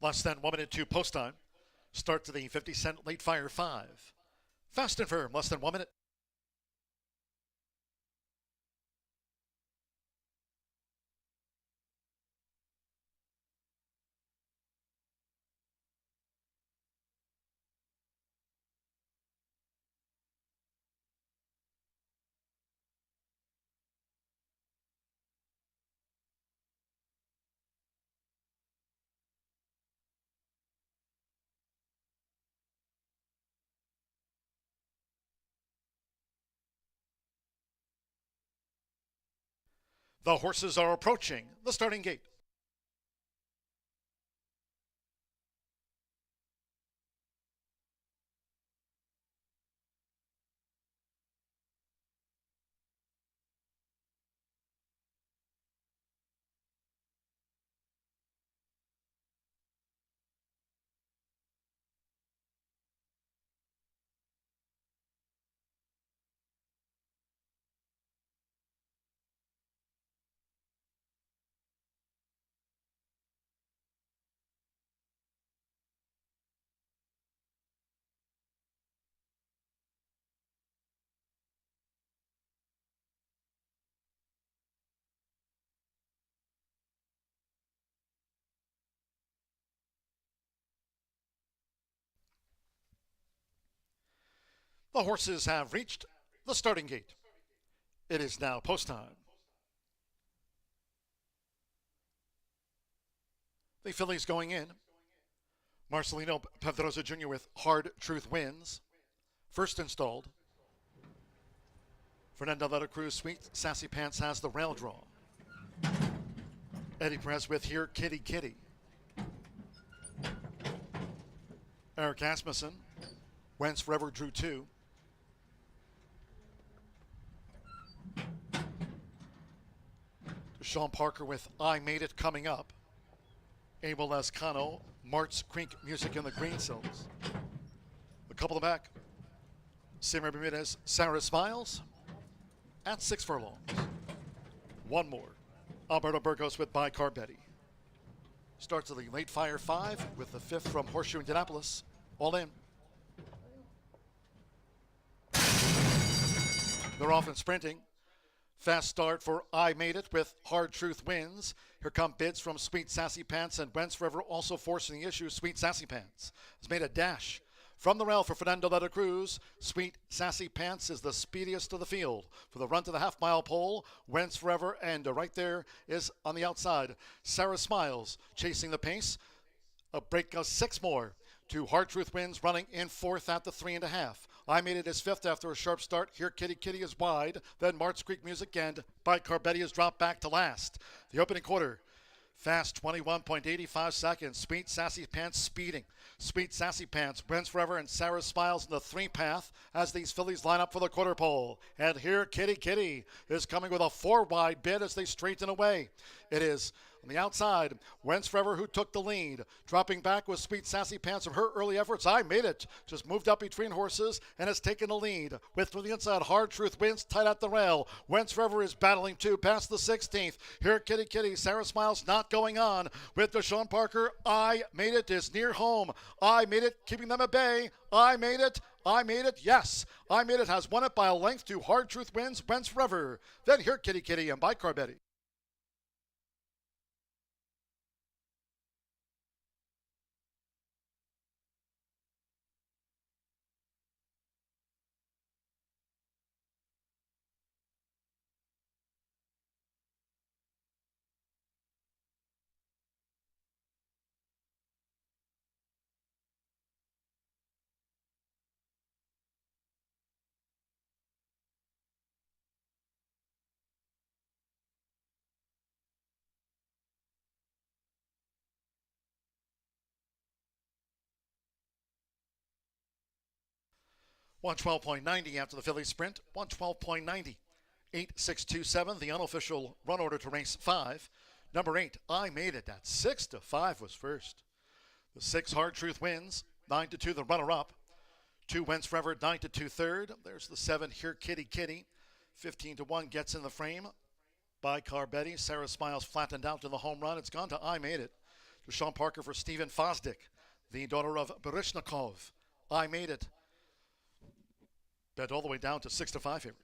Less than 1 minute to post time. Start to the 50-cent late fire 5. Fast and firm, less than 1 minute. The horses are approaching the starting gate. The horses have reached the starting gate. It is now post time. The fillies going in. Marcelino Pedrosa Jr. with Hard Truth wins. First installed. Fernando Letta Cruz, Sweet Sassy Pants has the rail draw. Eddie Perez with Here Kitty Kitty. Eric Asmussen, Wentz Forever drew 2. Sean Parker with I Made It coming up. Abel Lescano, Mart's Creek Music in the Green Sills. A couple of back. Simmer Bermudez, Sarah Smiles at 6 furlongs. One more. Alberto Burgos with By Carbetti. Starts at the late fire 5 with the 5th from Horseshoe Indianapolis. All in. They're off and sprinting. Fast start for I Made It with Hard Truth wins. Here come bids from Sweet Sassy Pants and Wentz Forever also forcing the issue. Sweet Sassy Pants has made a dash from the rail for Fernando Letta Cruz. Sweet Sassy Pants is the speediest of the field for the run to the half-mile pole. Wentz Forever, and right there is on the outside. Sarah Smiles chasing the pace. A break of 6 more to Hard Truth wins, running in 4th at the 3.5. I Made It is 5th after a sharp start. Here Kitty Kitty is wide. Then Mart's Creek Music and By Carbetti is dropped back to last. The opening quarter. Fast 21.85 seconds. Sweet Sassy Pants speeding. Sweet Sassy Pants, Wentz Forever, and Sarah Smiles in the 3 path as these fillies line up for the quarter pole. And here Kitty Kitty is coming with a 4 wide bid as they straighten away. It is on the outside, Wentz Forever who took the lead. Dropping back with Sweet Sassy Pants from her early efforts. I Made It. Just moved up between horses and has taken the lead. With to the inside, Hard Truth wins tight at the rail. Wentz Forever is battling too past the 16th. Here Kitty Kitty, Sarah Smiles not going on. With Deshaun Parker, I Made It is near home. I Made It keeping them at bay. I Made It. I Made It, yes. I Made It has won it by a length to Hard Truth wins, Wentz Forever. Then Here Kitty Kitty and By Carbetti. $112.90 after the Phillies sprint. $112.90. 8-6-2-7, the unofficial run order to race 5. Number 8, I Made It. At 6-5 was first. The 6, Hard Truth wins. 9-2, the runner-up. 2, Wentz Forever. 9-2, third. There's the 7, Here Kitty Kitty. 15-1 gets in the frame. By Carbetti. Sarah Smiles flattened out to the home run. It's gone to I Made It. Deshaun Parker for Stephen Fosdick, the daughter of Baryshnikov. I Made It. Bet all the way down to 6-5 favorite.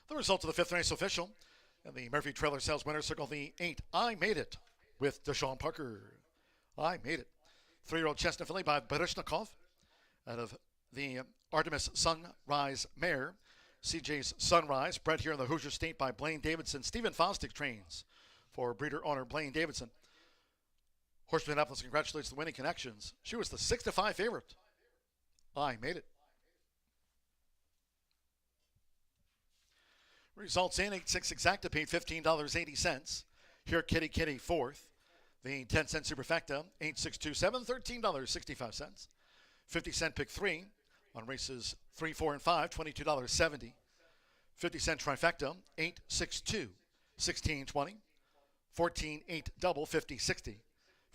The result of the fifth race official. And the Murphy Trailer Sales winner circle the 8. I Made It with Deshaun Parker. I Made It. 3-year-old Chestnut filly by Baryshnikov out of the Artemis Sunrise mare. CJ's Sunrise, bred here in the Hoosier State by Blaine Davidson. Stephen Fosdick trains for breeder owner Blaine Davidson. Horseshoe Indianapolis congratulates the winning connections. She was the 6-5 favorite. I Made It. Results in 8-6 exacta paid $15.80. Here Kitty Kitty fourth. The 10-cent superfecta 8-6-2-7 $13.65. 50-cent pick 3 on races 3, 4, and 5 $22.70. 50-cent trifecta 8-6-2 $16.20. 14-8 double 50-60.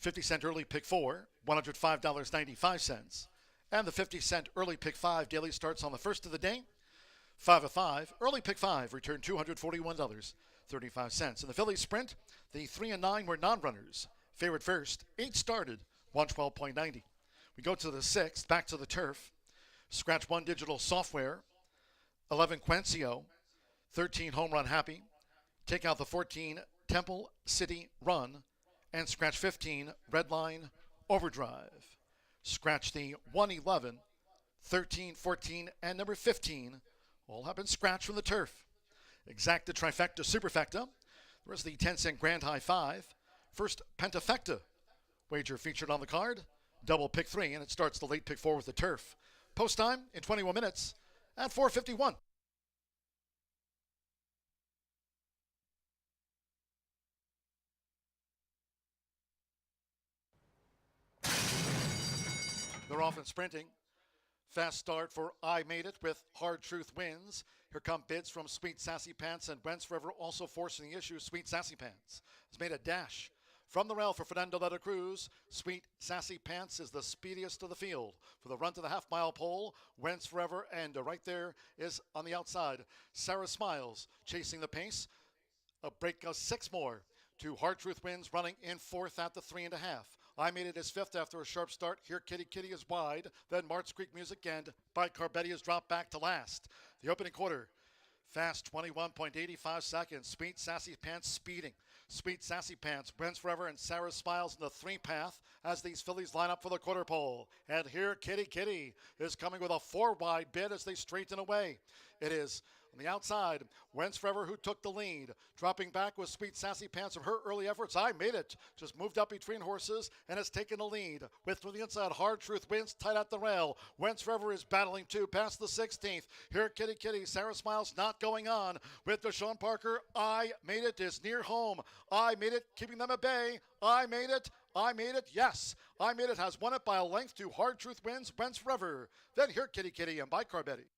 50-cent early pick 4 $105.95. And the 50-cent early pick 5 daily starts on the first of the day. 5 of 5. Early pick 5 returned $241.35. In the Phillies sprint, the 3 and 9 were non-runners. Favorite first, 8 started, 112.90. We go to the 6th, back to the turf. Scratch 1 digital software, 11 Quencio, 13 Home Run Happy. Take out the 14 Temple City Run, and scratch 15 Redline Overdrive. Scratch the 111, 13, 14, and number 15. All have been scratched from the turf. Exacta, trifecta, superfecta. The rest of the 10-cent grand high 5. First pentafecta wager featured on the card. Double pick 3, and it starts the late pick 4 with the turf. Post time in 21 minutes at 4:51. They're off and sprinting. Fast start for I Made It with Hard Truth wins. Here come bids from Sweet Sassy Pants and Wentz Forever, also forcing the issue. Sweet Sassy Pants has made a dash from the rail for Fernando de la Cruz. Sweet Sassy Pants is the speediest of the field for the run to the half-mile pole. Wentz Forever, and right there is on the outside. Sarah Smiles chasing the pace. A break of 6 more to Hard Truth wins, running in 4th at the 3.5. I Made It is 5th after a sharp start. Here Kitty Kitty is wide. Then Mart's Creek Music and By Carbetti has dropped back to last. The opening quarter, fast 21.85 seconds. Sweet Sassy Pants speeding. Sweet Sassy Pants, Wentz Forever, and Sarah Smiles in the 3 path as these fillies line up for the quarter pole. And here Kitty Kitty is coming with a 4 wide bid as they straighten away. It is on the outside, Wentz Forever, who took the lead. Dropping back with Sweet Sassy Pants from her early efforts. I Made It. Just moved up between horses and has taken the lead. With from the inside, Hard Truth wins tight at the rail. Wentz Forever is battling too past the 16th. Here Kitty Kitty, Sarah Smiles not going on. With Deshaun Parker, I Made It is near home. I Made It, keeping them at bay. I Made It. I Made It, yes. I Made It has won it by a length to Hard Truth wins, Wentz Forever. Then here Kitty Kitty and By Carbetti.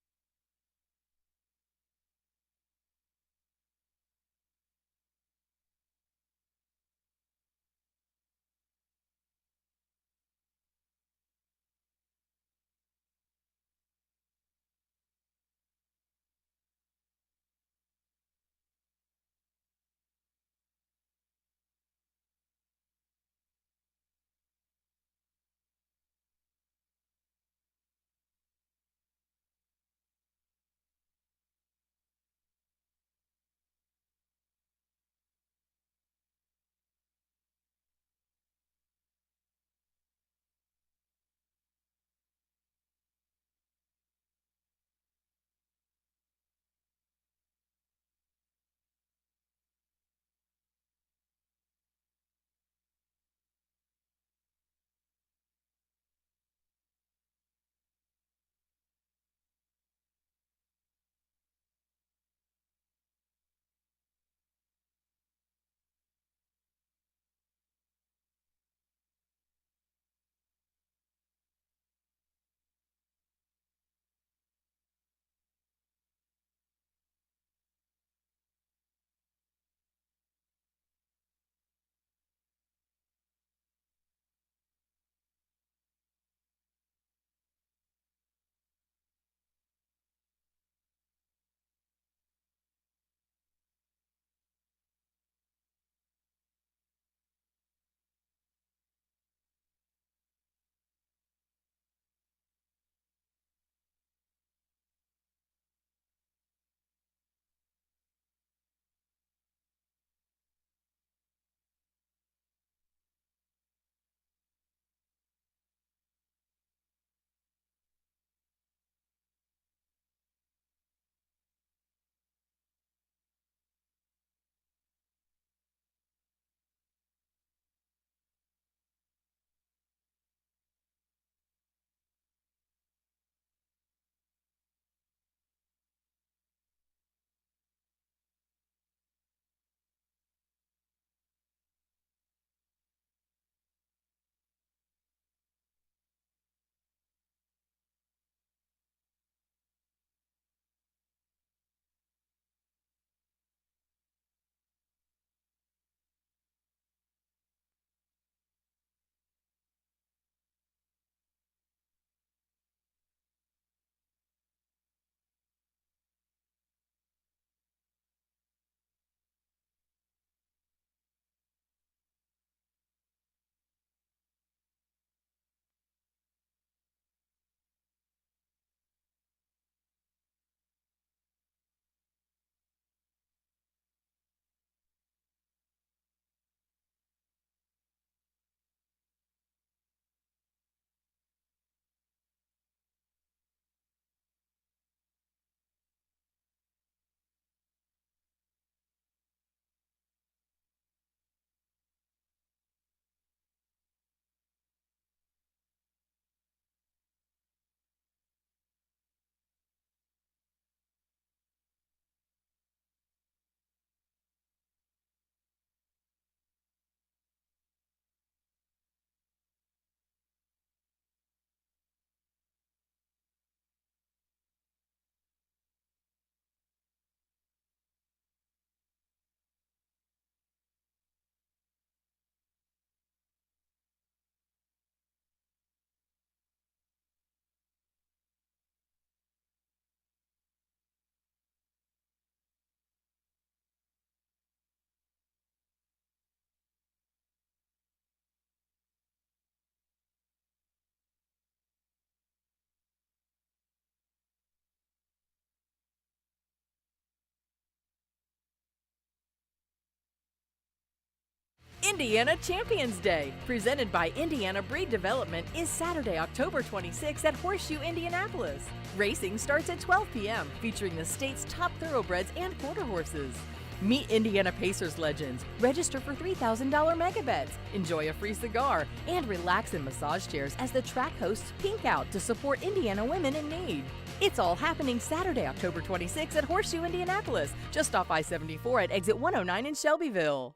Indiana Champions Day, presented by Indiana Breed Development, is Saturday, October 26th at Horseshoe Indianapolis. Racing starts at 12 p.m., featuring the state's top thoroughbreds and quarter horses. Meet Indiana Pacers legends, register for $3,000 mega bets, enjoy a free cigar, and relax in massage chairs as the track hosts Pink Out to support Indiana women in need. It's all happening Saturday, October 26th at Horseshoe Indianapolis, just off I-74 at exit 109 in Shelbyville.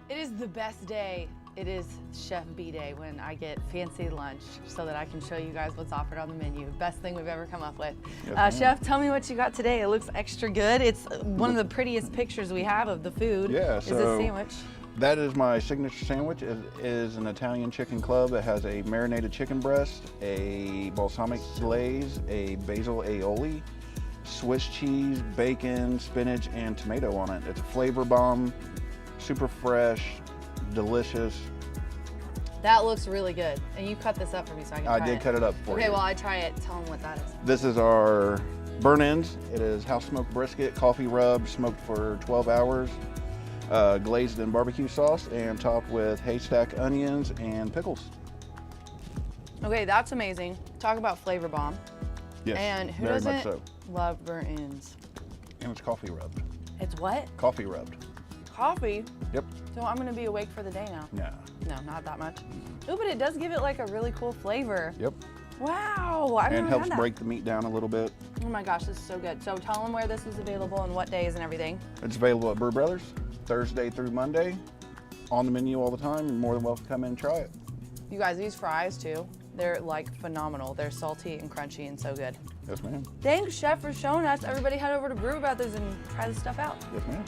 It is the best day. It is Chef B Day when I get fancy lunch so that I can show you guys what's offered on the menu. Best thing we've ever come up with. Chef, tell me what you got today. It looks extra good. It's one of the prettiest pictures we have of the food.
Yeah,
is a sandwich.
That is my signature sandwich. It is an Italian chicken club. It has a marinated chicken breast, a balsamic glaze, a basil aioli, Swiss cheese, bacon, spinach, and tomato on it. It's a flavor bomb, super fresh, delicious.
That looks really good. And you cut this up for me so I can try it.
I did cut it up for you.
Okay, well, I try it. Tell them what that is.
This is our burn ends. It is house smoked brisket, coffee rubbed, smoked for 12 hours, glazed in barbecue sauce, and topped with haystack onions and pickles.
Okay, that's amazing. Talk about flavor bomb.
Yes,
And who
very
doesn't
much so.
love burnt ends?
And it's coffee rubbed.
It's what?
Coffee rubbed.
Coffee?
Yep.
So I'm gonna be awake for the day now.
No.
No, not that much. Ooh, but it does give it like a really cool flavor.
Yep.
Wow, I've
And
never
helps
had that.
break the meat down a little bit.
Oh my gosh, this is so good. So tell them where this is available and what days and everything.
It's available at Brew Brothers, Thursday through Monday. On the menu all the time. You're more than welcome to come in and try it.
You guys, these fries too, they're like phenomenal. They're salty and crunchy and so good.
Yes, ma'am.
Thanks, Chef, for showing us. Everybody head over to Brew Brothers and try this stuff out.
Yes, ma'am.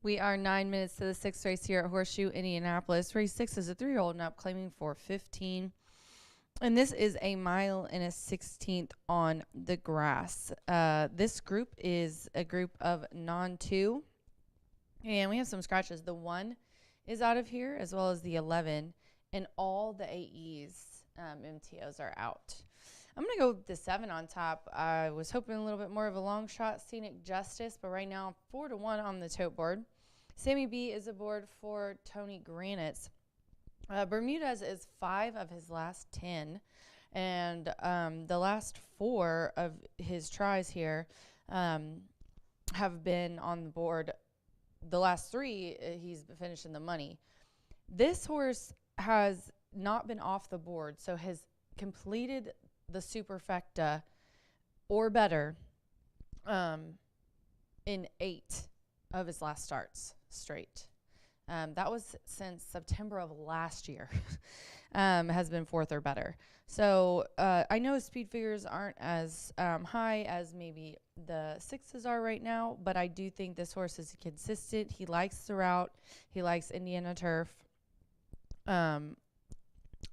We are 9 minutes to the 6th race here at Horseshoe Indianapolis. Race 6 is a 3-year-old and up, claiming for 15. And this is a mile and a 16th on the grass. This group is a group of non-2. And we have some scratches. The 1 is out of here, as well as the 11. And all the AEs, MTOs, are out. I'm going to go with the 7 on top. I was hoping a little bit more of a long shot, Scenic Justice, but right now 4-1 on the tote board. Sammy B is aboard for Tony Granite's. Bermudez is 5 of his last 10, and the last 4 of his tries here have been on the board. The last 3, he's finished in the money. This horse has not been off the board, so has completed the superfecta or better in 8 of his last starts straight. That was since September of last year. Has been 4th or better. So I know his speed figures aren't as high as maybe the 6s are right now, but I do think this horse is consistent. He likes the route. He likes Indiana turf. The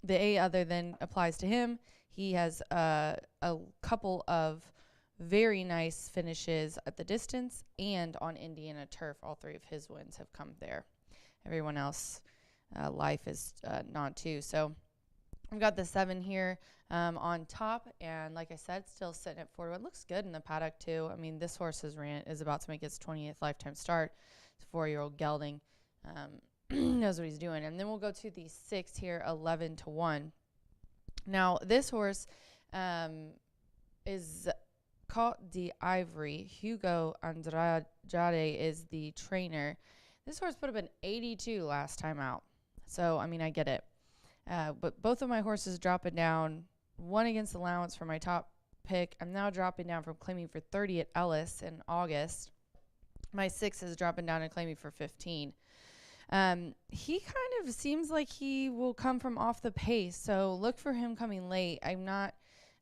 A other than applies to him. He has a couple of very nice finishes at the distance and on Indiana turf. All 3 of his wins have come there. Everyone else, life is not too. So I've got the 7 here on top, and like I said, still sitting at 4-1. Looks good in the paddock too. I mean, this horse is about to make its 20th lifetime start. It's 4-year-old gelding. Knows what he's doing. And then we'll go to the 6 here, 11-1. Now, this horse is caught the Ivory. Hugo Andrade is the trainer. This horse put up an 82 last time out. So, I mean, I get it. But both of my horses dropping down. 1 against allowance for my top pick. I'm now dropping down from claiming for 30 at Ellis in August. My 6 is dropping down and claiming for 15. He kind of seems like he will come from off the pace, so look for him coming late. I'm not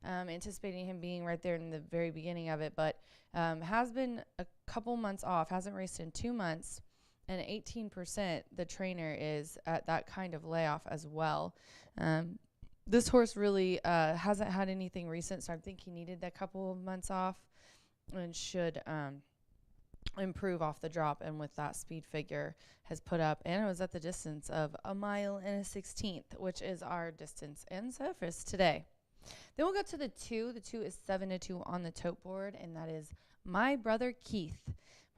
anticipating him being right there in the very beginning of it, but has been a couple months off, hasn't raced in 2 months, and 18% the trainer is at that kind of layoff as well. This horse really hasn't had anything recent, so I think he needed that couple of months off and should improve off the drop, and with that speed figure has put up, and it was at the distance of 1 mile and a 16th, which is our distance and surface today. Then we'll go to the 2. The 2 is 7-2 on the tote board, and that is My Brother Keith.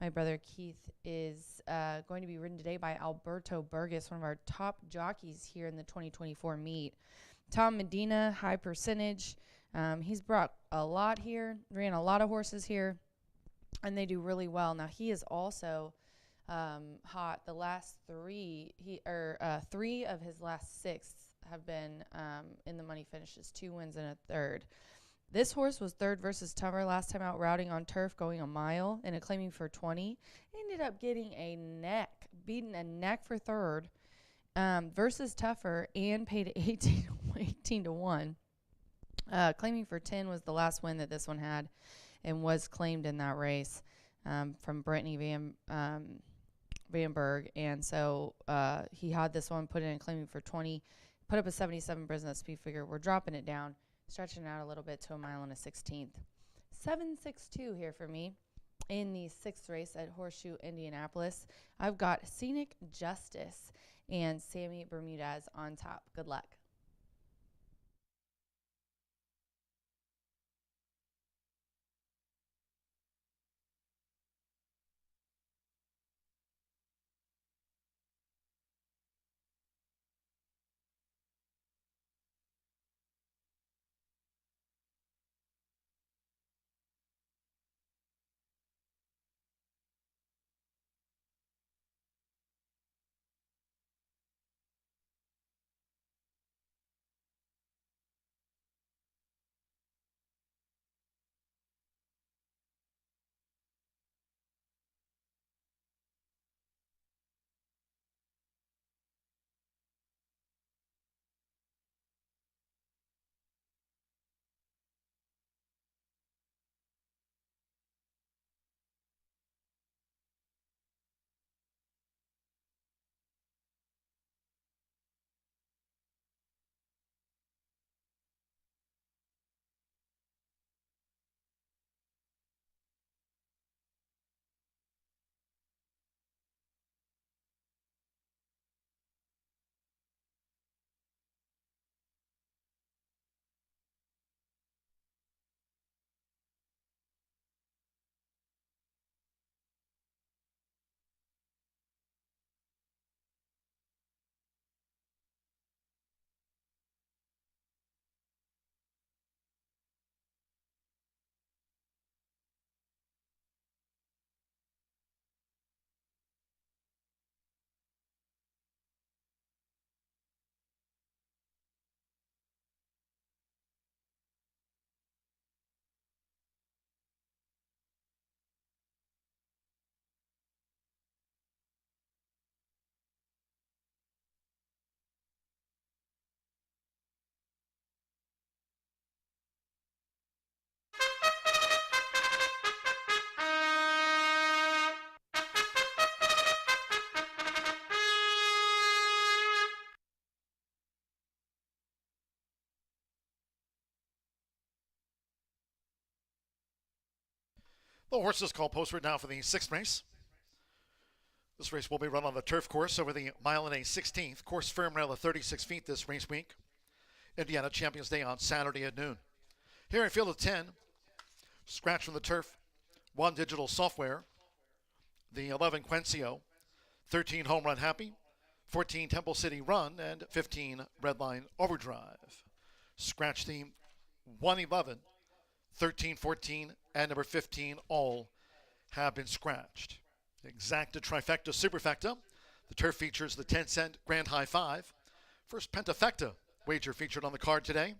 My Brother Keith is going to be ridden today by Alberto Burgess, one of our top jockeys here in the 2024 meet. Tom Medina, high percentage. He's brought a lot here, ran a lot of horses here, and they do really well. Now, he is also hot. The last 3, 3 of his last 6 have been in the money finishes, 2 wins and a 3rd. This horse was 3rd versus Tougher last time out, routing on turf, going a mile and claiming for 20. Ended up getting beating a neck for 3rd versus Tougher, and paid 18-1. Claiming for 10 was the last win that this one had, and was claimed in that race from Brittany Vanberg. And so he had this one put in claiming for 20, put up a 77 business speed figure. We're dropping it down, stretching it out a little bit to 1 mile and a 16th. 7-6-2 here for me in the 6th race at Horseshoe Indianapolis. I've got Scenic Justice and Sammy Bermudez on top. Good luck.
The horses call postward now for the 6th race. This race will be run on the turf course over the mile and a 16th. Course firm rail of 36 feet this race week. Indiana Champions Day on Saturday at noon. Here in field of 10, scratch from the turf, 1 digital software, the 11 Quencio, 13 Home Run Happy, 14 Temple City Run, and 15 Redline Overdrive. Scratch theme 111, 13, 14, and number 15 all have been scratched. Exacta, trifecta, superfecta. The turf features the 10-cent Grand High Five. First pentafecta wager featured on the card today.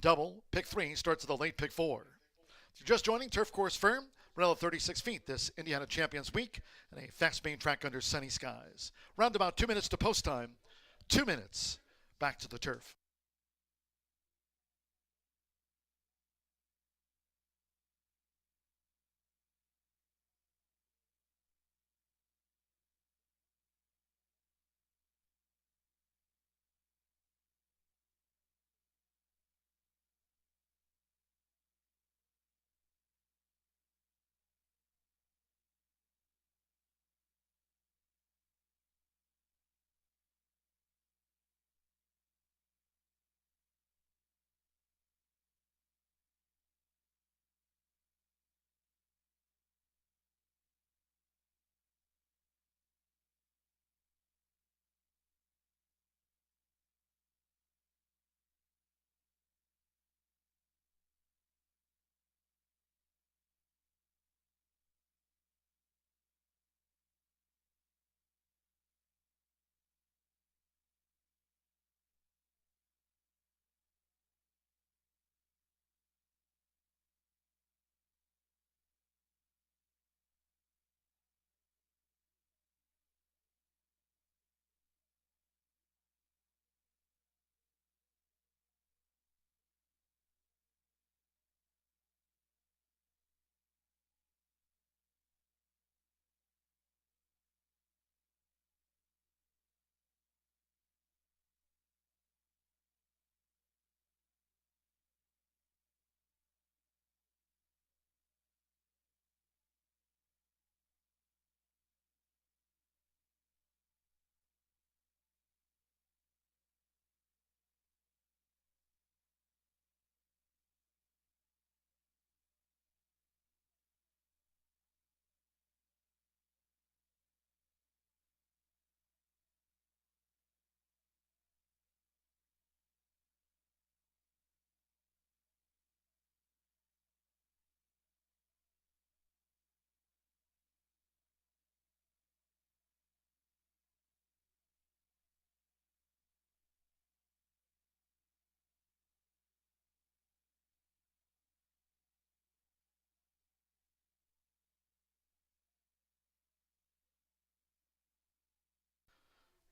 Double, pick 3, starts at the late pick 4. If you're just joining, turf course firm, rail of 36 feet this Indiana Champions Week, and a fast main track under sunny skies. Round about 2 minutes to post time. 2 minutes back to the turf.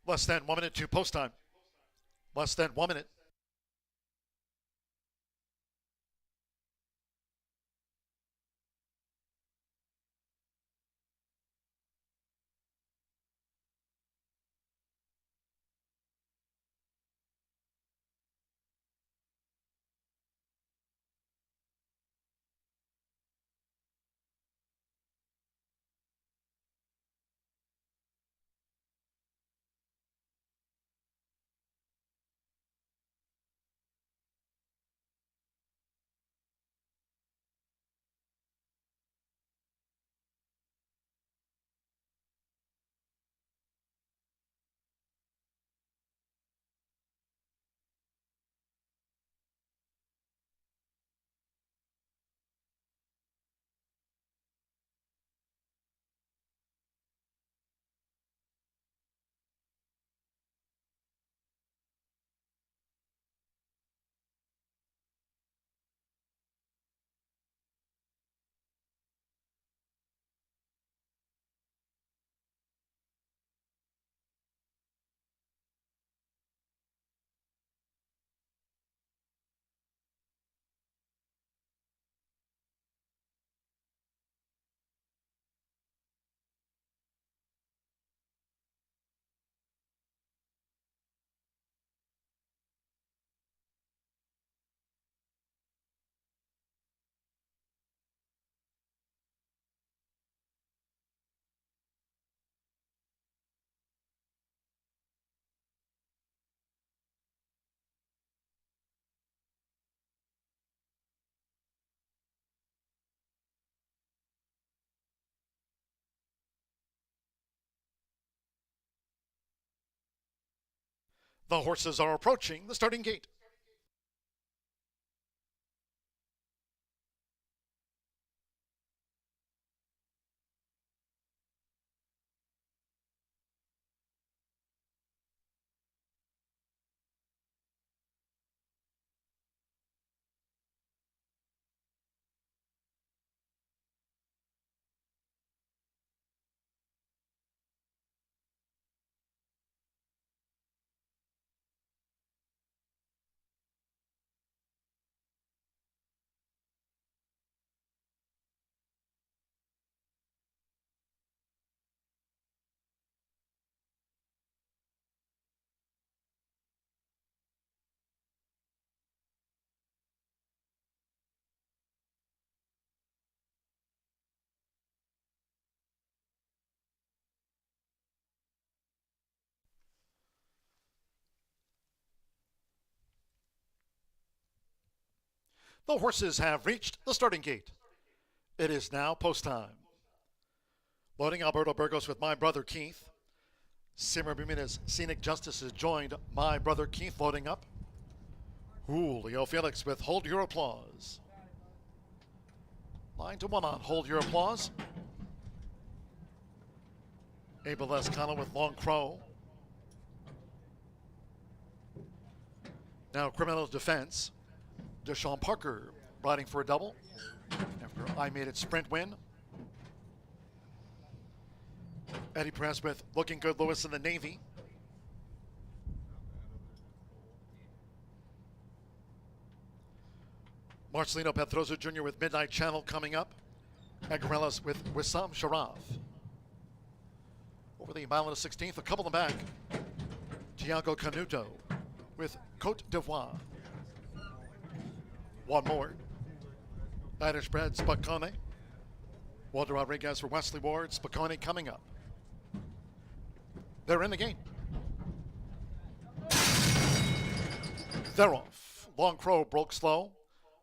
Less than 1 minute to post time. Less than 1 minute. The horses are approaching the starting gate. The horses have reached the starting gate. It is now post time. Loading Alberto Burgos with My Brother Keith. Simmer Bermuda's Scenic Justice has joined My Brother Keith loading up. Julio Felix with Hold Your Applause. 9-1 on Hold Your Applause. Abel Escala with Long Crow. Now Criminal Defense. Deshaun Parker riding for a double after I Made It sprint win. Eddie Perez with Looking Good Lewis in the Navy. Marcelino Pedroza Jr. with Midnight Channel coming up. Agarellas with Wissam Sharaf. Over the mile and a 16th, a couple in the back. Tiago Canuto with Cote d'Ivoire. One more. Irish bred Spacone. Walter Rodriguez for Wesley Ward. Spacone coming up. They're in the game. They're off. Long Crow broke slow.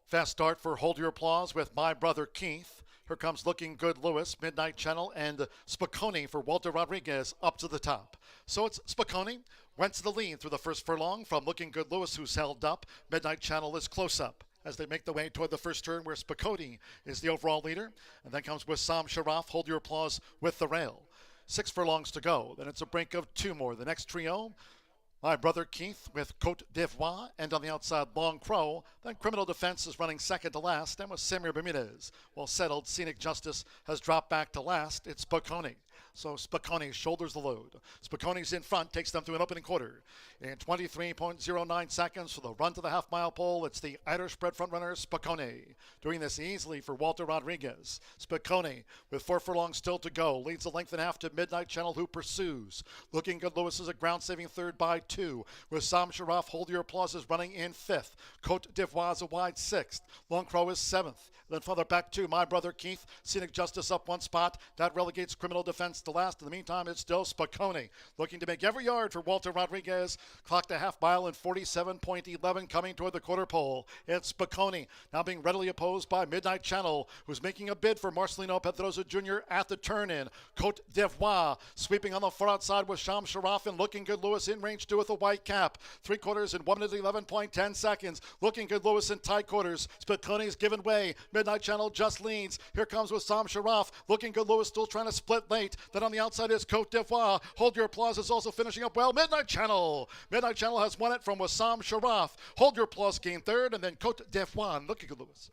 Fast start for Hold Your Applause with My Brother Keith. Here comes Looking Good Lewis, Midnight Channel, and Spacone for Walter Rodriguez up to the top. So it's Spacone. Went to the lead through the first furlong from Looking Good Lewis, who's held up. Midnight Channel is close up as they make their way toward the first turn where Spacone is the overall leader. And then comes Wissam Sharaf, Hold Your Applause with the rail. 6 furlongs to go. Then it's a break of 2 more. The next trio, My Brother Keith with Cote d'Ivoire, and on the outside, Long Crow. Then Criminal Defense is running second to last, and with Samir Bermudez. Well settled, Scenic Justice has dropped back to last. It's Spacone. So Spacone shoulders the load. Spacone's in front, takes them through an opening quarter. In 23.09 seconds for the run to the half-mile pole, it's the Irish bred frontrunner Spacone. Doing this easily for Walter Rodriguez. Spacone, with 4 furlongs still to go, leads a length and a half to Midnight Channel, who pursues. Looking Good Lewis is a ground-saving third by 2. With Sam Sharaf, Hold Your Applause is running in 5th. Cote d'Ivoire is a wide 6th. Long Crow is 7th. Then further back to My Brother Keith. Scenic Justice up 1 spot. That relegates Criminal Defense to last. In the meantime, it's still Spacone looking to make every yard for Walter Rodriguez. Clocked a half mile in 47.11 coming toward the quarter pole. It's Spacone now being readily opposed by Midnight Channel, who's making a bid for Marcelino Pedroza Jr. at the turn-in. Cote d'Ivoire sweeping on the far outside with Sham Sharaf and Looking Good Lewis in range 2 with a white cap. 3 quarters in 1 minute 11.10 seconds. Looking Good Lewis in tight quarters. Spacone's given way. Midnight Channel just leads. Here comes with Sam Sharaf. Looking Good Lewis still trying to split late. Then on the outside is Cote d'Ivoire. Hold Your Applause is also finishing up well. Midnight Channel. Midnight Channel has won it from Wissam Sharaf. Hold Your Applause gained 3rd, and then Cote d'Ivoire. Looking Good Lewis.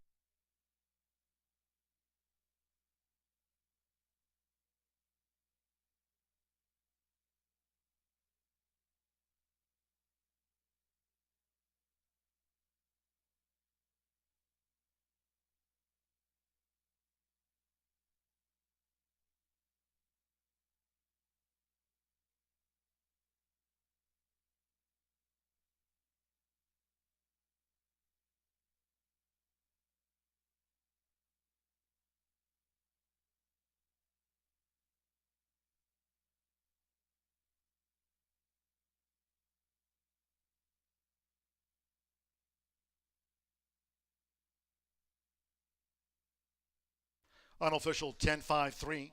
Unofficial 10-5-3,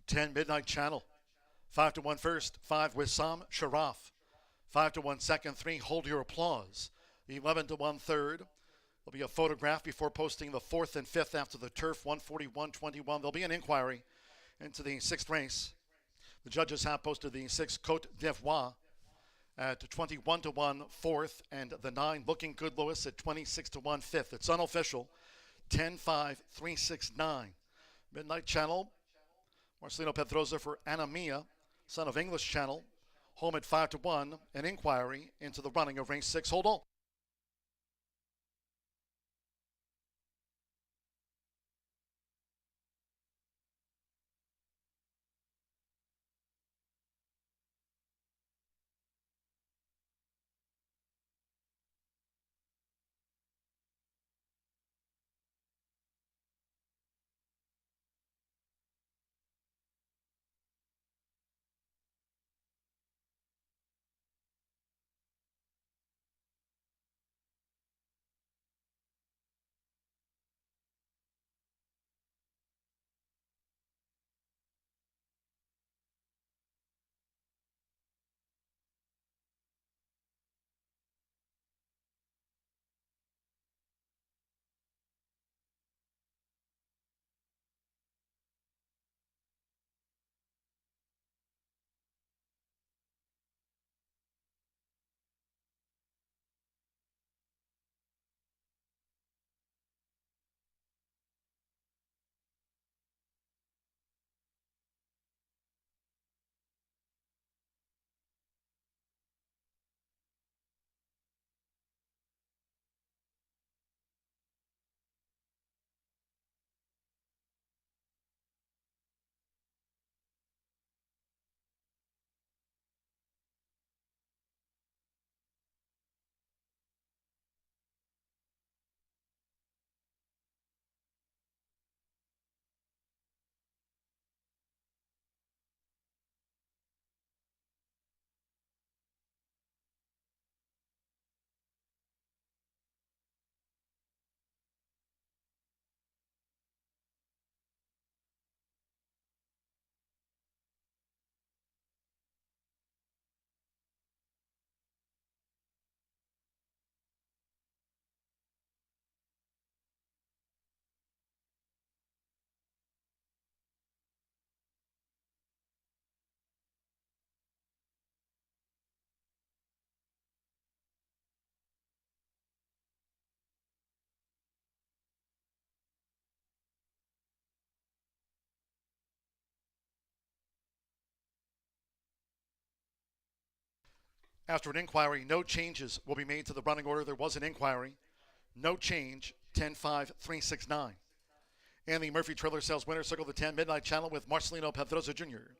10 Midnight Channel. 5-1 first, 5 Wissam Sharaf. 5-1 second, 3, hold your applause. 11-1 third. There'll be a photograph before posting the 4th and 5th after the turf, 141-21. There'll be an inquiry into the 6th race. The judges have posted the 6 Côte d'Ivoire at 21-1 4th, and the 9 Looking Good Lewis at 26-1 5th. It's unofficial, 10-5, 3-6-9. Midnight Channel, Marcelino Pedroza for Anna Mia, son of English Channel, home at 5-1, an inquiry into the running of race 6. Hold on. After an inquiry, no changes will be made to the running order. There was an inquiry. No change, 10-5, 3-6-9. And the Murphy Trailer Sales winner, Circle the 10, Midnight Channel with Marcelino Pedroza Jr.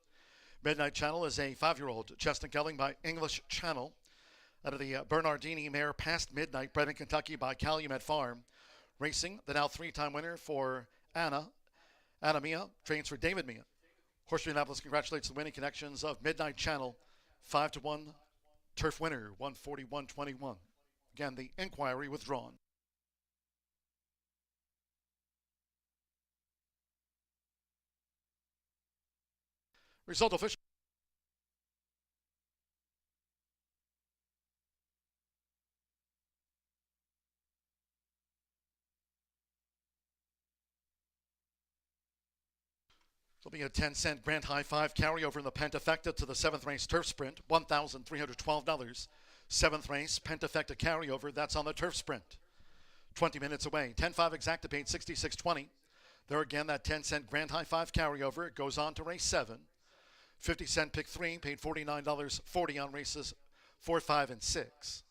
Midnight Channel is a 5-year-old chestnut gelding by English Channel out of the Bernardini mare Past Midnight, bred in Kentucky by Calumet Farm. Racing, the now 3-time winner for Anna Mia, trains for David Mia. Horseshoe Indianapolis congratulates the winning connections of Midnight Channel, 5-1 turf winner, 141-21. Again, the inquiry withdrawn. Result official. There'll be a 10-cent grand high five carryover in the Pentafecta to the 7th race turf sprint, $1,312. 7th race Pentafecta carryover, that's on the turf sprint. 20 minutes away. 10-5 exacta paid 66.20. There again, that 10-cent grand high five carryover. It goes on to race 7. 50-cent pick 3 paid $49.40 on races 4, 5, and 6.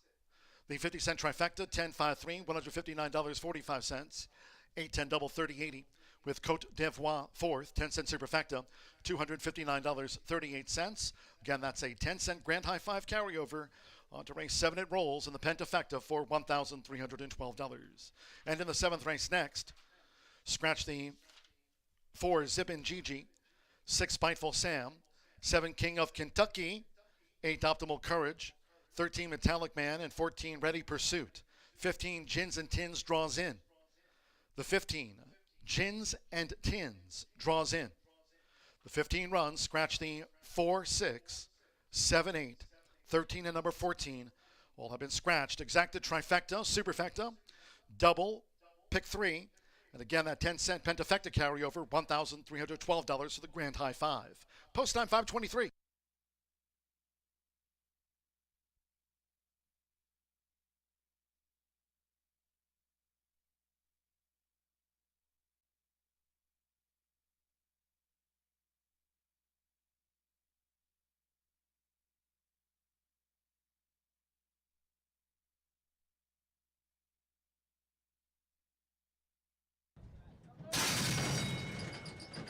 The 50-cent trifecta, 10-5-3, $159.45. 8-10 double 30-80 with Côte d'Ivoire 4th, 10-cent superfecta, $259.38. Again, that's a 10-cent grand high five carryover. On to race 7, it rolls in the Pentafecta for $1,312. And in the 7th race next, scratch the 4 Zippin' Gigi, 6 Spiteful Sam, 7 King of Kentucky, 8 Optimal Courage, 13 Metallic Man, and 14 Ready Pursuit. 15 Gins and Tins draws in. The 15 Gins and Tins draws in. The 15 runs, scratch the 4, 6, 7, 8, 13, and number 14 all have been scratched. Exacted trifecta, superfecta, double, pick 3, and again that 10-cent pentafecta carryover, $1,312 for the grand high 5. Post time 5:23.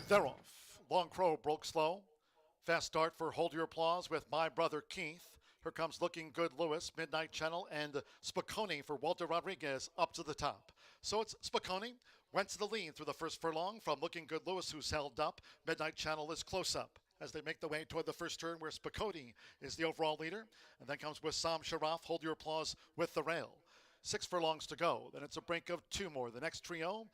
They're off. Long Crow broke slow. Fast start for Hold Your Applause with My Brother Keith. Here comes Looking Good Lewis, Midnight Channel, and Spicone for Walter Rodriguez up to the top. So it's Spicone. Went to the lead through the first furlong from Looking Good Lewis, who's held up. Midnight Channel is close up as they make the way toward the first turn where Spicone is the overall leader. And then comes Wissam Sharaf, Hold Your Applause with the rail. 6 furlongs to go. Then it's a break of 2 more. The next trio,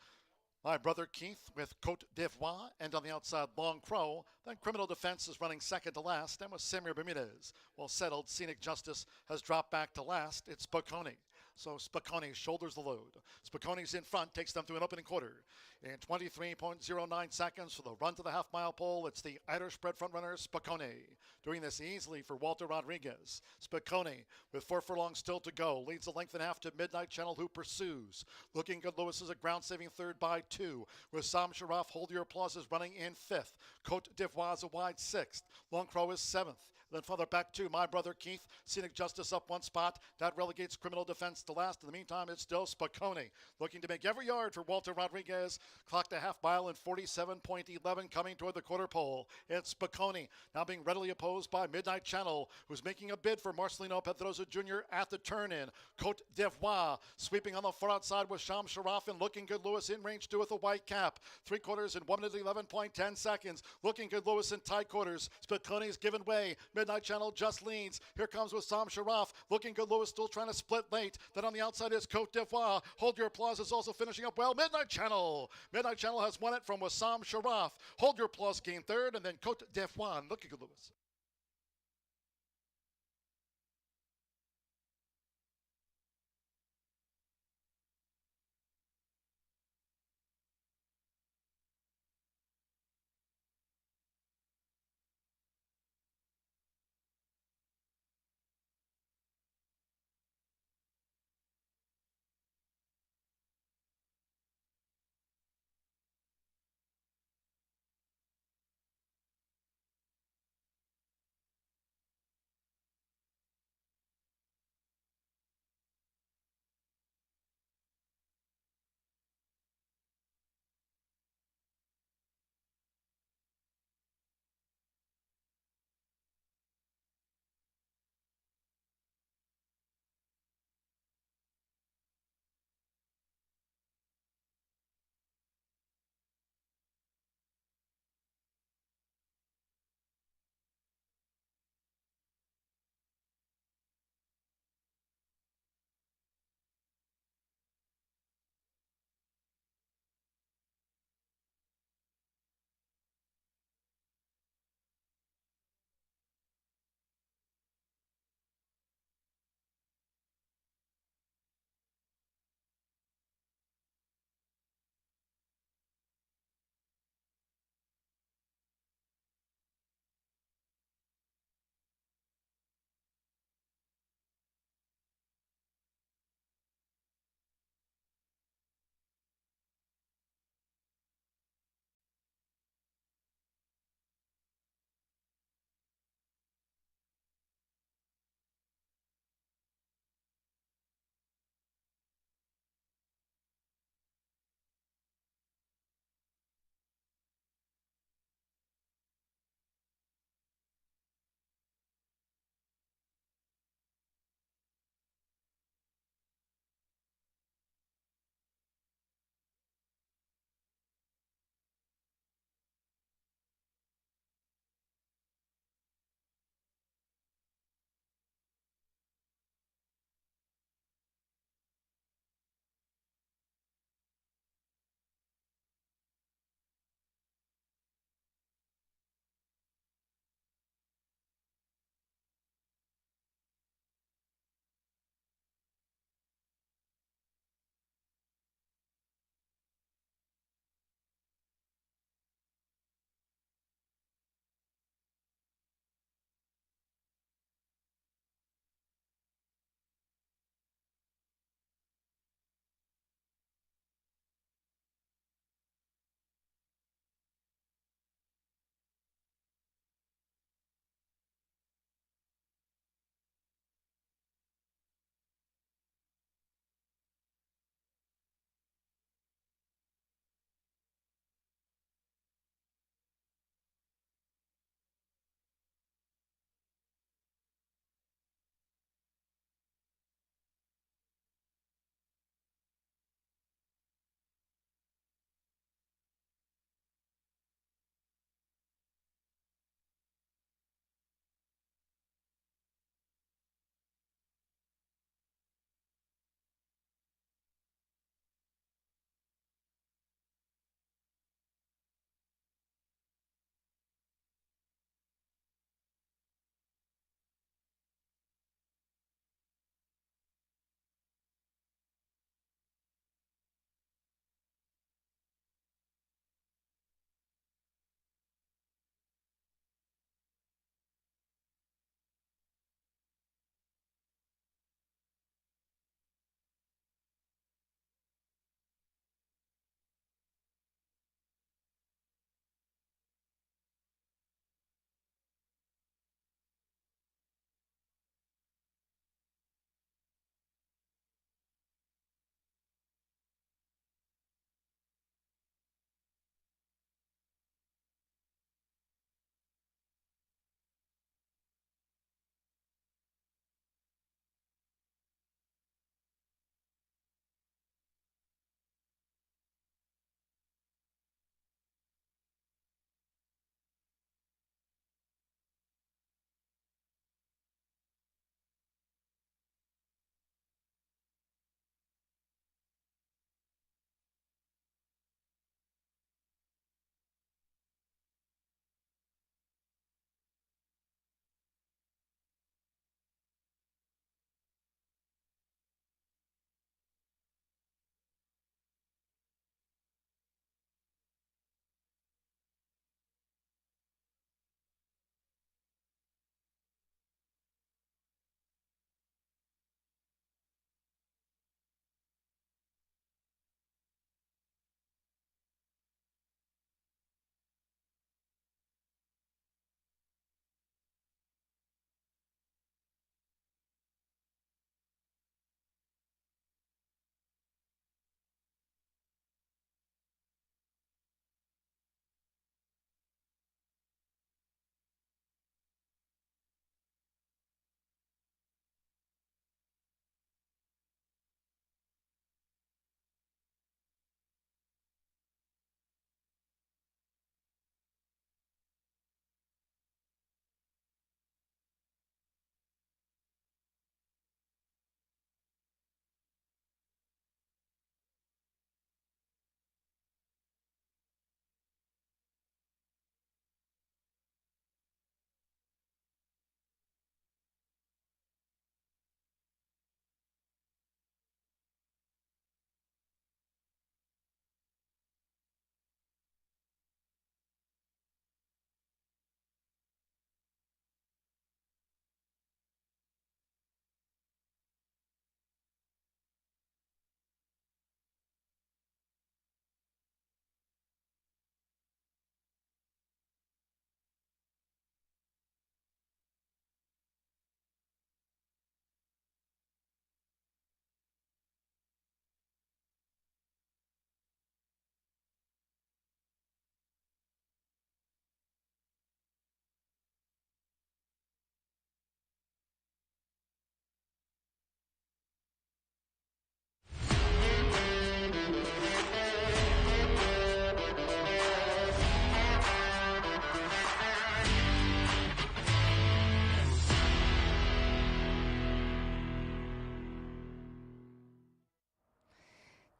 My Brother Keith with Cote d'Ivoire, and on the outside, Long Crow. Then Criminal Defense is running second to last, and with Samir Bermudez. Well settled, Scenic Justice has dropped back to last. It's Spicone. So Spicone shoulders the load. Spicone's in front, takes them through an opening quarter. In 23.09 seconds for the run to the half-mile pole, it's the Irish bred frontrunner Spicone. Doing this easily for Walter Rodriguez. Spicone, with 4 furlongs still to go, leads a length and a half to Midnight Channel, who pursues. Looking Good Lewis is a ground-saving third by 2. With Sam Sharaf, Hold Your Applause is running in 5th. Cote d'Ivoire is a wide 6th. Long Crow is 7th. Then further back to My Brother Keith. Scenic Justice up 1 spot. That relegates Criminal Defense to last. In the meantime, it's still Spicone looking to make every yard for Walter Rodriguez. Clocked a half mile in 47.11 coming toward the quarter pole. It's Spicone now being readily opposed by Midnight Channel, who's making a bid for Marcelino Pedrosa Jr. at the turn-in. Cote d'Ivoire sweeping on the far outside with Sham Sharaf and Looking Good Lewis in range 2 with a white cap. 3 quarters in 1 minute 11.10 seconds. Looking Good Lewis in tight quarters. Spicone's given way. Midnight Channel just leans. Here comes with Sam Sharaf. Looking Good Lewis still trying to split late. Then on the outside is Cote d'Ivoire. Hold Your Applause is also finishing up well. Midnight Channel. Midnight Channel has won it from Wissam Sharaf. Hold Your Applause gained 3rd, and then Cote d'Ivoire. Looking Good Lewis.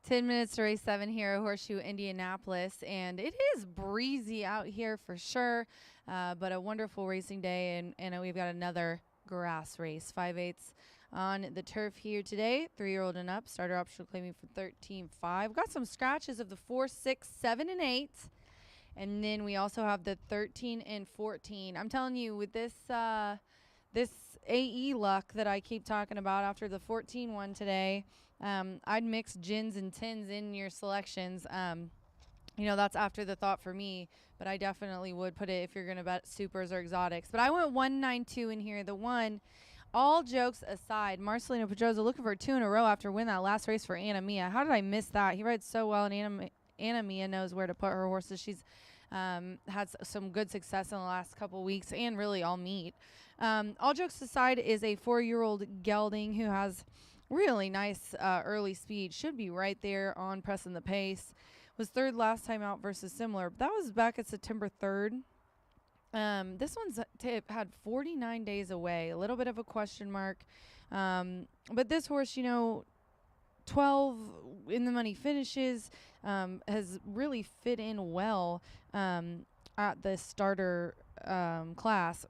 10 minutes to race 7 here at Horseshoe Indianapolis, and it is breezy out here for sure, but a wonderful racing day, and we've got another grass race, 5/8 on the turf here today. 3-year-old and up, starter optional claiming for 13.5. Got some scratches of the 4, 6, 7, and 8, and then we also have the 13 and 14. I'm telling you, with this this AE luck that I keep talking about after the 14 one today, I'd mix gins and tins in your selections. You know, that's after the thought for me, but I definitely would put it if you're going to bet supers or exotics. But I went 192 in here. The one, all jokes aside, Marcelino Pedroza looking for 2 in a row after winning that last race for Anna Mia. How did I miss that? He rides so well, and Anna Mia knows where to put her horses. She's had some good success in the last couple weeks and really all meet. All jokes aside is a 4-year-old gelding who has really nice early speed. Should be right there on pressing the pace. Was 3rd last time out versus similar. That was back at September 3rd. This one's had 49 days away. A little bit of a question mark. But this horse, you know, 12 in the money finishes, has really fit in well at the starter class.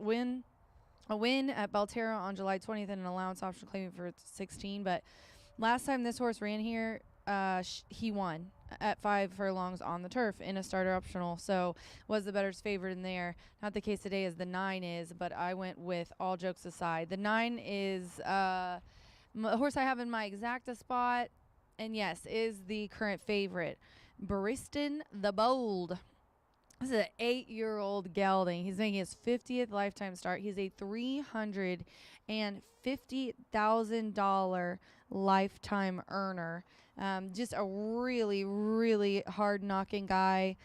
A win at Belterra on July 20th and an allowance option claiming for 16. But last time this horse ran here, he won at 5 furlongs on the turf in a starter optional. So was the better's favorite in there. Not the case today as the 9 is, but I went with all jokes aside. The 9 is a horse I have in my exacta spot, and yes, is the current favorite, Baristan the Bold. This is an 8-year-old gelding. He's making his 50th lifetime start. He's a $350,000 lifetime earner. Just a really, really hard-knocking guy.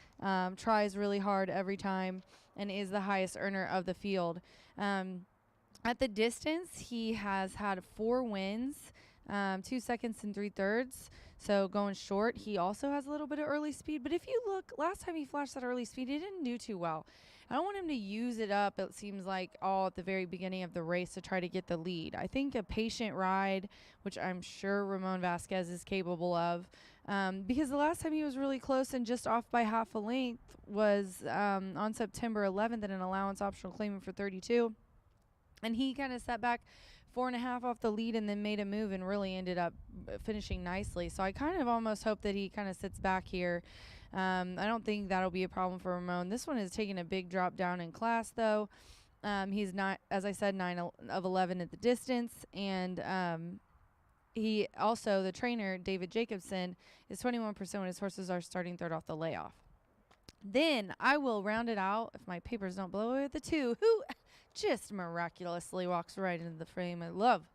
Tries really hard every time and is the highest earner of the field. At the distance, he has had 4 wins, 2 seconds and 3/3. So going short, he also has a little bit of early speed. But if you look, last time he flashed that early speed, he didn't do too well. I don't want him to use it up, it seems like, all at the very beginning of the race to try to get the lead. I think a patient ride, which I'm sure Ramon Vasquez is capable of, because the last time he was really close and just off by half a length was on September 11th in an allowance optional claiming for 32. And he kind of sat back 4.5 off the lead and then made a move and really ended up finishing nicely. So I kind of almost hope that he kind of sits back here. I don't think that'll be a problem for Ramon. This one is taking a big drop down in class, though. He's not, as I said, 9 of 11 at the distance. And he also, the trainer, David Jacobson, is 21% when his horses are starting 3rd off the layoff. Then I will round it out, if my papers don't blow away, with the 2, who just miraculously walks right into the frame. I love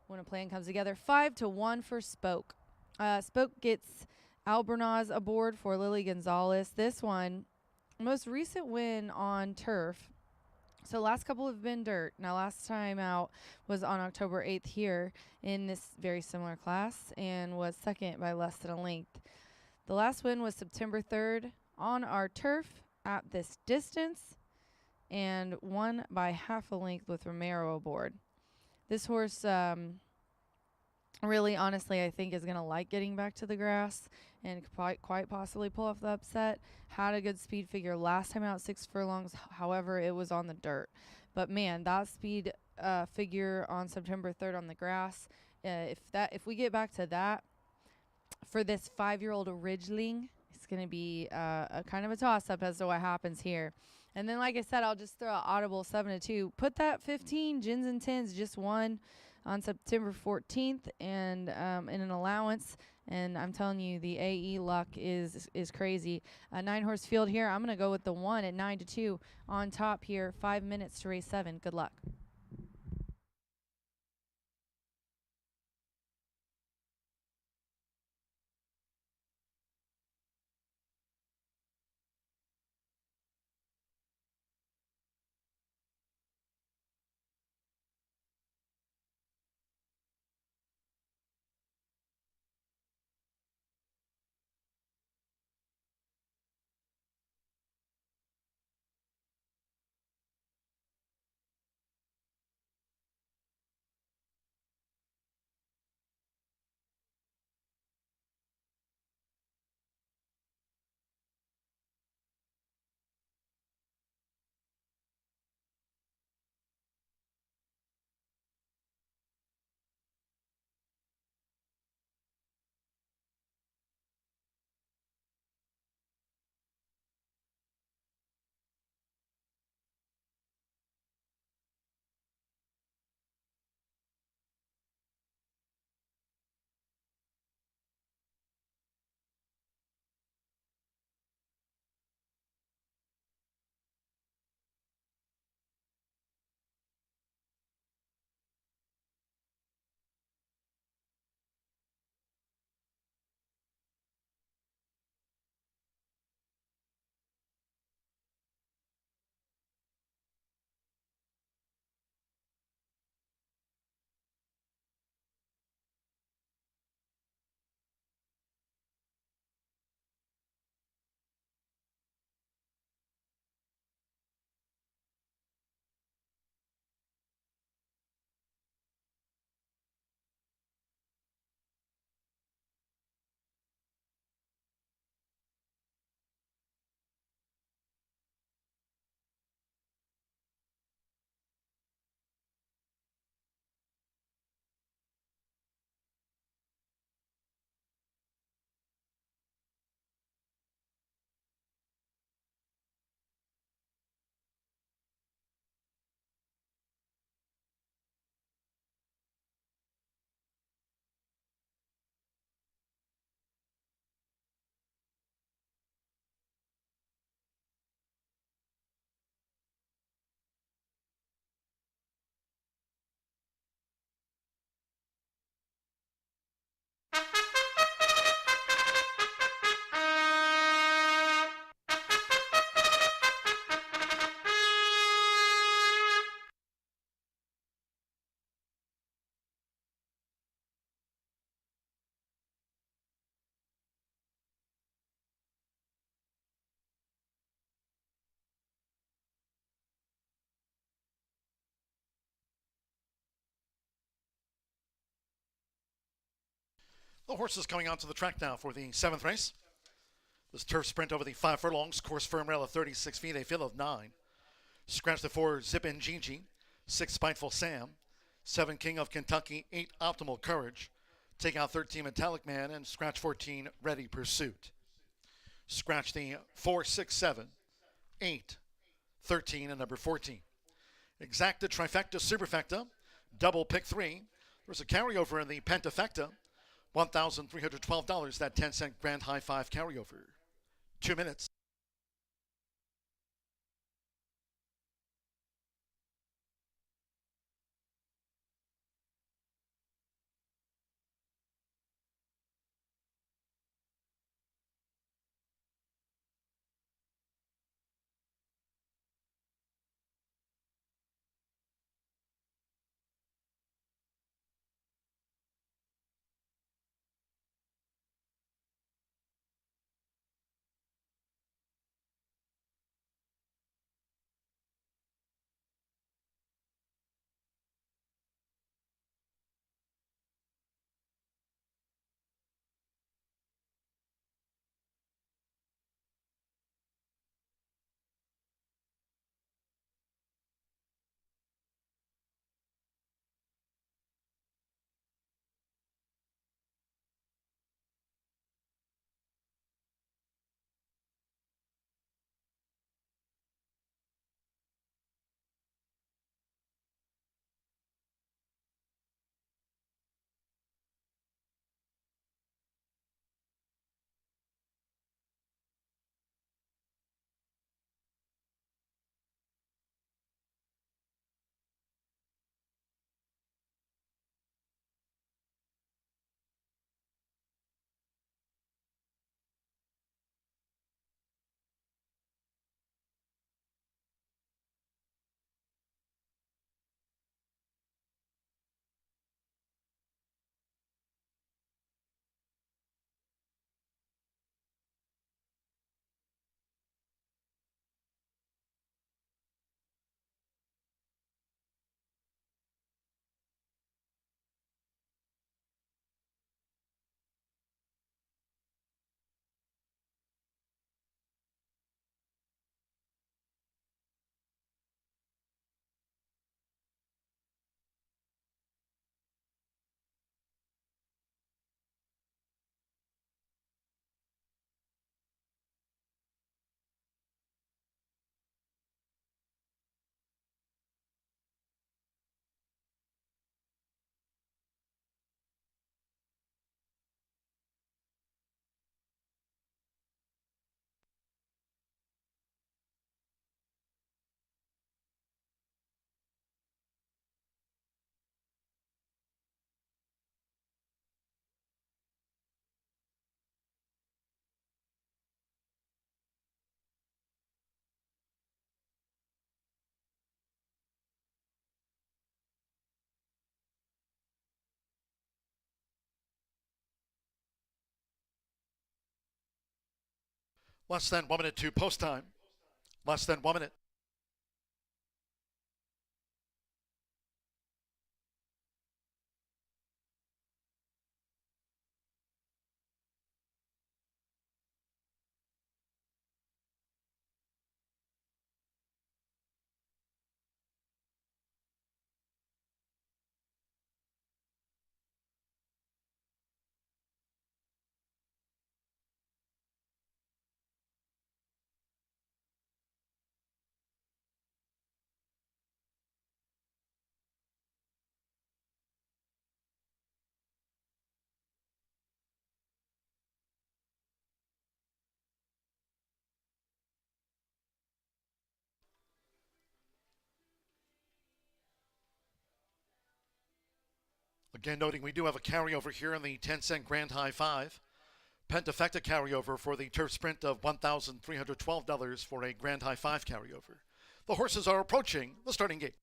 when a plan comes together. 5-1 for Spoke. Spoke gets Albornoz aboard for Lily Gonzalez. This one, most recent win on turf. So last couple have been dirt. Now last time out was on October 8th here in this very similar class and was 2nd by less than a length. The last win was September 3rd on our turf at this distance and won by half a length with Romero aboard. This horse really, honestly, I think is going to like getting back to the grass and could quite possibly pull off the upset. Had a good speed figure last time out, 6 furlongs. However, it was on the dirt. But, man, that speed figure on September 3rd on the grass, if we get back to that, for this 5-year-old Ridgeling, it's going to be a kind of a toss-up as to what happens here. And then, like I said, I'll just throw out audible 7-2. Put that 15, gins and tins, just won on September 14th and in an allowance. And I'm telling you, the AE luck is crazy. A 9-horse field here. I'm going to go with the 1 at 9-2 on top here. 5 minutes to race 7. Good luck.
The horses coming onto the track now for the 7th race. This turf sprint over the 5 furlongs. Course firm rail of 36 feet, a field of 9. Scratch the 4, Zip and Gigi. 6, Spiteful Sam. 7, King of Kentucky. 8, Optimal Courage. Take out 13, Metallic Man. And scratch 14, Ready Pursuit. Scratch the 4, 6, 7, 8, 13, and number 14. Exacta, Trifecta, Superfecta. Double pick 3. There's a carryover in the Pentafecta. $1,312, that 10-cent Grand High 5 carryover. 2 minutes. Less than 1 minute to post time. Less than 1 minute. Again, noting we do have a carryover here in the 10-cent Grand High 5. Pentafecta carryover for the turf sprint of $1,312 for a Grand High 5 carryover. The horses are approaching the starting gate.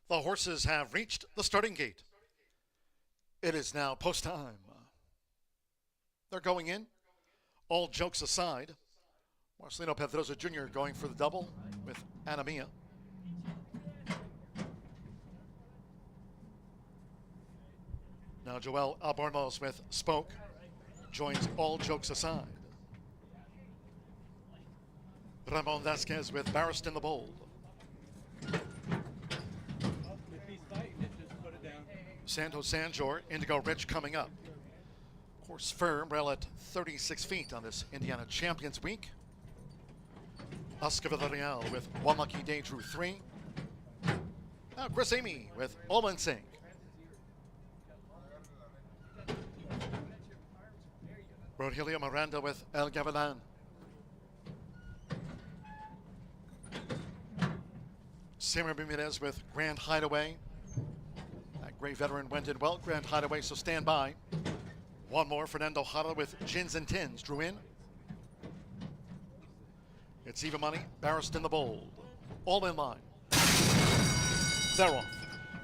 The horses have reached the starting gate. It is now post time. They're going in. All jokes aside, Marcelino Pedrosa Jr. going for the double with Anamia. Now Joel Albornoz with Spoke joins All Jokes Aside. Ramon Vasquez with Barristan the Bold. Santos Sanjor, Indigo Rich coming up. Course firm, rail at 36 feet on this Indiana Champions Week. Oscar Villarreal with One Lucky Day drew 3. Now Chris Amy with Olin Singh. Rogelio Miranda with El Gavilan. Samir Bermudez with Grand Hideaway. That great veteran went in well, Grand Hideaway, so stand by. One more, Fernando Jara with Gins and Tins drew in. It's even money, Barristan the Bold. All in line. They're off.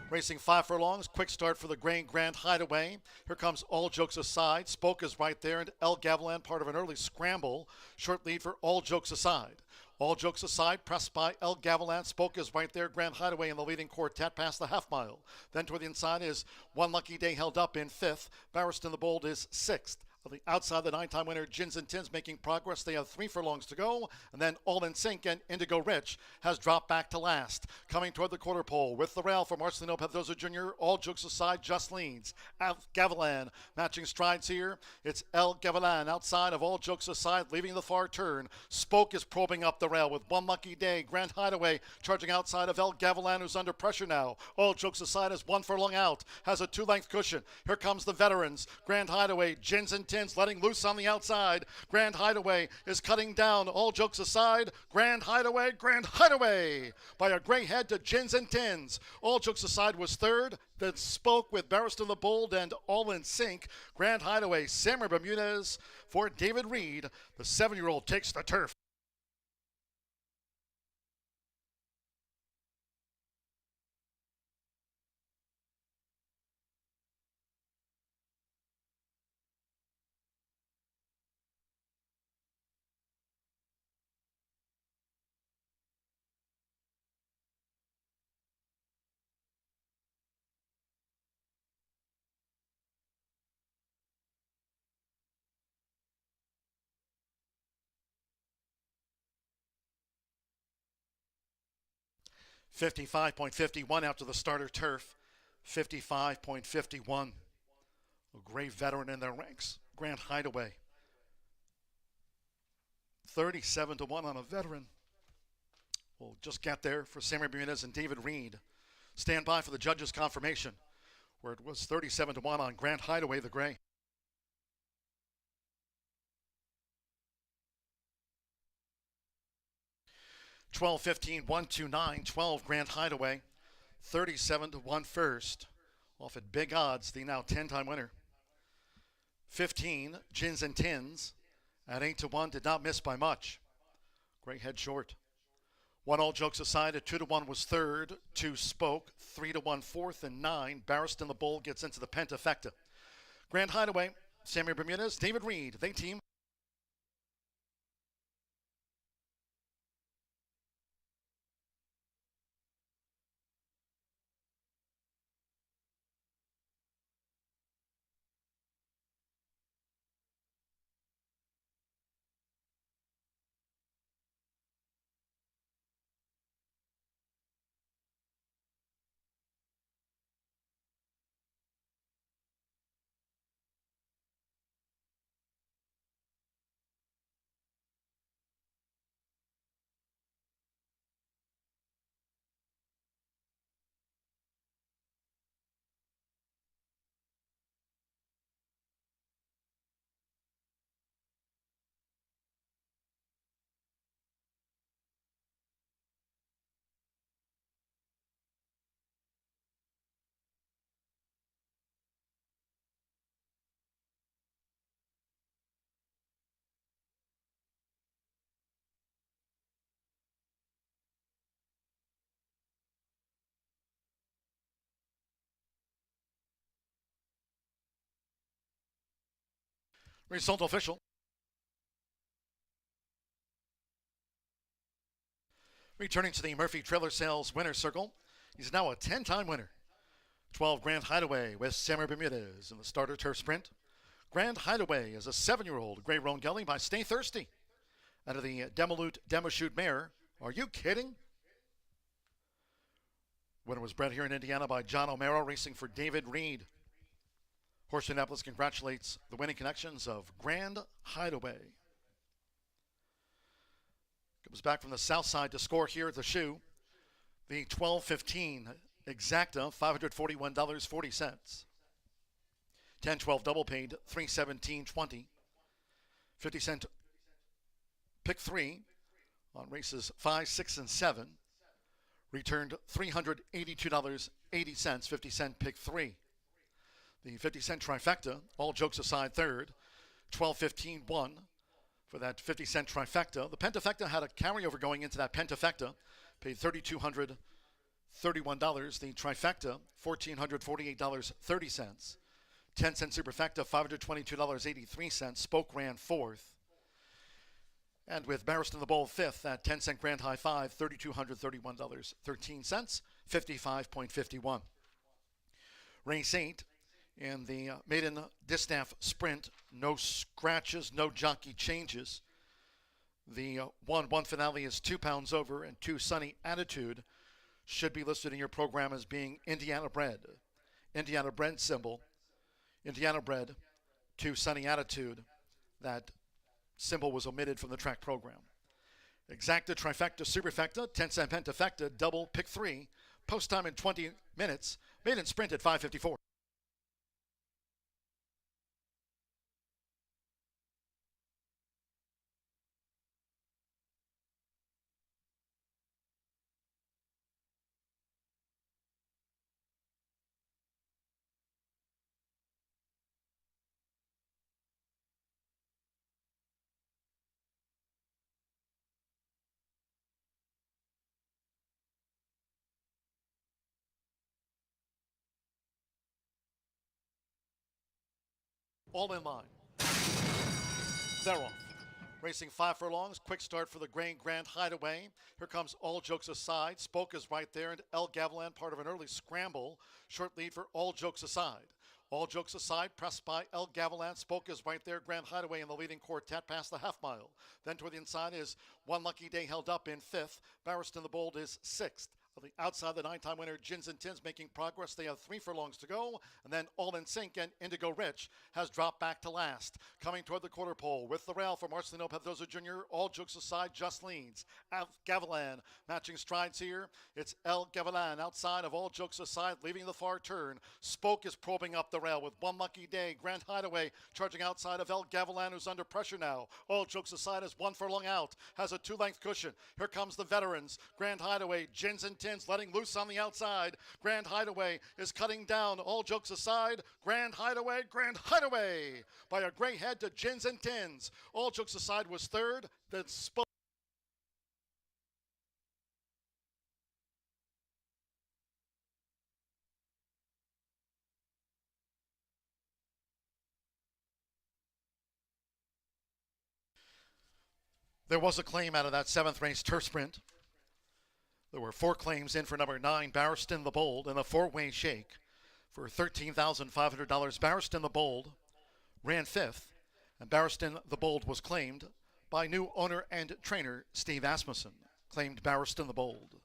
Racing 5 furlongs, quick start for the Grand Hideaway. Here comes All Jokes Aside. Spoke is right there, and El Gavilan part of an early scramble. Short lead for All Jokes Aside. All Jokes Aside, pressed by El Gavilan. Spoke is right there. Grand Hideaway in the leading quartet past the half mile. Then toward the inside is One Lucky Day held up in 5th. Barristan the Bold is 6th. On the outside, the 9-time winner, Gins and Tins, making progress. They have 3 furlongs to go. And then All in Sync and Indigo Rich has dropped back to last. Coming toward the quarter pole with the rail for Marcelino Pedrosa Jr. All Jokes Aside just leads. Gavilan matching strides here. It's El Gavilan outside of All Jokes Aside, leaving the far turn. Spoke is probing up the rail with One Lucky Day. Grand Hideaway charging outside of El Gavilan, who's under pressure now. All Jokes Aside is 1 furlong out, has a 2-length cushion. Here comes the veterans. Grand Hideaway, Gins and Tins letting loose on the outside. Grand Hideaway is cutting down. All Jokes Aside, Grand Hideaway by a gray head to Gins and Tins. All Jokes Aside was 3rd. Then Spoke with Barristan the Bold and All in Sync. Grand Hideaway, Samir Bermudez for David Reed. The 7-year-old takes the turf. $55.51 after the starter turf. $55.51. A great veteran in their ranks. Grand Hideaway. 37-1 on a veteran. We'll just get there for Samir Bermudez and David Reed. Stand by for the judges' confirmation, where it was 37-1 on Grand Hideaway, the gray. $12.15, 129, 12 Grand Hideaway, 37-1 first. Off at big odds, the now 10-time winner. 15, Gins and Tins, at 8-1, did not miss by much. Great head short. 1 All Jokes Aside at 2-1 was 3rd. 2 Spoke, 3-1 4th, and 9 Barristan the Bold gets into the pentafecta. Grand Hideaway, Samir Bermudez, David Reed, they team. Result official. Returning to the Murphy Trailer Sales winner's circle, he's now a 10-time winner. 12 Grand Hideaway with Sammer Bermudez in the starter turf sprint. Grand Hideaway is a 7-year-old Gray Roan gelding by Stay Thirsty. Out of the Demolute Demoshoot mare. Are you kidding? Winner was bred here in Indiana by John O'Mara, racing for David Reed. Horseshoe Indianapolis congratulates the winning connections of Grand Hideaway. Comes back from the south side to score here at the shoe. The 12-15 exacta, $541.40. 10-12 double paid, $317.20. 50-cent pick 3 on races 5, 6, and 7. Returned $382.80, 50-cent pick 3. The 50-cent trifecta, all jokes aside, third. 12-15 won for that 50-cent trifecta. The pentafecta had a carryover going into that pentafecta. Paid $3,231. The trifecta, $1,448.30. 10-cent superfecta, $522.83. Spoke ran fourth. And with Barristan the Bowl fifth at 10-cent Grand High 5, $3,231.13, 55.51. Race 8 in the maiden distaff sprint. No scratches, no jockey changes. The 1-1 finale is 2 pounds over, and 2 Sunny Attitude should be listed in your program as being Indiana bred. Indiana bred symbol. Indiana bred, 2 Sunny Attitude. That symbol was omitted from the track program. Exacta, trifecta, superfecta, 10-cent pentafecta, double, pick 3. Post time in 20 minutes. Maiden sprint at 5:54. All in line. They're off. Racing 5 furlongs. Quick start for the Grand Hideaway. Here comes All Jokes Aside. Spoke is right there, and El Gavilan, part of an early scramble. Short lead for All Jokes Aside. All Jokes Aside, pressed by El Gavilan. Spoke is right there. Grand Hideaway in the leading quartet past the half mile. Then toward the inside is One Lucky Day held up in 5th. Barristan the Bold is 6th. On the outside, the 9-time winner, Gins and Tins, making progress. They have 3 furlongs to go. And then All in Sync and Indigo Rich has dropped back to last. Coming toward the quarter pole with the rail for Marcelino Pedroza Jr. All Jokes Aside just leads. Gavilan matching strides here. It's El Gavilan outside of All Jokes Aside, leaving the far turn. Spoke is probing up the rail with One Lucky Day. Grand Hideaway charging outside of El Gavilan, who's under pressure now. All Jokes Aside is 1 furlong out. Has a 2-length cushion. Here comes the veterans. Grand Hideaway, Gins and Tins letting loose on the outside. Grand Hideaway is cutting down. All Jokes Aside, Grand Hideaway by a gray head to Gins and Tins. All Jokes Aside was 3rd. Then Spoke. There was a claim out of that 7th race turf sprint. There were 4 claims in for number 9, Barristan the Bold, in a 4-way shake for $13,500. Barristan the Bold ran 5th, and Barristan the Bold was claimed by new owner and trainer Steve Asmussen. Claimed Barristan the Bold.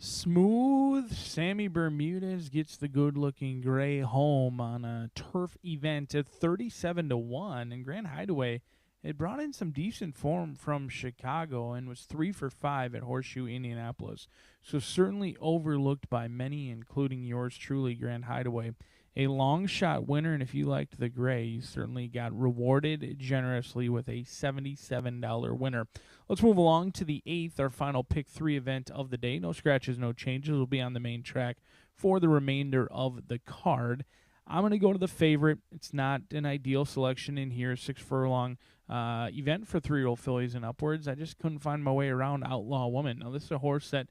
Smooth Sammy Bermudez gets the good-looking gray home on a turf event at 37-1, and Grand Hideaway it brought in some decent form from Chicago and was 3 for 5 at Horseshoe Indianapolis. So certainly overlooked by many, including yours truly, Grand Hideaway. A long shot winner, and if you liked the gray, you certainly got rewarded generously with a $77 winner. Let's move along to the 8th, our final pick 3 event of the day. No scratches, no changes. Will be on the main track for the remainder of the card. I'm going to go to the favorite. It's not an ideal selection in here, 6 furlong event for 3-year-old fillies and upwards. I just couldn't find my way around Outlaw Woman. Now, this is a horse that,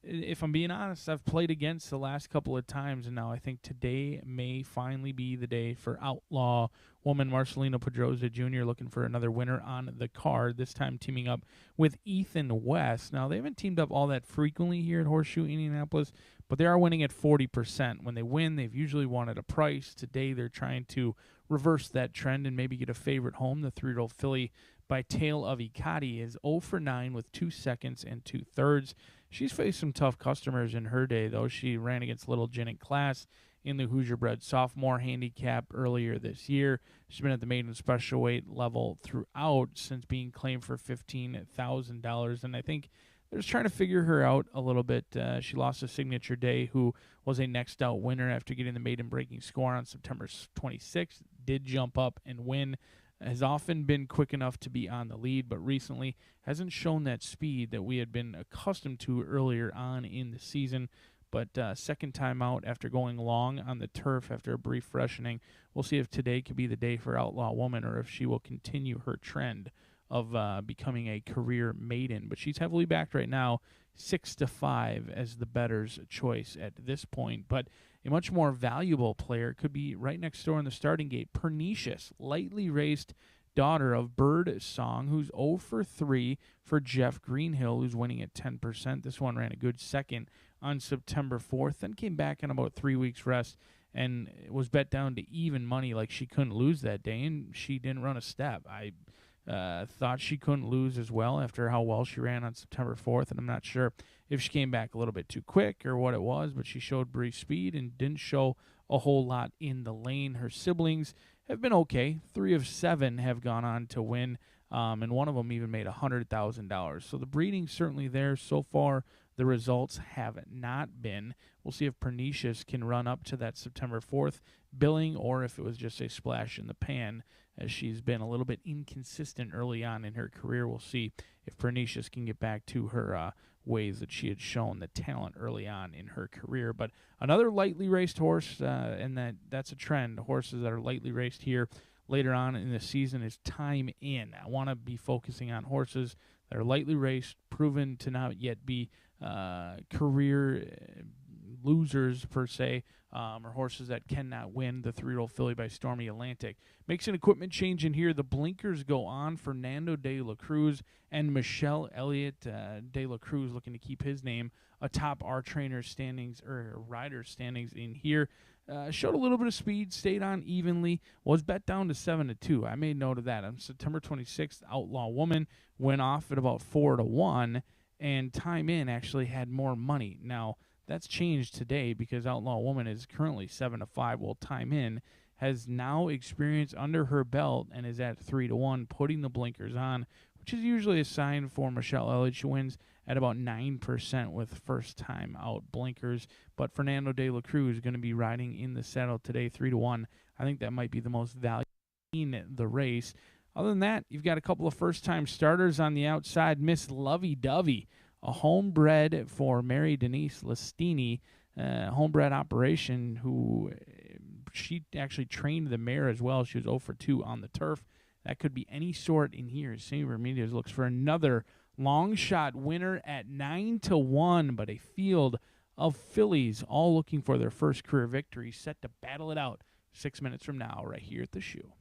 if I'm being honest, I've played against the last couple of times, and now I think today may finally be the day for Outlaw Woman. Marcelino Pedroza Jr. looking for another winner on the card, this time teaming up with Ethan West. Now, they haven't teamed up all that frequently here at Horseshoe Indianapolis, but they are winning at 40%. When they win, they've usually won at a price. Today, they're trying to reverse that trend and maybe get a favorite home. The 3-year-old filly by Tale of Ikati is 0 for 9 with 2 seconds and 2/3. She's faced some tough customers in her day, though. She ran against Little Janet Class in the Hoosier Bred Sophomore Handicap earlier this year. She's been at the maiden special weight level throughout since being claimed for $15,000, and I think they're just trying to figure her out a little bit. She lost to Signature Day, who was a next out winner after getting the maiden breaking score on September 26th. Did jump up and win. Has often been quick enough to be on the lead, but recently hasn't shown that speed that we had been accustomed to earlier on in the season. But second time out after going long on the turf after a brief freshening. We'll see if today could be the day for Outlaw Woman or if she will continue her trend of becoming a career maiden. But she's heavily backed right now, 6-5 as the bettor's choice at this point. But a much more valuable player could be right next door in the starting gate. Pernicious, lightly raced daughter of Bird Song, who's 0 for 3 for Jeff Greenhill, who's winning at 10%. This one ran a good second on September 4th, then came back on about 3 weeks rest and was bet down to even money, like she couldn't lose that day, and she didn't run a step. I thought she couldn't lose as well after how well she ran on September 4th, and I'm not sure if she came back a little bit too quick or what it was, but she showed brief speed and didn't show a whole lot in the lane. Her siblings have been okay. 3 of 7 have gone on to win, and one of them even made $100,000. So the breeding's certainly there. So far, the results have not been. We'll see if Pernicious can run up to that September 4th billing or if it was just a splash in the pan, as she's been a little bit inconsistent early on in her career. We'll see if Pernicious can get back to her ways that she had shown the talent early on in her career. But another lightly raced horse, and that's a trend. Horses that are lightly raced here later on in the season is Time In. I want to be focusing on horses that are lightly raced, proven to not yet be career losers per se, or horses that cannot win. The 3-year-old filly by Stormy Atlantic makes an equipment change in here. The blinkers go on. Fernando de la Cruz and Michelle Elliott. De la Cruz looking to keep his name atop our trainers standings or riders standings in here. Showed a little bit of speed, stayed on evenly, was bet down to 7-2. I made note of that. On September 26th, Outlaw Woman went off at about 4-1, and Time In actually had more money. Now, that's changed today because Outlaw Woman is currently 7-5, while Time In has now experience under her belt and is at 3-1, putting the blinkers on, which is usually a sign for Michelle Elliott. She wins at about 9% with first-time out blinkers. But Fernando de la Cruz is going to be riding in the saddle today, 3-1. I think that might be the most valuable in the race. Other than that, you've got a couple of first-time starters on the outside. Miss Lovey Dovey, a homebred for Mary Denise Listini, homebred operation, who she actually trained the mare as well. She was 0 for 2 on the turf. That could be any sort in here. Sammy Bermudez looks for another long shot winner at 9-1, but a field of fillies all looking for their first career victory, set to battle it out 6 minutes from now right here at the Shoe.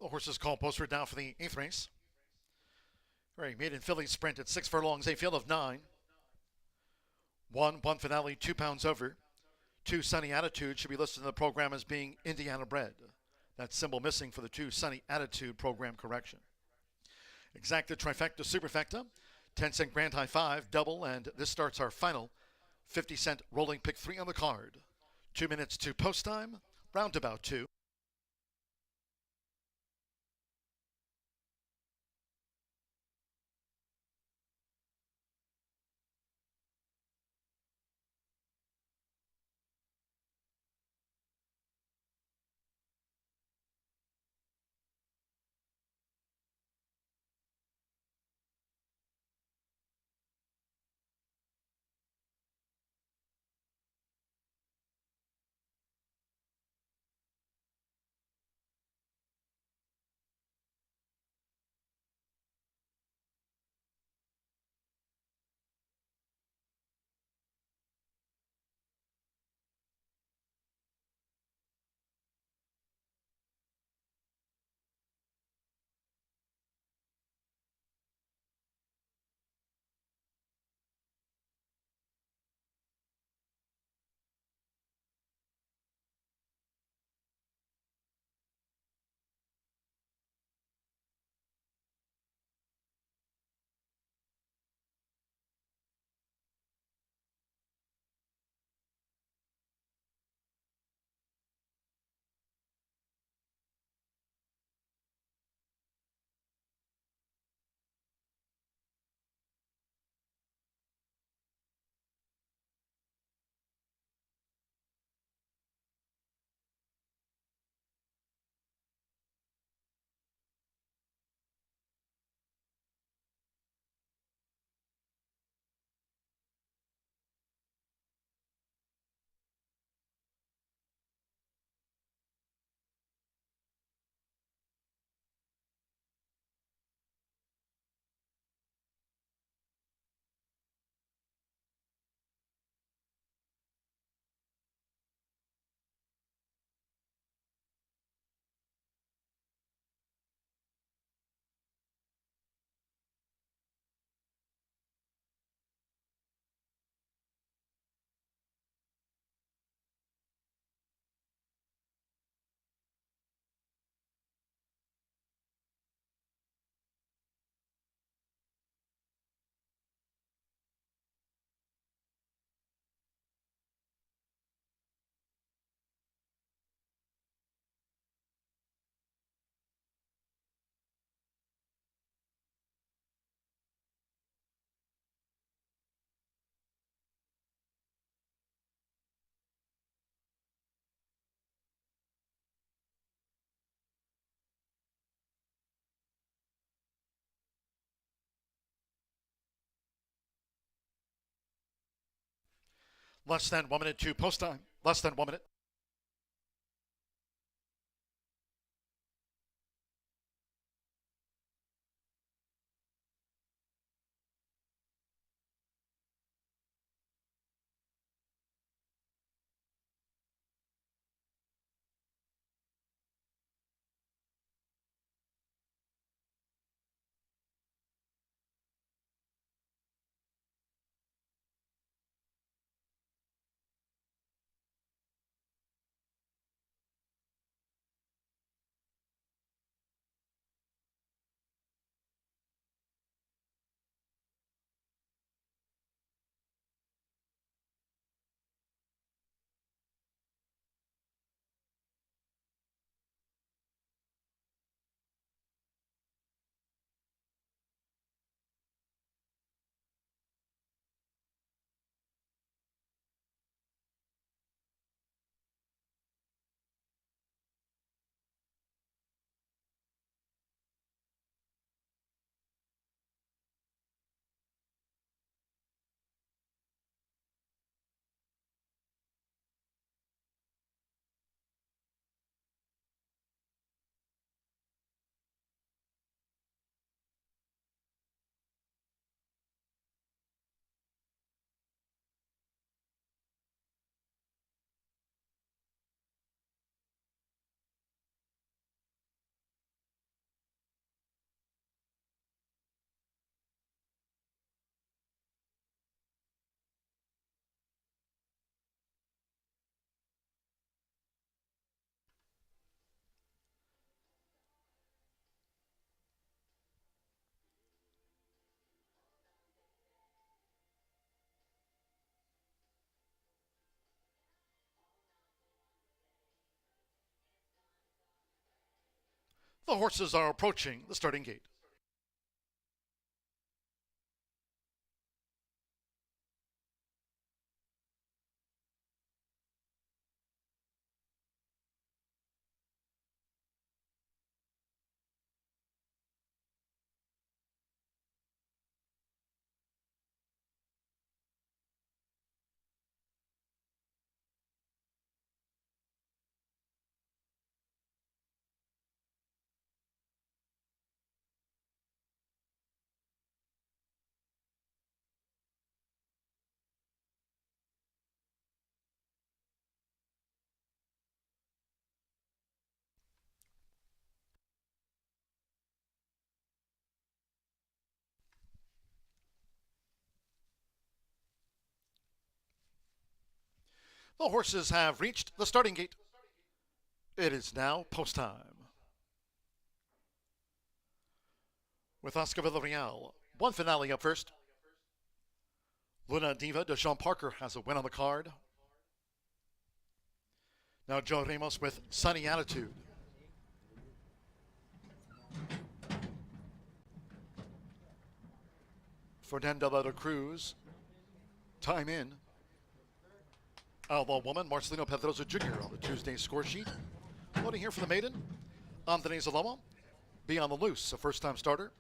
horses called posted down for the 8th race. All right, maiden filly sprint at 6 furlongs, a field of 9. 1 finale, 2 pounds over. 2 Sunny Attitude should be listed in the program as being Indiana bred. That symbol missing for the 2 Sunny Attitude program correction. Exacta, trifecta, superfecta, 10-cent grand high 5, double, and this starts our final 50-cent rolling pick 3 on the card. 2 minutes to post time, roundabout 2. Less than 1 minute to post time. Less than 1 minute. The horses are approaching the starting gate. The horses have reached the starting gate. It is now post time. With Oscar Villarreal, one finale up first. Luna Diva de Jean Parker has a win on the card. Now Joe Ramos with Sunny Attitude. Fernando de la Cruz, time in. Outlaw Woman, Marcelino Pedrosa Jr. on the Tuesday score sheet. Loading here for the maiden. Anthony Zalomo, Be on the Loose, a first-time starter.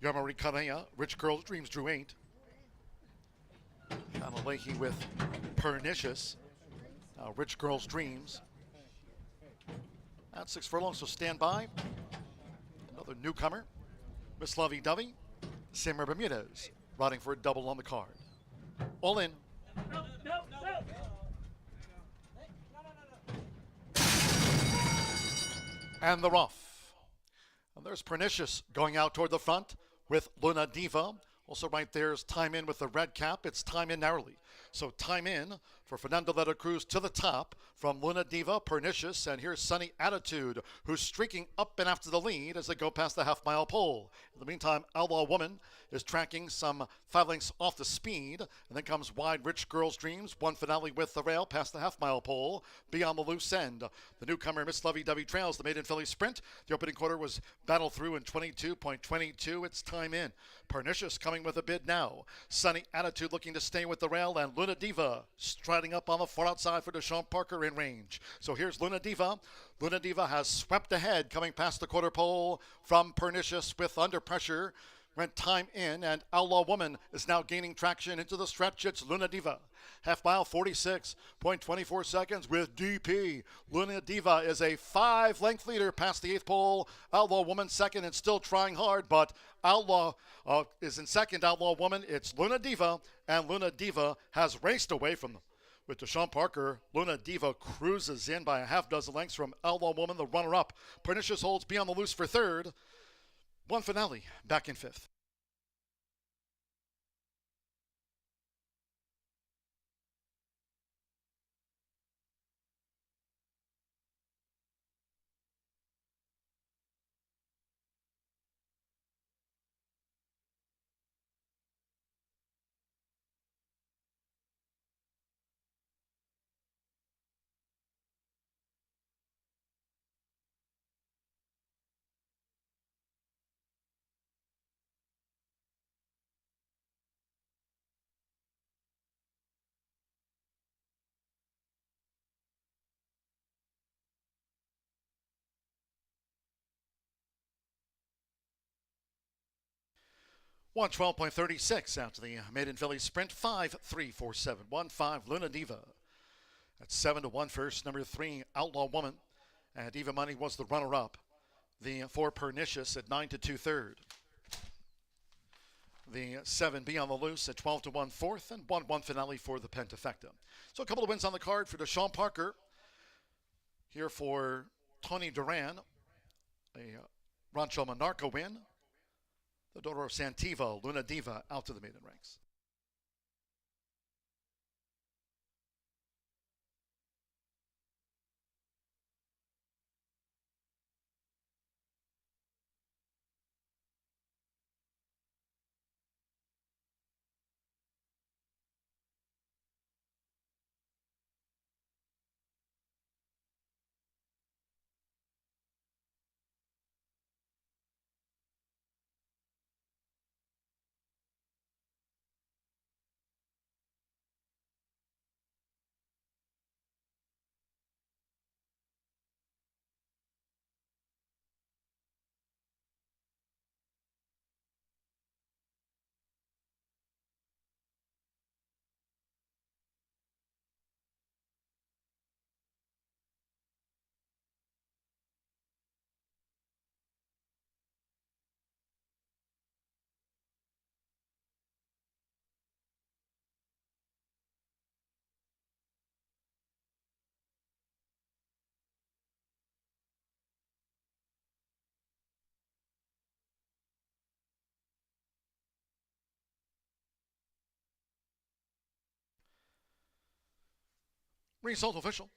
Yarmari Correa, Rich Girl's Dreams drew 8. Anna Leahy with Pernicious. Rich Girl's Dreams. At 6 furlongs, so stand by. Another newcomer, Miss Lovey Dovey, Simmer Bermudez, riding for a double on the card. All in. And they're off. And there's Pernicious going out toward the front with Luna Diva. Also right there's Time In with the red cap. It's Time In narrowly. So Time In for Fernando de la Cruz to the top from Luna Diva, Pernicious, and here's Sunny Attitude, who's streaking up and after the lead as they go past the half-mile pole. In the meantime, Outlaw Woman is tracking some 5 lengths off the speed, and then comes Wide Rich Girl's Dreams, one finale with the rail past the half-mile pole, beyond the loose end. The newcomer, Miss Lovey Dovey, trails the maiden filly sprint. The opening quarter was battled through in 22.22. It's Time In. Pernicious coming with a bid now. Sunny Attitude looking to stay with the rail, and Luna Diva striding up on the far outside for Deshaun Parker in range. So here's Luna Diva. Luna Diva has swept ahead coming past the quarter pole from Pernicious with under pressure. Went Time In, and Outlaw Woman is now gaining traction into the stretch. It's Luna Diva. Half mile, 46.24 seconds with DP. Luna Diva is a 5-length leader past the 8th pole. Outlaw Woman second and still trying hard, but Outlaw is in second. Outlaw Woman, it's Luna Diva, and Luna Diva has raced away from them. With Deshaun Parker, Luna Diva cruises in by a half dozen lengths from Outlaw Woman, the runner-up. Pernicious holds Be on the Loose for third. One finale, back in 5th. One 12.36 after the maiden filly sprint. 5-3-4-7. 1-5 Luna Diva. That's 7-1 first. Number 3 Outlaw Woman. And Diva Money was the runner-up. The 4 Pernicious at 9-2 third. The 7 Be on the Loose at 12-1 fourth, and 1-1 finale for the Pentafecta. So a couple of wins on the card for Deshaun Parker. Here for Tony Duran, a Rancho Monarca win. The daughter of Santiva, Luna Diva, out to the maiden ranks. Result official.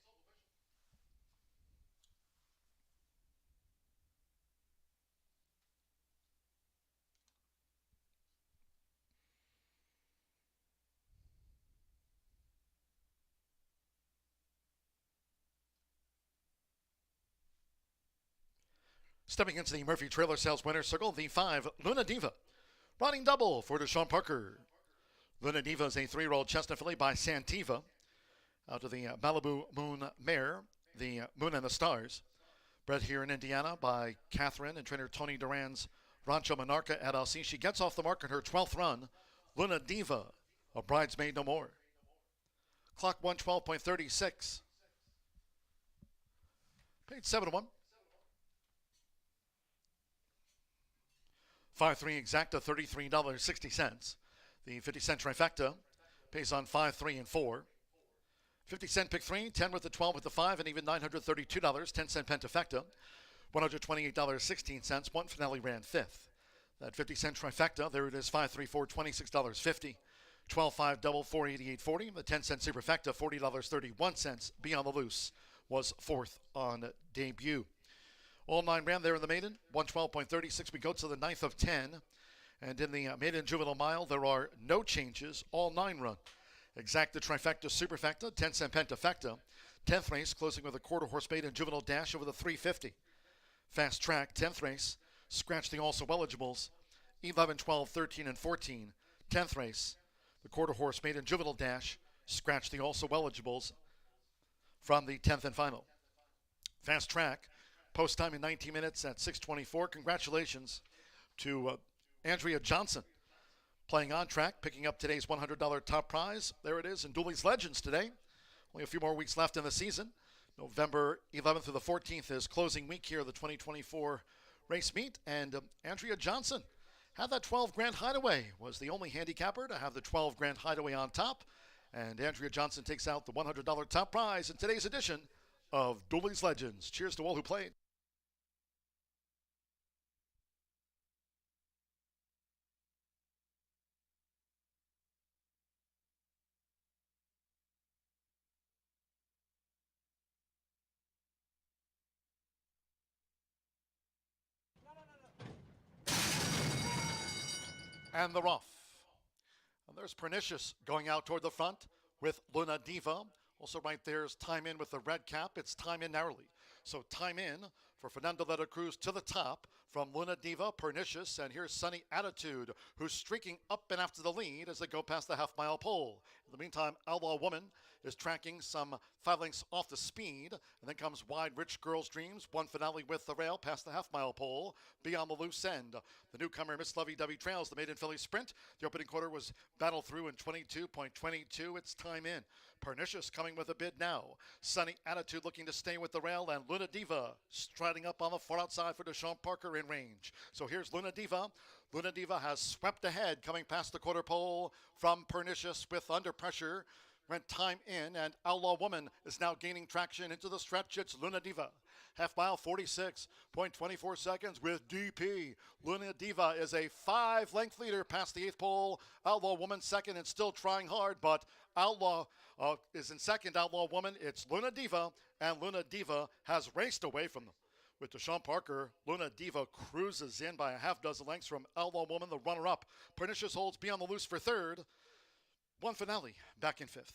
Stepping into the Murphy Trailer Sales Winner Circle, the 5, Luna Diva. Running double for Deshaun Parker. Luna Diva is a 3-year-old chestnut filly by Santiva. Out of the Malibu Moon Mare, the Moon and the Stars. Bred here in Indiana by Catherine and trainer Tony Duran's Rancho Monarca LLC. She gets off the mark in her 12th run. Luna Diva, a bridesmaid no more. Clock 112.36. Paid 7-1. 5-3 exacta, $33.60. The 50-cent trifecta pays on 5, 3, and 4. 50-cent pick 3, 10 with the 12 with the 5, and even $932. 10-cent pentafecta, $128.16. One finale ran 5th. That 50-cent trifecta, there it is, 5, 3, 4, $26.50. 12, 5 double, $488.40. The 10-cent superfecta, $40.31. Beyond the Loose was 4th on debut. All 9 ran there in the maiden, 112.36. We go to the 9th of 10. And in the maiden juvenile mile, there are no changes. All 9 run. Exacta, trifecta, superfecta, 10-cent pentafecta. 10th race closing with a quarter horse maiden juvenile dash over the 350. Fast track, 10th race. Scratch the also eligibles. 11, 12, 13, and 14. 10th race. The quarter horse maiden juvenile dash. Scratch the also eligibles from the 10th and final. Fast track. Post time in 19 minutes at 6:24. Congratulations to Andrea Johnson, playing on track, picking up today's $100 top prize. There it is in Dooley's Legends today. Only a few more weeks left in the season. November 11th through the 14th is closing week here of the 2024 race meet. And Andrea Johnson had that 12 grand hideaway, was the only handicapper to have the 12 grand hideaway on top. And Andrea Johnson takes out the $100 top prize in today's edition of Dooley's Legends. Cheers to all who played. And they're off. And there's Pernicious going out toward the front with Luna Diva. Also right there's Time In with the red cap. It's Time In narrowly. So Time In for Fernando Letta Cruz to the top from Luna Diva, Pernicious, and here's Sunny Attitude, who's streaking up and after the lead as they go past the half-mile pole. In the meantime, Outlaw Woman is tracking some 5 lengths off the speed, and then comes Wide Rich Girl's Dreams, one finale with the rail past the half-mile pole, Beyond the Loose End. The newcomer, Miss Lovey Dovey trails the maiden filly sprint. The opening quarter was battled through in 22.22. It's Time In. Pernicious coming with a bid now. Sunny Attitude looking to stay with the rail, and Luna Diva striding up on the far outside for Deshaun Parker in range. So here's Luna Diva. Luna Diva has swept ahead coming past the quarter pole from Pernicious with under pressure. Went Time In, and Outlaw Woman is now gaining traction into the stretch. It's Luna Diva. Half mile, 46.24 seconds with DP. Luna Diva is a 5-length leader past the 8th pole. Outlaw Woman second and still trying hard, but Outlaw is in second. Outlaw Woman, it's Luna Diva, and Luna Diva has raced away from them. With Deshaun Parker, Luna Diva cruises in by a half dozen lengths from Outlaw Woman, the runner-up. Pernicious holds Beyond the Loose for third. One finale, back in 5th.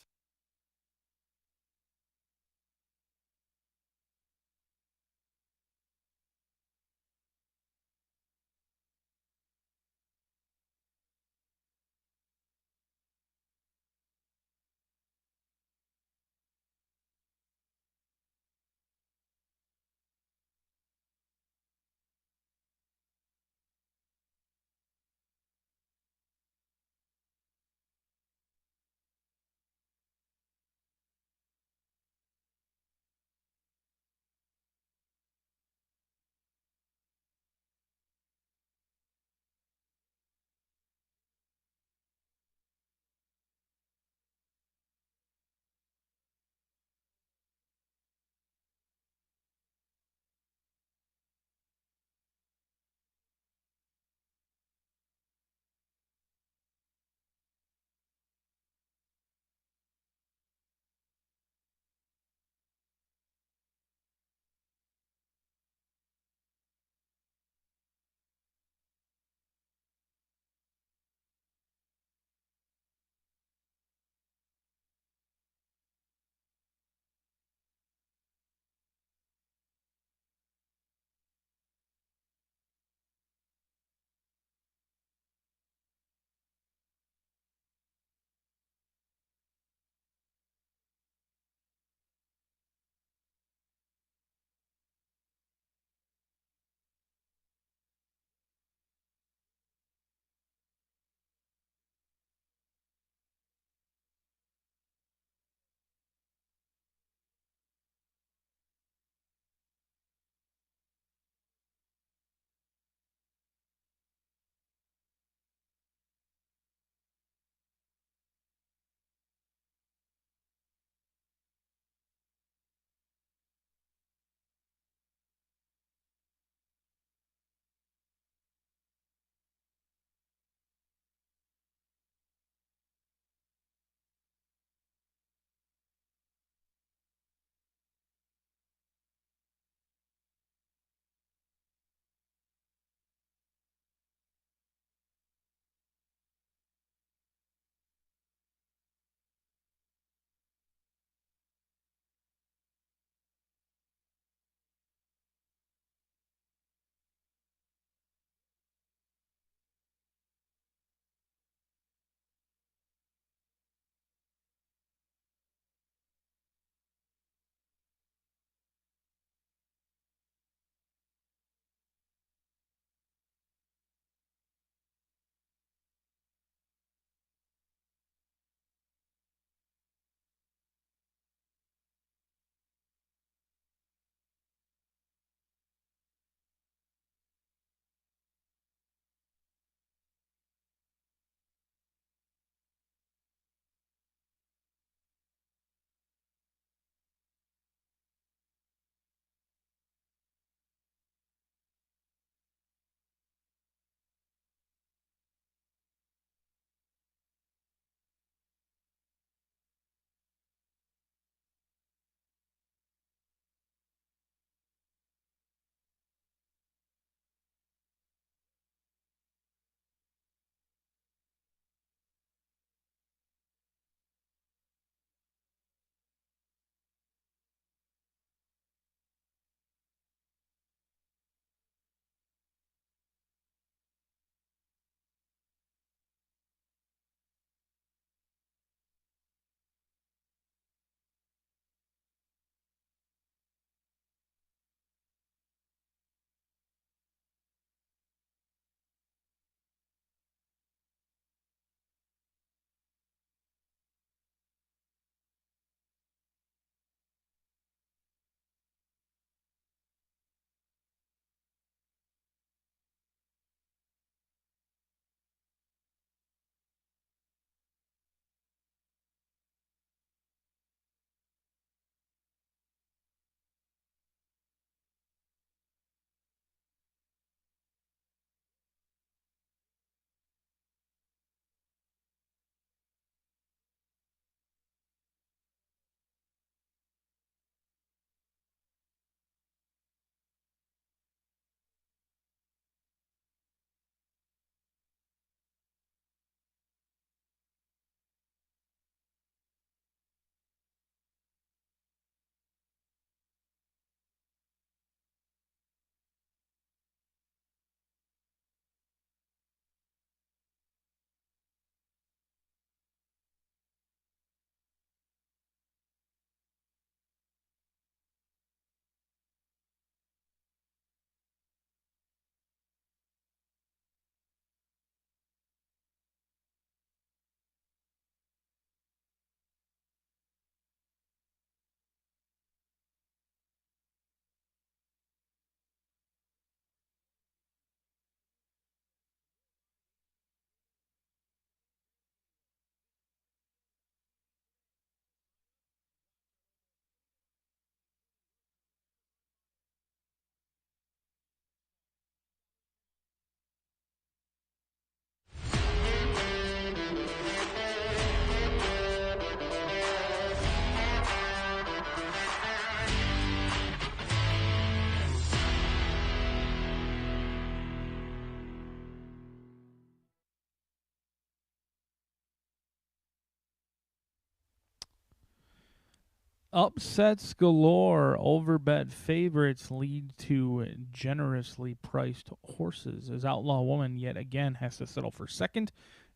Upsets galore. Overbet favorites lead to generously priced horses as Outlaw Woman yet again has to settle for second.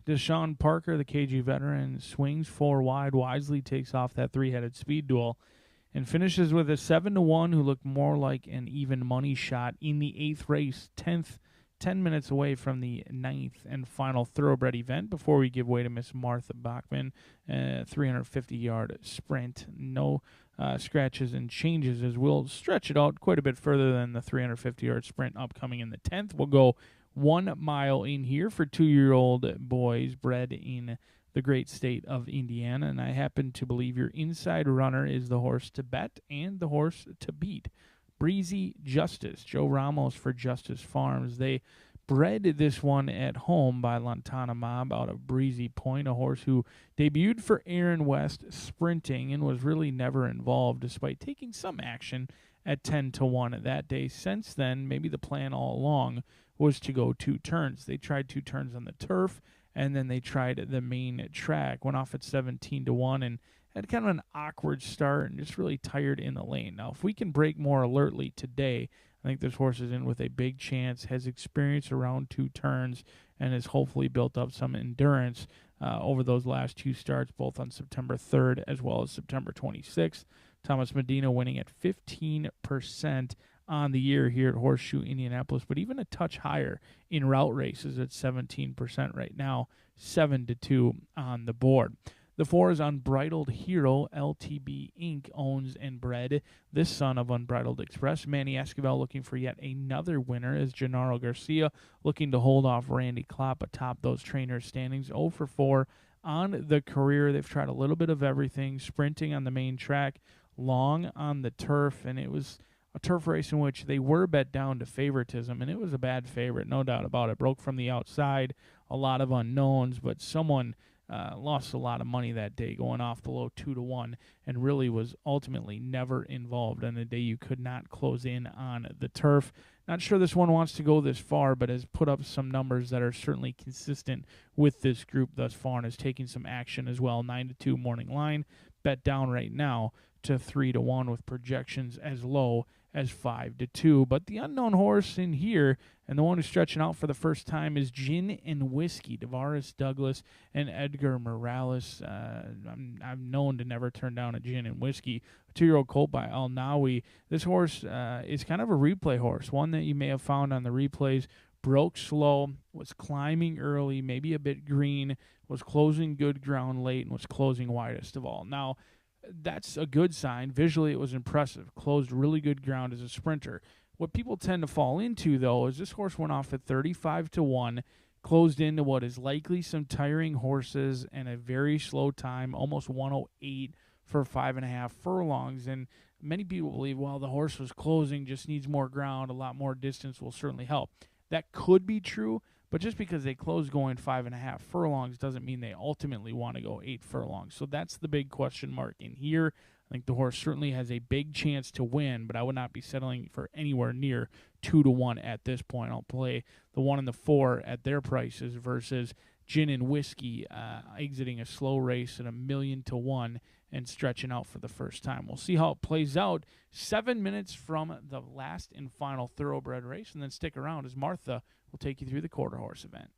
Deshaun Parker, the KG veteran, swings 4 wide, wisely takes off that 3-headed speed duel, and finishes with a 7-1 who looked more like an even money shot in the 8th race, 10 minutes away from the 9th and final thoroughbred event before we give way to Miss Martha Bachman, 350-yard sprint. No scratches and changes as we'll stretch it out quite a bit further than the 350-yard sprint upcoming in the 10th. We'll go 1 mile in here for 2-year-old boys bred in the great state of Indiana, and I happen to believe your inside runner is the horse to bet and the horse to beat. Breezy Justice, Joe Ramos for Justice Farms. They bred this one at home by Lantana Mob out of Breezy Point, a horse who debuted for Aaron West sprinting and was really never involved despite taking some action at 10-1 that day. Since then, maybe the plan all along was to go 2 turns. They tried 2 turns on the turf, and then they tried the main track. Went off at 17-1 and had kind of an awkward start and just really tired in the lane. Now, if we can break more alertly today, I think this horse is in with a big chance, has experience around 2 turns, and has hopefully built up some endurance over those last 2 starts, both on September 3rd as well as September 26th. Thomas Medina winning at 15% on the year here at Horseshoe Indianapolis, but even a touch higher in route races at 17% right now, 7-2 on the board. The 4 is Unbridled Hero. LTB Inc. owns and bred this son of Unbridled Express. Manny Esquivel looking for yet another winner as Gennaro Garcia looking to hold off Randy Klopp atop those trainers' standings. 0 for 4 on the career. They've tried a little bit of everything, sprinting on the main track, long on the turf, and it was a turf race in which they were bet down to favoritism, and it was a bad favorite, no doubt about it. Broke from the outside, a lot of unknowns, but someone lost a lot of money that day going off below 2-1 and really was ultimately never involved on a day you could not close in on the turf. Not sure this one wants to go this far, but has put up some numbers that are certainly consistent with this group thus far and is taking some action as well. 9-2 morning line, bet down right now to 3-1 with projections as low as 5-2. But the unknown horse in here, and the one who's stretching out for the first time, is Gin and Whiskey. Tavares Douglas and Edgar Morales. I'm known to never turn down a Gin and Whiskey. A 2-year-old colt by Al Nawi. This horse is kind of a replay horse, one that you may have found on the replays. Broke slow, was climbing early, maybe a bit green, was closing good ground late, and was closing widest of all. Now, that's a good sign. Visually, it was impressive. Closed really good ground as a sprinter. What people tend to fall into, though, is this horse went off at 35-1, closed into what is likely some tiring horses and a very slow time, almost 108 for 5.5 furlongs. And many people believe, well, the horse was closing, just needs more ground, a lot more distance will certainly help. That could be true, but just because they close going 5.5 furlongs doesn't mean they ultimately want to go 8 furlongs. So that's the big question mark in here. I think the horse certainly has a big chance to win, but I would not be settling for anywhere near 2-1 at this point. I'll play the 1 and the 4 at their prices versus Gin and Whiskey exiting a slow race at 1,000,000-1 and stretching out for the first time. We'll see how it plays out 7 minutes from the last and final thoroughbred race, and then stick around as Martha will take you through the quarter horse event.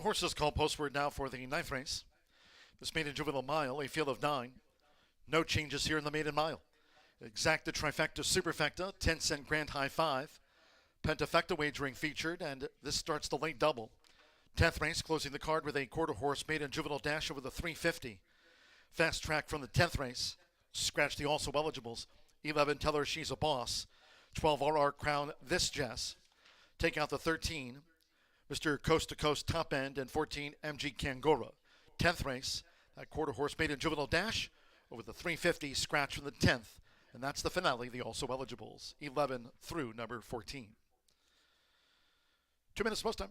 horses called postward now for the 9th race. This maiden juvenile mile, a field of 9. No changes here in the maiden mile. Exacta, trifecta, superfecta, 10-cent grand high 5. Pentafecta wagering featured, and this starts the late double. 10th race closing the card with a quarter horse maiden juvenile dash over the 350. Fast track from the 10th race. Scratch the also eligibles. 11, Tell Her She's a Boss. 12, RR Crown This Jess. Take out the 13, Mr. Coast to Coast Top End, and 14, MG Kangora. 10th race, that quarter horse maiden juvenile dash over the 350, scratch from the 10th. And that's the finale, the also eligibles, 11 through number 14. 2 minutes post time.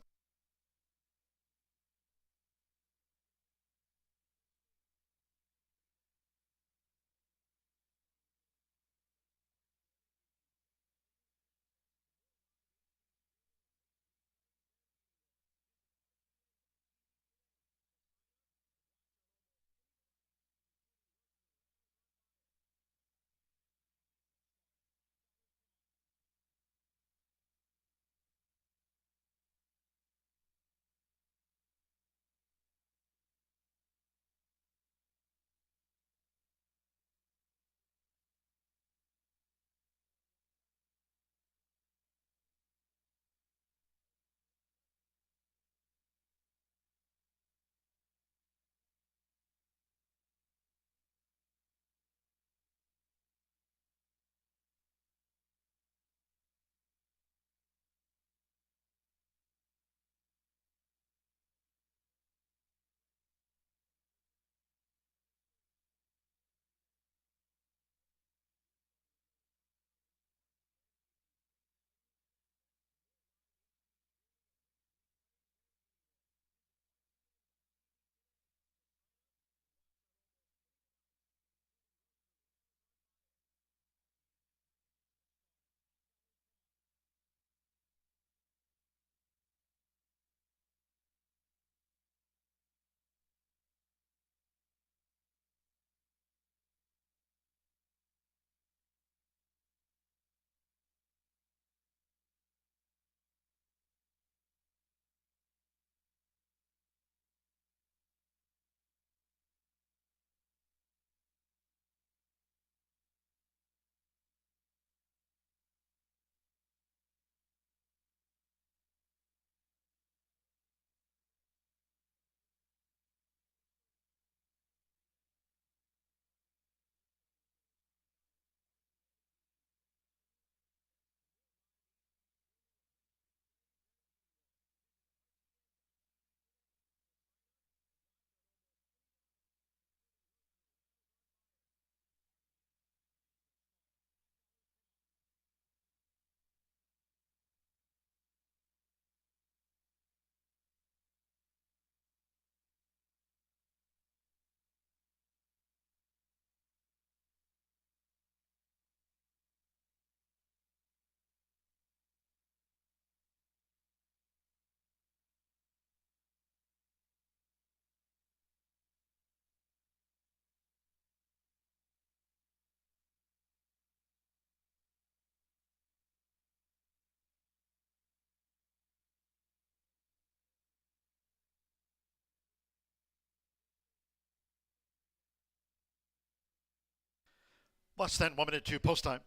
Less than 1 minute to post time.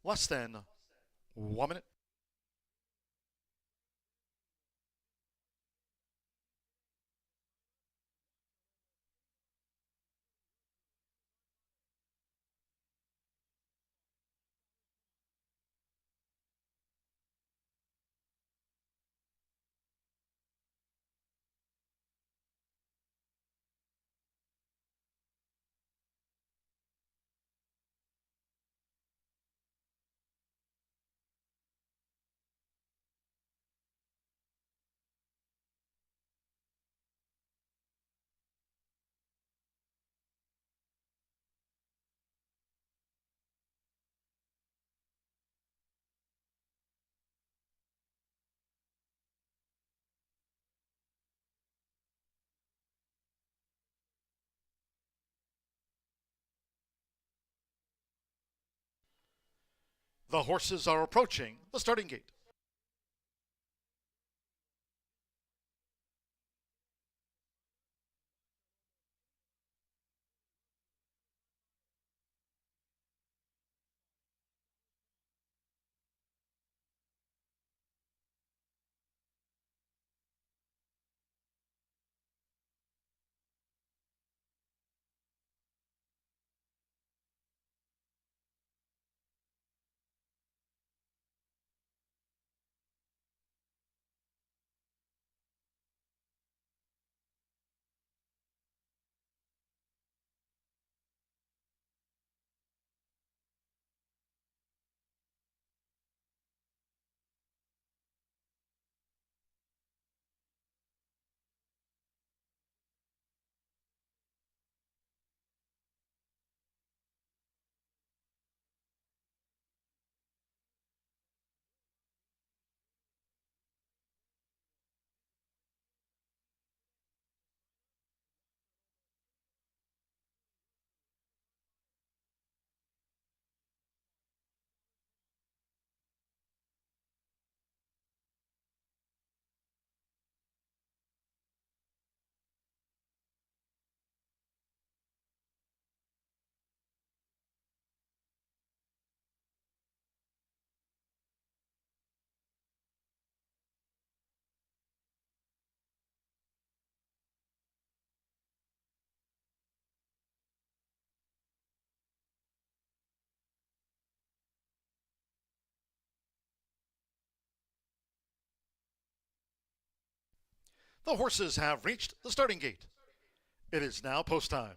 Less than 1 minute. The horses are approaching the starting gate. The horses have reached the starting gate. It is now post time.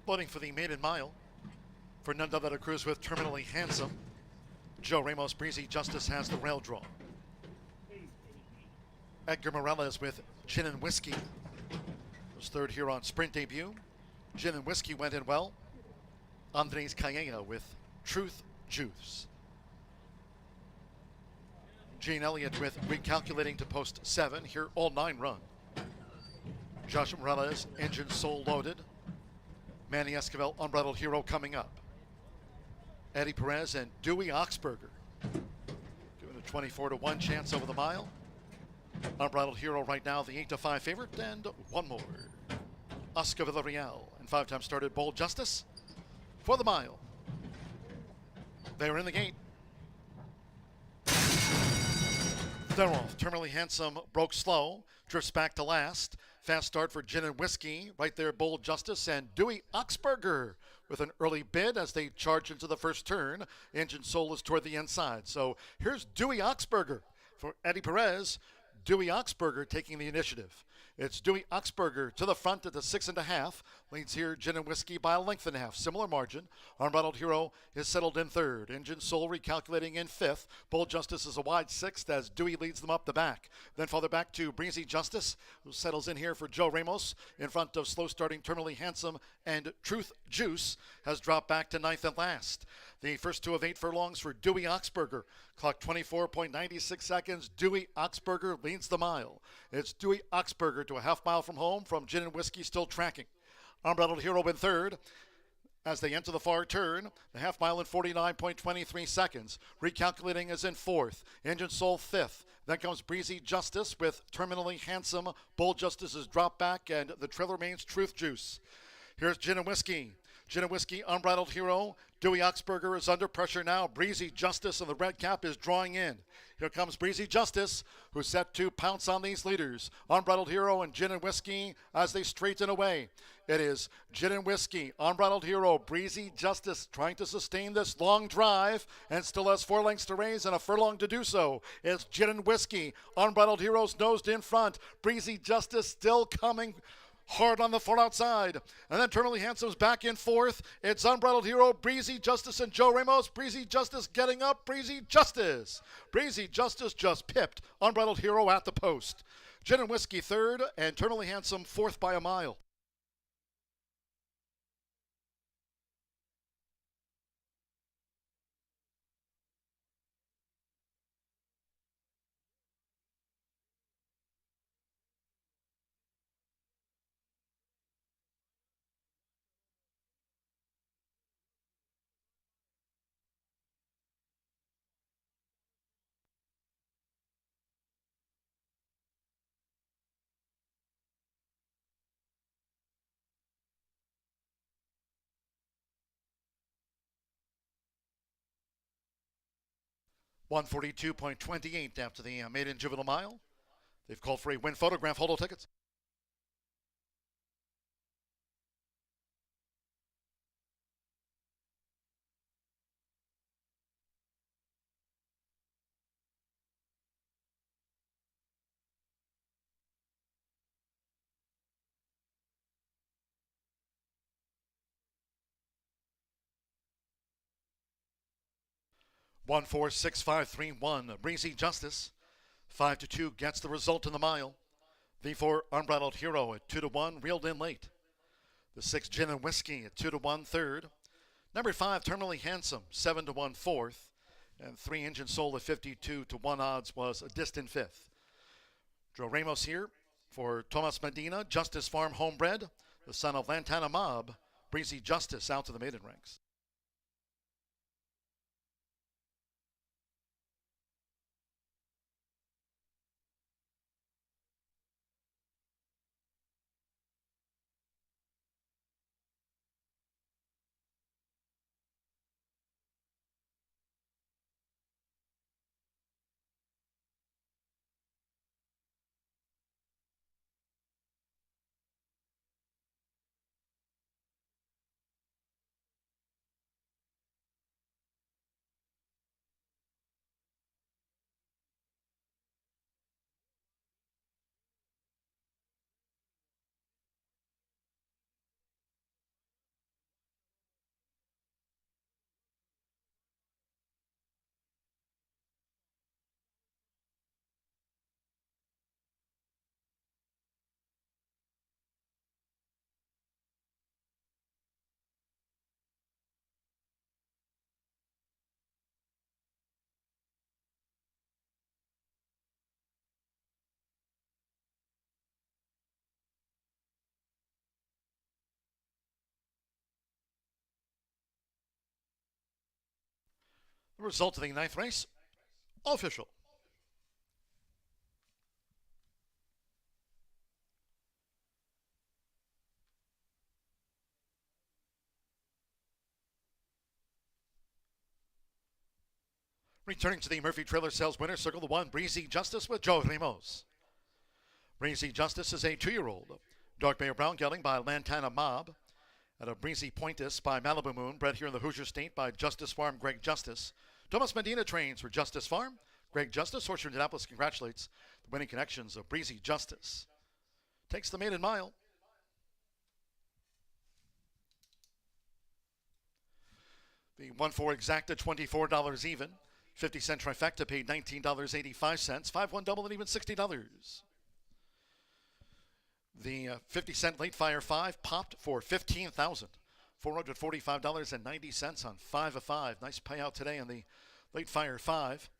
Loading for the maiden mile. Fernando de la Cruz with Terminally Handsome. Joe Ramos, Breezy Justice has the rail draw. Edgar Morales with Gin and Whiskey was third here on sprint debut. Gin and Whiskey went in well. Andres Calleja with Truth Juice. Gene Elliott with Recalculating to post 7. Here all 9 run. Josh Morales, Engine Soul Loaded. Manny Esquivel, Unbridled Hero coming up. Eddie Perez and Dewey Oxberger doing a 24-1 chance over the mile. Unbridled Hero right now the 8-5 favorite, and one more. Oscar Villarreal and 5-time started Bold Justice for the mile. They're in the gate. They're off. Terminally Handsome broke slow, drifts back to last. Fast start for Gin and Whiskey. Right there, Bold Justice and Dewey Oxberger with an early bid as they charge into the first turn. Engine Soul is toward the inside. So here's Dewey Oxberger for Eddie Perez. Dewey Oxberger taking the initiative. It's Dewey Oxberger to the front at the 6.5. Leads here Gin and Whiskey by a length and a half. Similar margin. Unbridled Hero is settled in third. Engine Soul recalculating in fifth. Bold Justice is a wide sixth as Dewey leads them up the back. Then farther back to Breezy Justice, who settles in here for Joe Ramos. In front of slow starting Terminally Handsome, and Truth Juice has dropped back to ninth and last. The first 2 of 8 furlongs for Dewey Oxberger. Clock 24.96 seconds. Dewey Oxberger leads the mile. It's Dewey Oxberger to a half mile from home from Gin and Whiskey still tracking. Unbridled Hero in third. As they enter the far turn, the half mile in 49.23 seconds. Recalculating is in fourth. Engine Soul fifth. Then comes Breezy Justice with Terminally Handsome. Bold Justice is dropped back, and the trail remains Truth Juice. Here's Gin and Whiskey. Gin and Whiskey, Unbridled Hero. Dewey Oxberger is under pressure now. Breezy Justice and the red cap is drawing in. Here comes Breezy Justice, who's set to pounce on these leaders. Unbridled Hero and Gin and Whiskey as they straighten away. It is Gin and Whiskey, Unbridled Hero, Breezy Justice trying to sustain this long drive and still has 4 lengths to raise and a furlong to do so. It's Gin and Whiskey, Unbridled Hero's nosed in front. Breezy Justice still coming hard on the far outside. And then Terminally Handsome's back in fourth. It's Unbridled Hero, Breezy Justice, and Joe Ramos. Breezy Justice getting up. Breezy Justice. Breezy Justice just pipped Unbridled Hero at the post. Gin and Whiskey third, and Terminally Handsome fourth by a mile. $142.28 after the maiden juvenile mile. They've called for a win photograph. Hold all tickets. One, 4, 6, 5, 3, 1. Breezy Justice. 5-2 gets the result in the mile. The 4 Unbridled Hero at 2-1, reeled in late. The 6 Gin and Whiskey at 2-1 third. Number 5 Terminally Handsome, 7-1 fourth. And 3 Engine Soul at 52-1 odds was a distant fifth. Joe Ramos here for Tomas Medina, Justice Farm homebred, the son of Lantana Mob. Breezy Justice out to the maiden ranks. The result of the ninth race, official. Returning to the Murphy Trailer Sales winner, circle the 1, Breezy Justice with Joe Ramos. Breezy Justice is a 2-year-old. Dark Bear Brown gelding by Lantana Mob. At a Breezy Pointus by Malibu Moon, bred here in the Hoosier State by Justice Farm, Greg Justice. Thomas Medina trains for Justice Farm. Greg Justice, Horseshoe Indianapolis, congratulates the winning connections of Breezy Justice. Takes the maiden mile. The 1-4 exacta, $24 even. 50-cent trifecta paid $19.85. 5-1 double and even $60. The 50-cent late fire 5 popped for $15,445.90 on 5 of 5. Nice payout today on the late fire 5.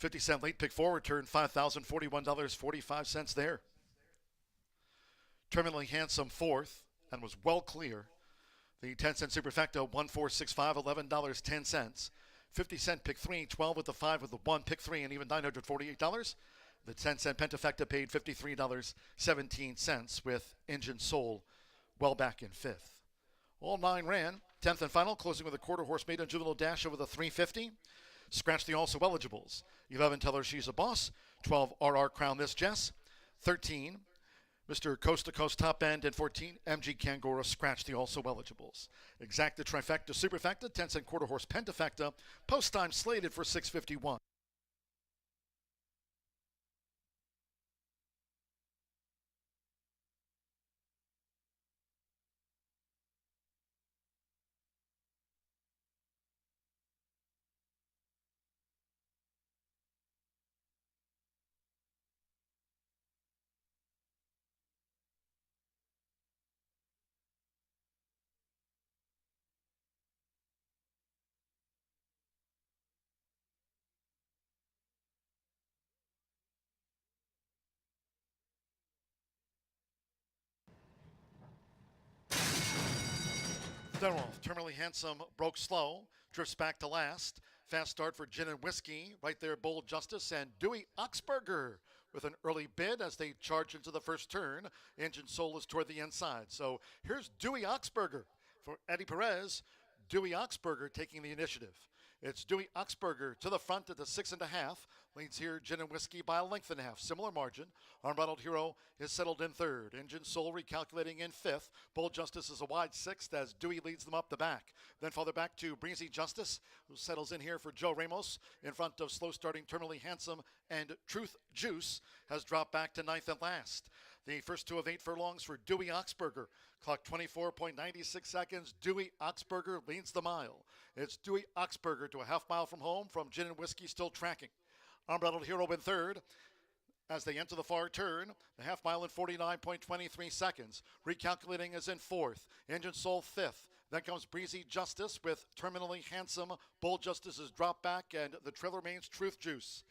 50-cent late pick 4 returned $5,041.45 there. Terminally handsome 4th and was well clear. The 10-cent superfecta 1465, $11.10. 50-cent pick 3, 12 with the 5 with the 1 pick 3 and even $948. The 10-cent pentafecta paid $53.17 with Engine Soul well back in 5th. All 9 ran. 10th and final, closing with a quarter horse maiden juvenile dash over the 350. Scratch the also eligibles. 11, Tell Her She's a Boss. 12, RR Crown This Jess. 13, Mr. Coast to Coast Top End. And 14, MG Kangora. Scratch the also eligibles. Exacta trifecta superfecta. 10-cent quarter horse pentafecta. Post time slated for 6:51. Dunwolf, Terminally Handsome broke slow, drifts back to last. Fast start for Gin and Whiskey. Right there, Bold Justice and Dewey Oxberger with an early bid as they charge into the first turn. Engine Soul is toward the inside. So here's Dewey Oxberger for Eddie Perez. Dewey Oxberger taking the initiative. It's Dewey Oxberger to the front at the 6.5. Leads here Gin and Whiskey by a length and a half. Similar margin. Unbridled Hero is settled in 3rd. Engine Soul recalculating in 5th. Bold Justice is a wide 6th as Dewey leads them up the back. Then farther back to Breezy Justice, who settles in here for Joe Ramos. In front of slow starting Terminally Handsome and Truth Juice has dropped back to 9th and last. The first 2 of 8 furlongs for Dewey Oxberger. Clock 24.96 seconds. Dewey Oxberger leads the mile. It's Dewey Oxberger to a half mile from home from Gin and Whiskey still tracking. Unbridled Hero in 3rd. As they enter the far turn, the half mile in 49.23 seconds. Recalculating is in 4th. Engine Soul 5th. Then comes Breezy Justice with Terminally Handsome. Bold Justice is dropped back and the trail remains Truth Juice.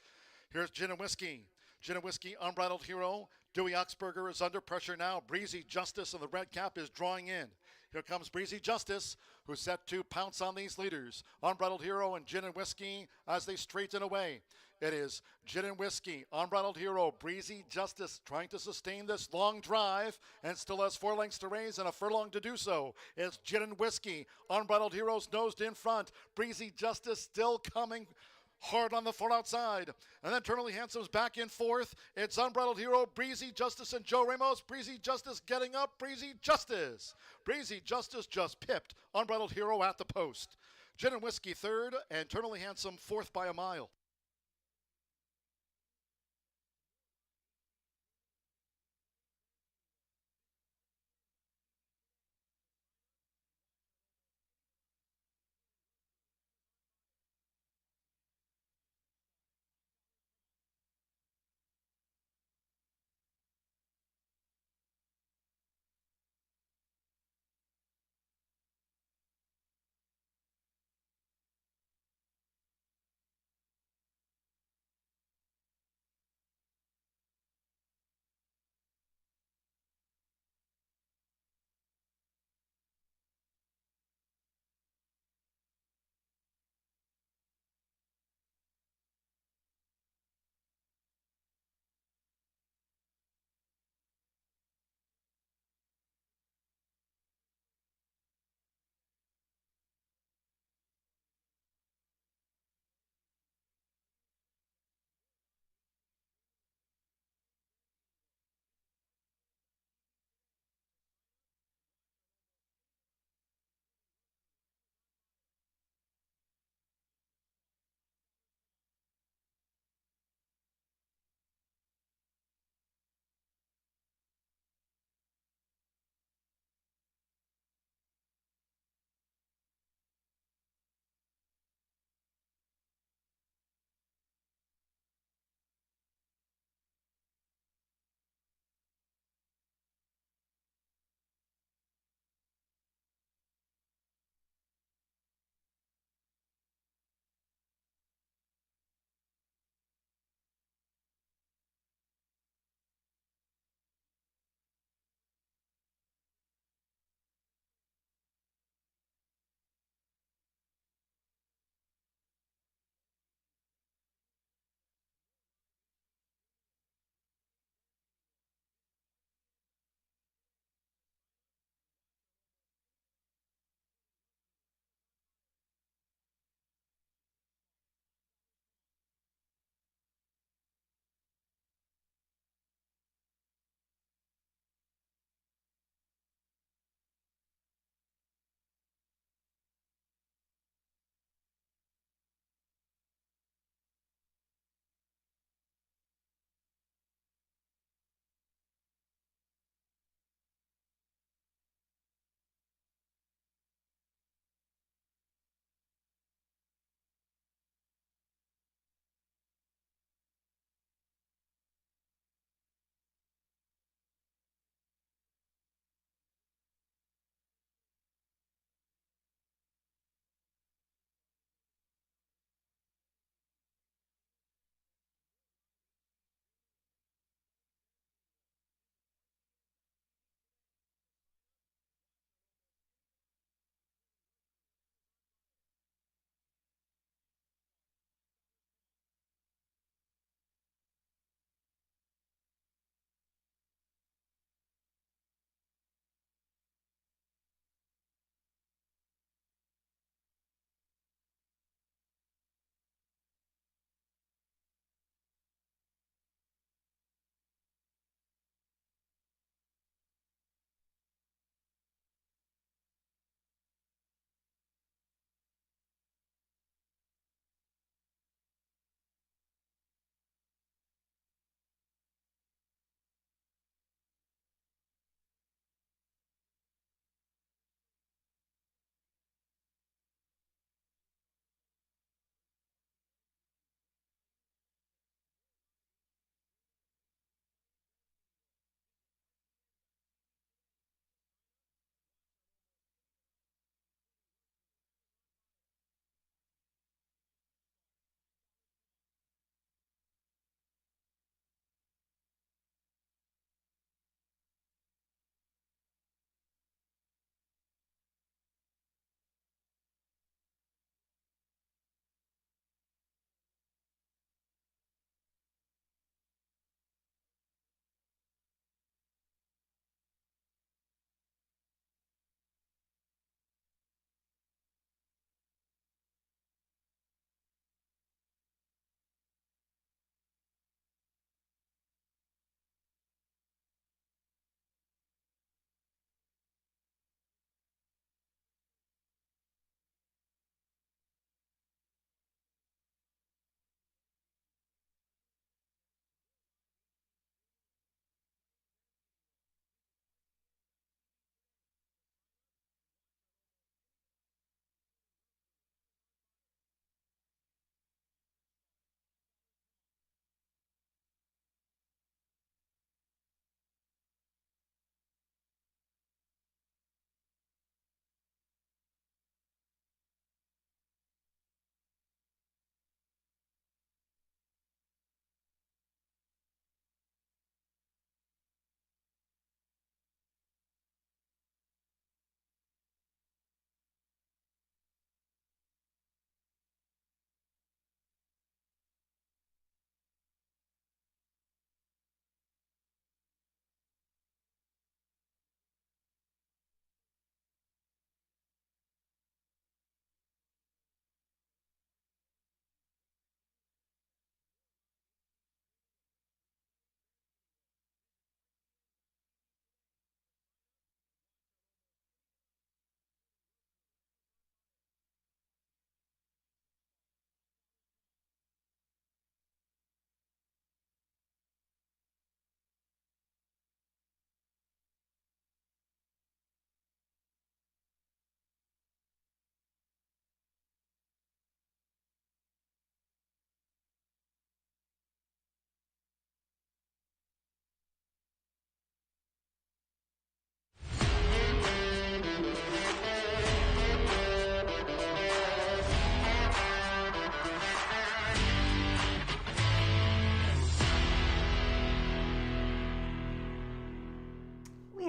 Here's Gin and Whiskey. Gin and Whiskey, Unbridled Hero. Dewey Oxberger is under pressure now. Breezy Justice and the red cap is drawing in. Here comes Breezy Justice, who's set to pounce on these leaders. Unbridled Hero and Gin and Whiskey as they straighten away. It is Gin and Whiskey, Unbridled Hero, Breezy Justice trying to sustain this long drive and still has 4 lengths to raise and a furlong to do so. It's Gin and Whiskey, Unbridled Hero's nosed in front. Breezy Justice still coming hard on the far outside. And then Terminally Handsome's back in 4th. It's Unbridled Hero, Breezy Justice, and Joe Ramos. Breezy Justice getting up. Breezy Justice. Breezy Justice just pipped Unbridled Hero at the post. Gin and Whiskey 3rd and Terminally Handsome 4th by a mile.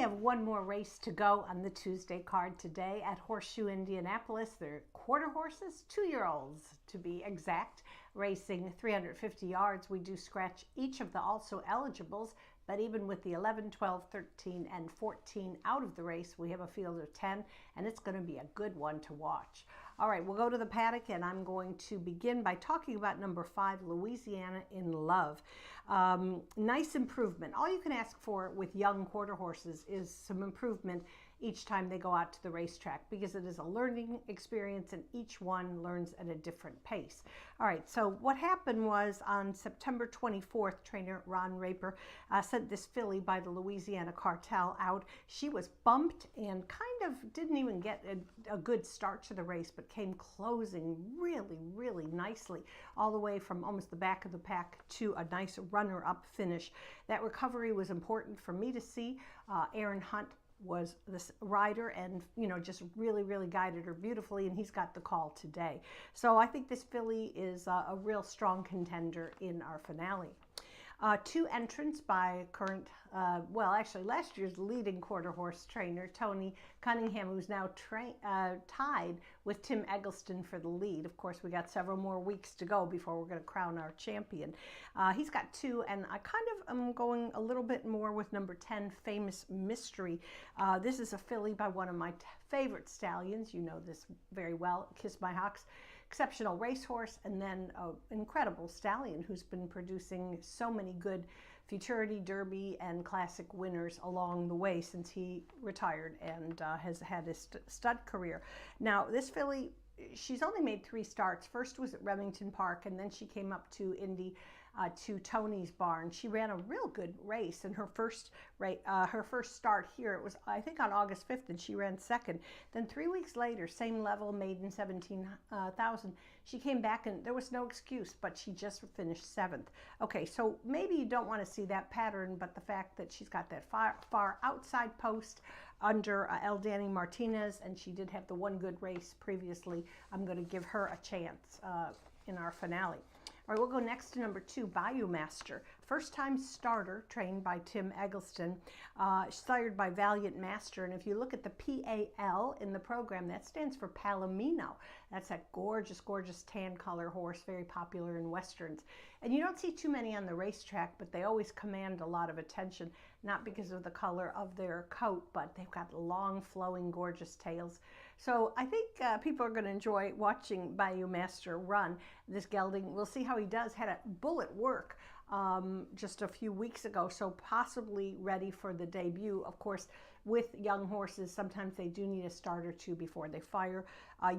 have one more race to go on the Tuesday card today at Horseshoe Indianapolis. They're quarter horses, 2-year-olds to be exact, racing 350 yards. We do scratch each of the also eligibles, but even with the 11, 12, 13, and 14 out of the race, we have a field of 10, and it's going to be a good one to watch. All right, we'll go to the paddock, and I'm going to begin by talking about number 5, Louisiana in Love. Nice improvement. All you can ask for with young quarter horses is some improvement each time they go out to the racetrack, because it is a learning experience and each one learns at a different pace. All right, so what happened was on September 24th, trainer Ron Raper sent this filly by the Louisiana Cartel out. She was bumped and kind of didn't even get a good start to the race, but came closing really, really nicely, all the way from almost the back of the pack to a nice runner-up finish. That recovery was important for me to see. Aaron Hunt was this rider and, you know, just really, really guided her beautifully, and he's got the call today. So I think this filly is a real strong contender in our finale. 2 entrants by current, well, actually last year's leading quarter horse trainer, Tony Cunningham, who's now tied with Tim Eggleston for the lead. Of course, we got several more weeks to go before we're going to crown our champion. He's got 2, and I kind of am going a little bit more with number 10, Famous Mystery. This is a filly by one of my favorite stallions. You know this very well, Kiss My Hawks. Exceptional racehorse, and then an incredible stallion who's been producing so many good Futurity, Derby, and Classic winners along the way since he retired and has had his stud career. Now, this filly, she's only made 3 starts. First was at Remington Park, and then she came up to Indy to Tony's barn. She ran a real good race in her first start here. It was, I think, on August 5th, and she ran second. Then 3 weeks later, same level, maiden 17,000. She came back, and there was no excuse, but she just finished 7th. Okay, so maybe you don't want to see that pattern, but the fact that she's got that far outside post under El Danny Martinez, and she did have the one good race previously, I'm going to give her a chance in our finale. All right, we'll go next to number 2, Bayou Master. First-time starter, trained by Tim Eggleston, sired by Valiant Master. And if you look at the PAL in the program, that stands for Palomino. That's that gorgeous, gorgeous tan color horse, very popular in Westerns. And you don't see too many on the racetrack, but they always command a lot of attention, not because of the color of their coat, but they've got long, flowing, gorgeous tails. So I think people are going to enjoy watching Bayou Master run this gelding. We'll see how he does. Had a bullet work just a few weeks ago, so possibly ready for the debut. Of course, with young horses, sometimes they do need a start or 2 before they fire.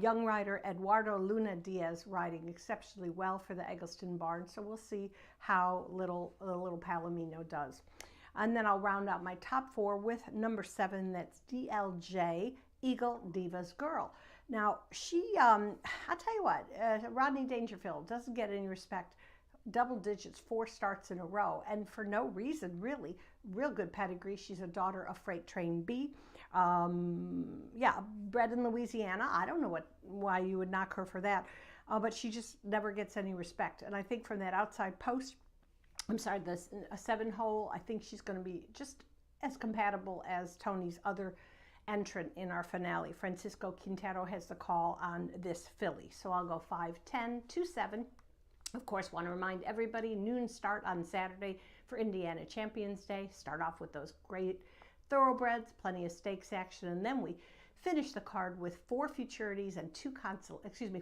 Young rider Eduardo Luna Diaz riding exceptionally well for the Eggleston barn, so we'll see how little Palomino does. And then I'll round out my top 4 with number 7, that's DLJ, Eagle Diva's Girl. Now, she, I'll tell you what, Rodney Dangerfield doesn't get any respect. Double digits, 4 starts in a row, and for no reason, really. Real good pedigree. She's a daughter of Freight Train B. Yeah, bred in Louisiana. I don't know why you would knock her for that, but she just never gets any respect. And I think from that outside post, a 7-hole, I think she's going to be just as compatible as Tony's other entrant in our finale. Francisco Quintero has the call on this filly. So I'll go 5, 10, 2, 7. Of course, want to remind everybody, noon start on Saturday for Indiana Champions Day. Start off with those great thoroughbreds, plenty of stakes action, and then we finish the card with 4 futurities and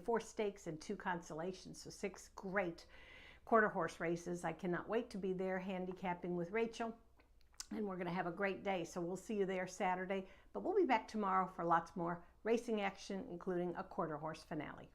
4 stakes and 2 consolations. So 6 great quarter horse races. I cannot wait to be there handicapping with Rachel, and we're going to have a great day. So we'll see you there Saturday, but we'll be back tomorrow for lots more racing action, including a quarter horse finale.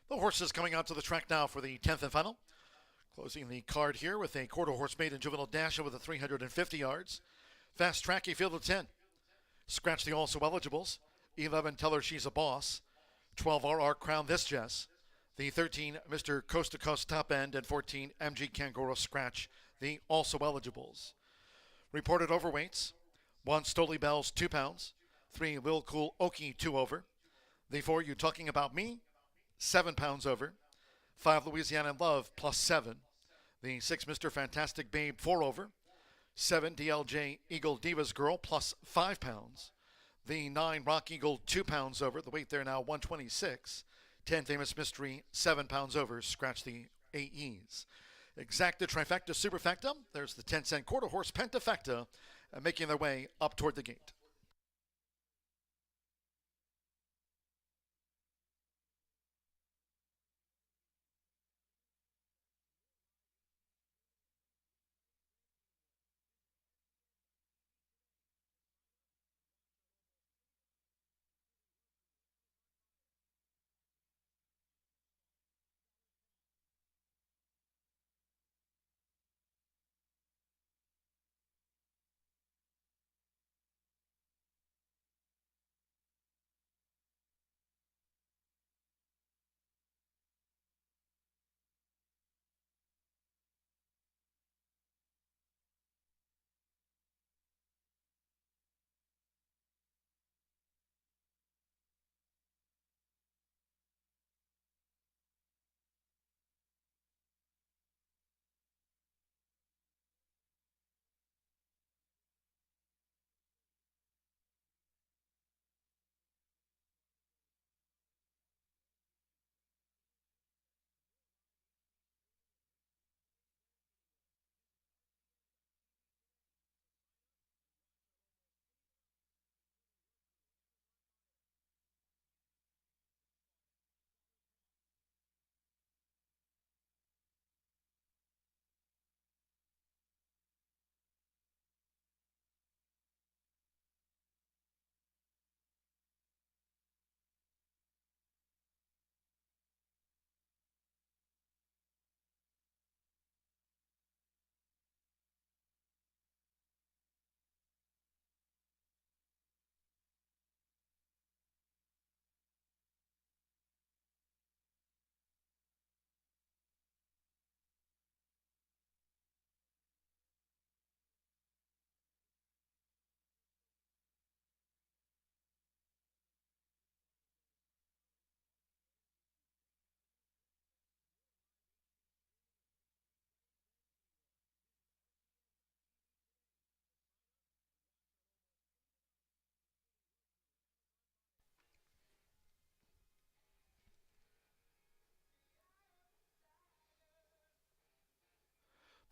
The horses coming out to the track now for the 10th and final. Closing the card here with a quarter horse maiden juvenile dash over the 350 yards. Fast track, a field of 10. Scratch the also eligibles. 11, Tell Her She's a Boss. 12, RR Crown This Jess. The 13, Mr. Coast to Coast Top End. And 14, MG Kangaroo Scratch, the also eligibles. Reported overweights. 1, Stoli Bells, 2 pounds. 3, Lil Cool Okie, 2 over. The 4, You Talking About Me, 7 pounds over. 5, Louisiana in Love, plus 7. The 6, Mr. Fantastic Babe, 4 over. 7, DLJ Eagle Divas Girl, plus 5 pounds. The 9, Rock Eagle, 2 pounds over. The weight there now, 126. 10, Famous Mystery, 7 pounds over. Scratch the AEs. Exacta, Trifecta, Superfecta. There's the 10-cent quarter horse Pentafecta, making their way up toward the gate.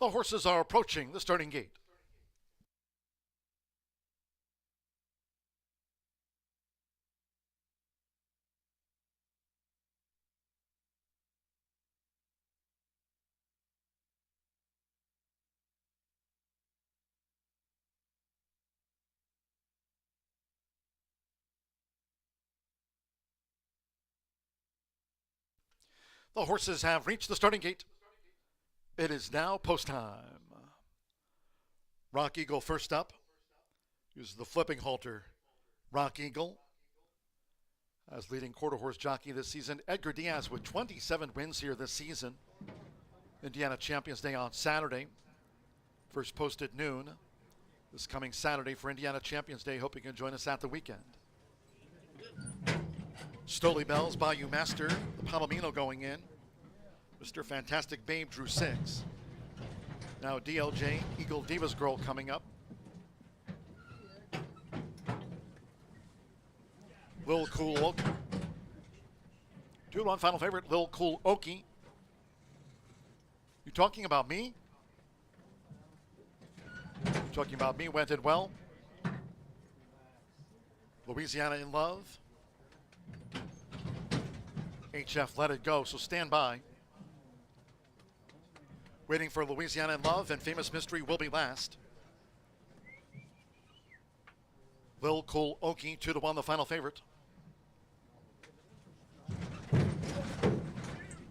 The horses are approaching the starting gate. The horses have reached the starting gate. It is now post time. Rock Eagle first up. Uses the flipping halter. Rock Eagle as leading quarter horse jockey this season. Edgar Diaz with 27 wins here this season. Indiana Champions Day on Saturday. First post at noon. This coming Saturday for Indiana Champions Day. Hope you can join us at the weekend. Stoli Bells, Bayou Master, the Palomino going in. Mr. Fantastic Babe drew 6. Now DLJ, Eagle Divas Girl coming up. Lil Cool Okie. 2-1 final favorite, Lil Cool Okie. You talking about me? You talking about me went it well. Louisiana in Love. HF Let It Go, so stand by. Waiting for Louisiana in Love, and Famous Mystery will be last. Lil Cool Okie, 2-1, the final favorite.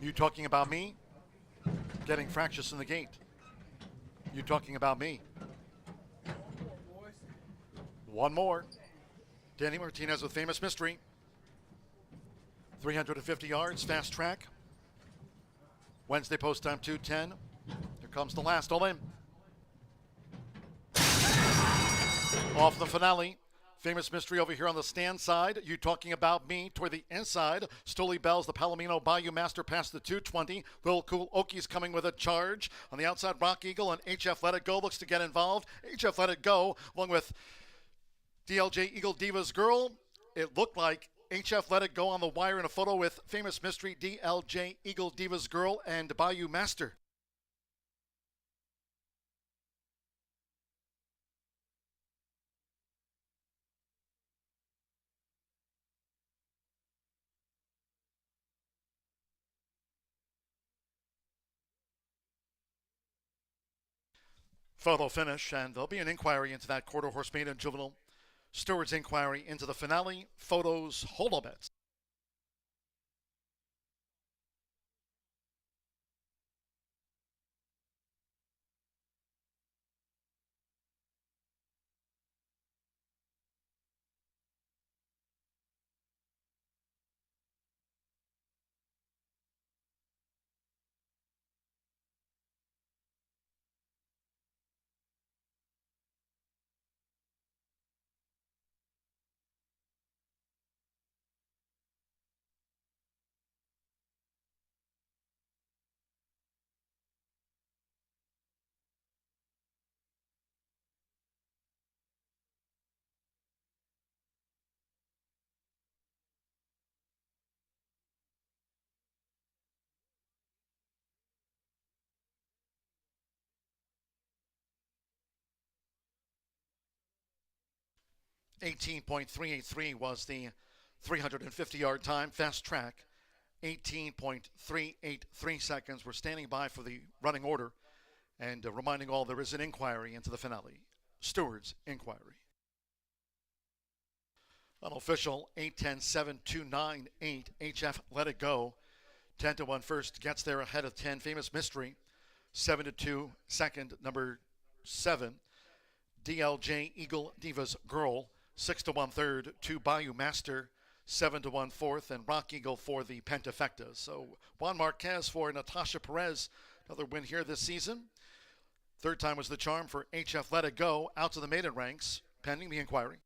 You talking about me? Getting fractious in the gate. You talking about me? One more. Danny Martinez with Famous Mystery. 350 yards, fast track. Wednesday post time 2:10. Here comes the last, all in. Off the finale. Famous Mystery over here on the stand side. You talking about me toward the inside. Stoli Bells, the Palomino Bayou Master past the 220. Lil Cool Okies coming with a charge. On the outside, Rock Eagle and HF Let It Go looks to get involved. HF Let It Go, along with DLJ Eagle Diva's Girl. It looked like HF Let It Go on the wire in a photo with Famous Mystery, DLJ Eagle Diva's Girl, and Bayou Master. Photo finish, and there'll be an inquiry into that quarter horse maiden juvenile. Stewards inquiry into the finale. Photos, holobets. .383 was the 350-yard time. Fast track, 18.383 seconds. We're standing by for the running order and reminding all there is an inquiry into the finale. Stewards inquiry. Unofficial 8-10-7-2-9-8. HF Let It Go. 10-1 first gets there ahead of 10. Famous Mystery. 7-2 second, number 7. DLJ Eagle Diva's Girl. 6-1 third to Bayou Master. 7-1 fourth, and Rock Eagle for the Pentafecta. So Juan Marquez for Natasha Perez. Another win here this season. Third time was the charm for HF Let It Go. Out to the maiden ranks, pending the inquiry.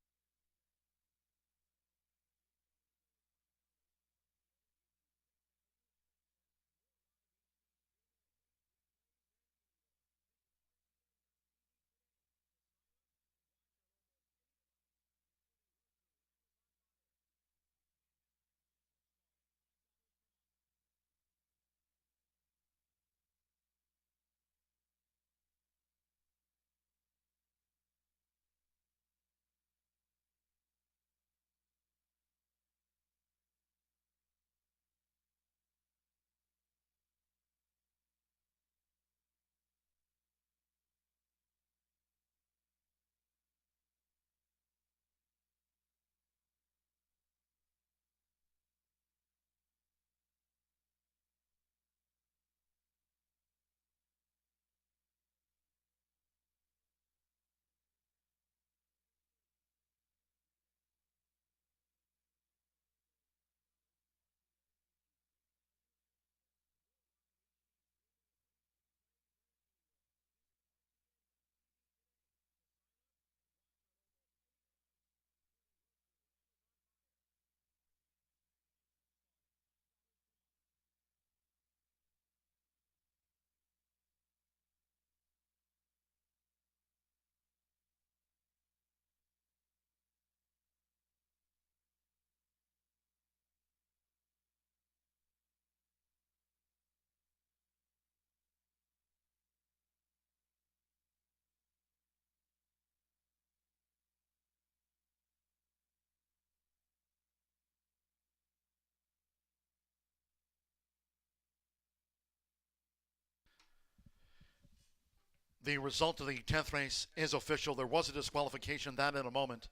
The result of the 10th race is official. There was a disqualification, that in a moment.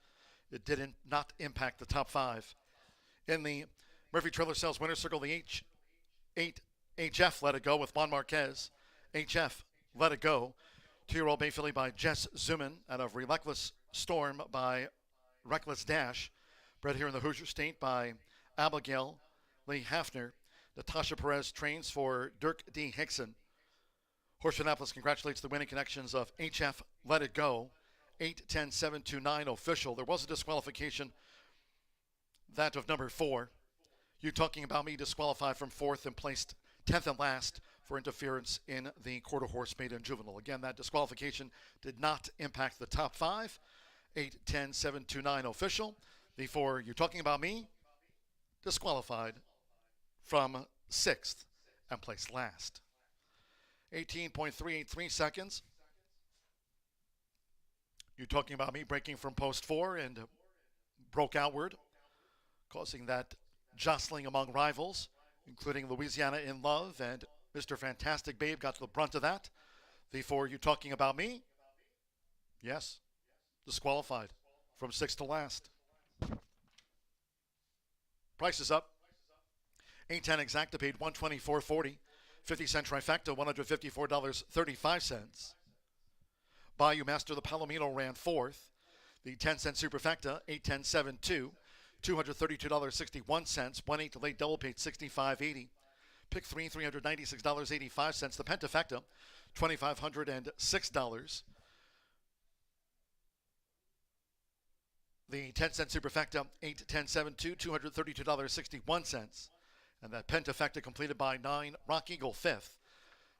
It did not impact the top 5. In the Murphy Trailer Sales Winner's Circle, the H8 HF Let It Go with Juan Marquez. HF Let It Go. 2-year-old Bay Filly by Jess Zuman out of Relentless Storm by Reckless Dash. Bred here in the Hoosier State by Abigail Lee Hafner. Natasha Perez trains for Dirk D. Hickson. Horseshoe Indianapolis congratulates the winning connections of HF Let It Go. 8-10-7-2-9 official. There was a disqualification, that of number 4. You Talking About Me disqualified from 4th and placed 10th and last for interference in the quarter horse maiden juvenile. Again, that disqualification did not impact the top 5. 8-10-7-2-9 official. The 4 You Talking About Me disqualified from 6th and placed last. 18.383 seconds. You Talking About Me breaking from post 4 and broke outward, causing that jostling among rivals, including Louisiana in Love, and Mr. Fantastic Babe got the brunt of that. The 4 You Talking About Me, yes, disqualified from 6th to last. Price is up. 8-10 exacta paid $124.40. 50-cent trifecta, $154.35. Bayou Master the Palomino ran 4th. The 10-cent superfecta, 8-10-7-2, $232.61. 1/8 to late double paid $65.80. Pick 3, $396.85. The pentafecta, $2,506. The 10-cent superfecta, 8-10-7-2, $232.61. And that pentafecta completed by 9, Rock Eagle 5th.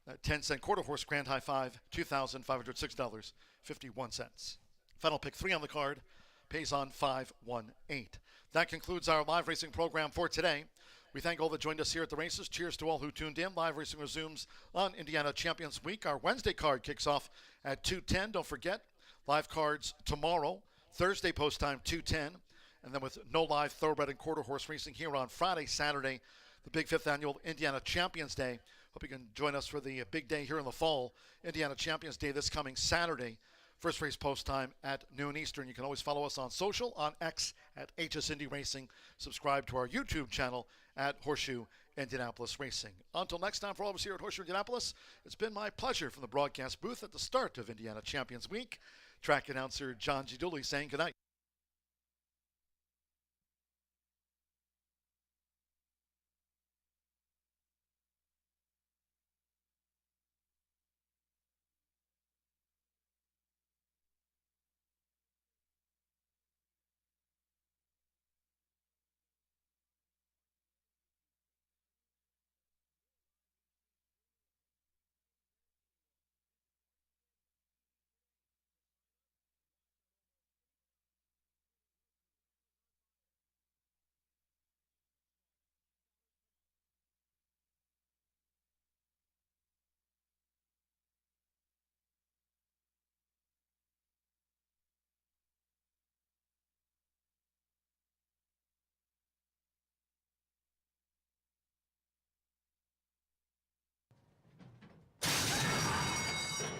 That 10-cent quarter horse grand high 5, $2,506.51. Final pick 3 on the card, pays on 518. That concludes our live racing program for today. We thank all that joined us here at the races. Cheers to all who tuned in. Live racing resumes on Indiana Champions Week. Our Wednesday card kicks off at 2:10. Don't forget, live cards tomorrow. Thursday post time 2:10. And then with no live thoroughbred and quarter horse racing here on Friday, Saturday, the big 5th annual Indiana Champions Day. Hope you can join us for the big day here in the fall, Indiana Champions Day this coming Saturday. First race post time at noon Eastern. You can always follow us on social, on X at HS Indy Racing. Subscribe to our YouTube channel at Horseshoe Indianapolis Racing. Until next time, for all of us here at Horseshoe Indianapolis, it's been my pleasure from the broadcast booth at the start of Indiana Champions Week. Track announcer John G. Dooley saying goodnight.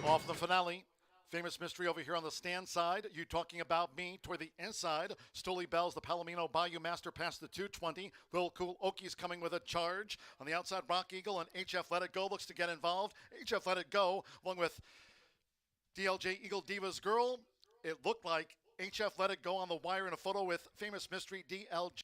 Off the finale. Famous Mystery over here on the stand side. You Talking About Me toward the inside. Stoley Bells, the Palomino Bayou Master past the 220. Lil Cool Okies coming with a charge. On the outside, Rock Eagle and HF Let It Go looks to get involved. HF Let It Go along with DLJ Eagle Diva's Girl. It looked like HF Let It Go on the wire in a photo with Famous Mystery DLJ.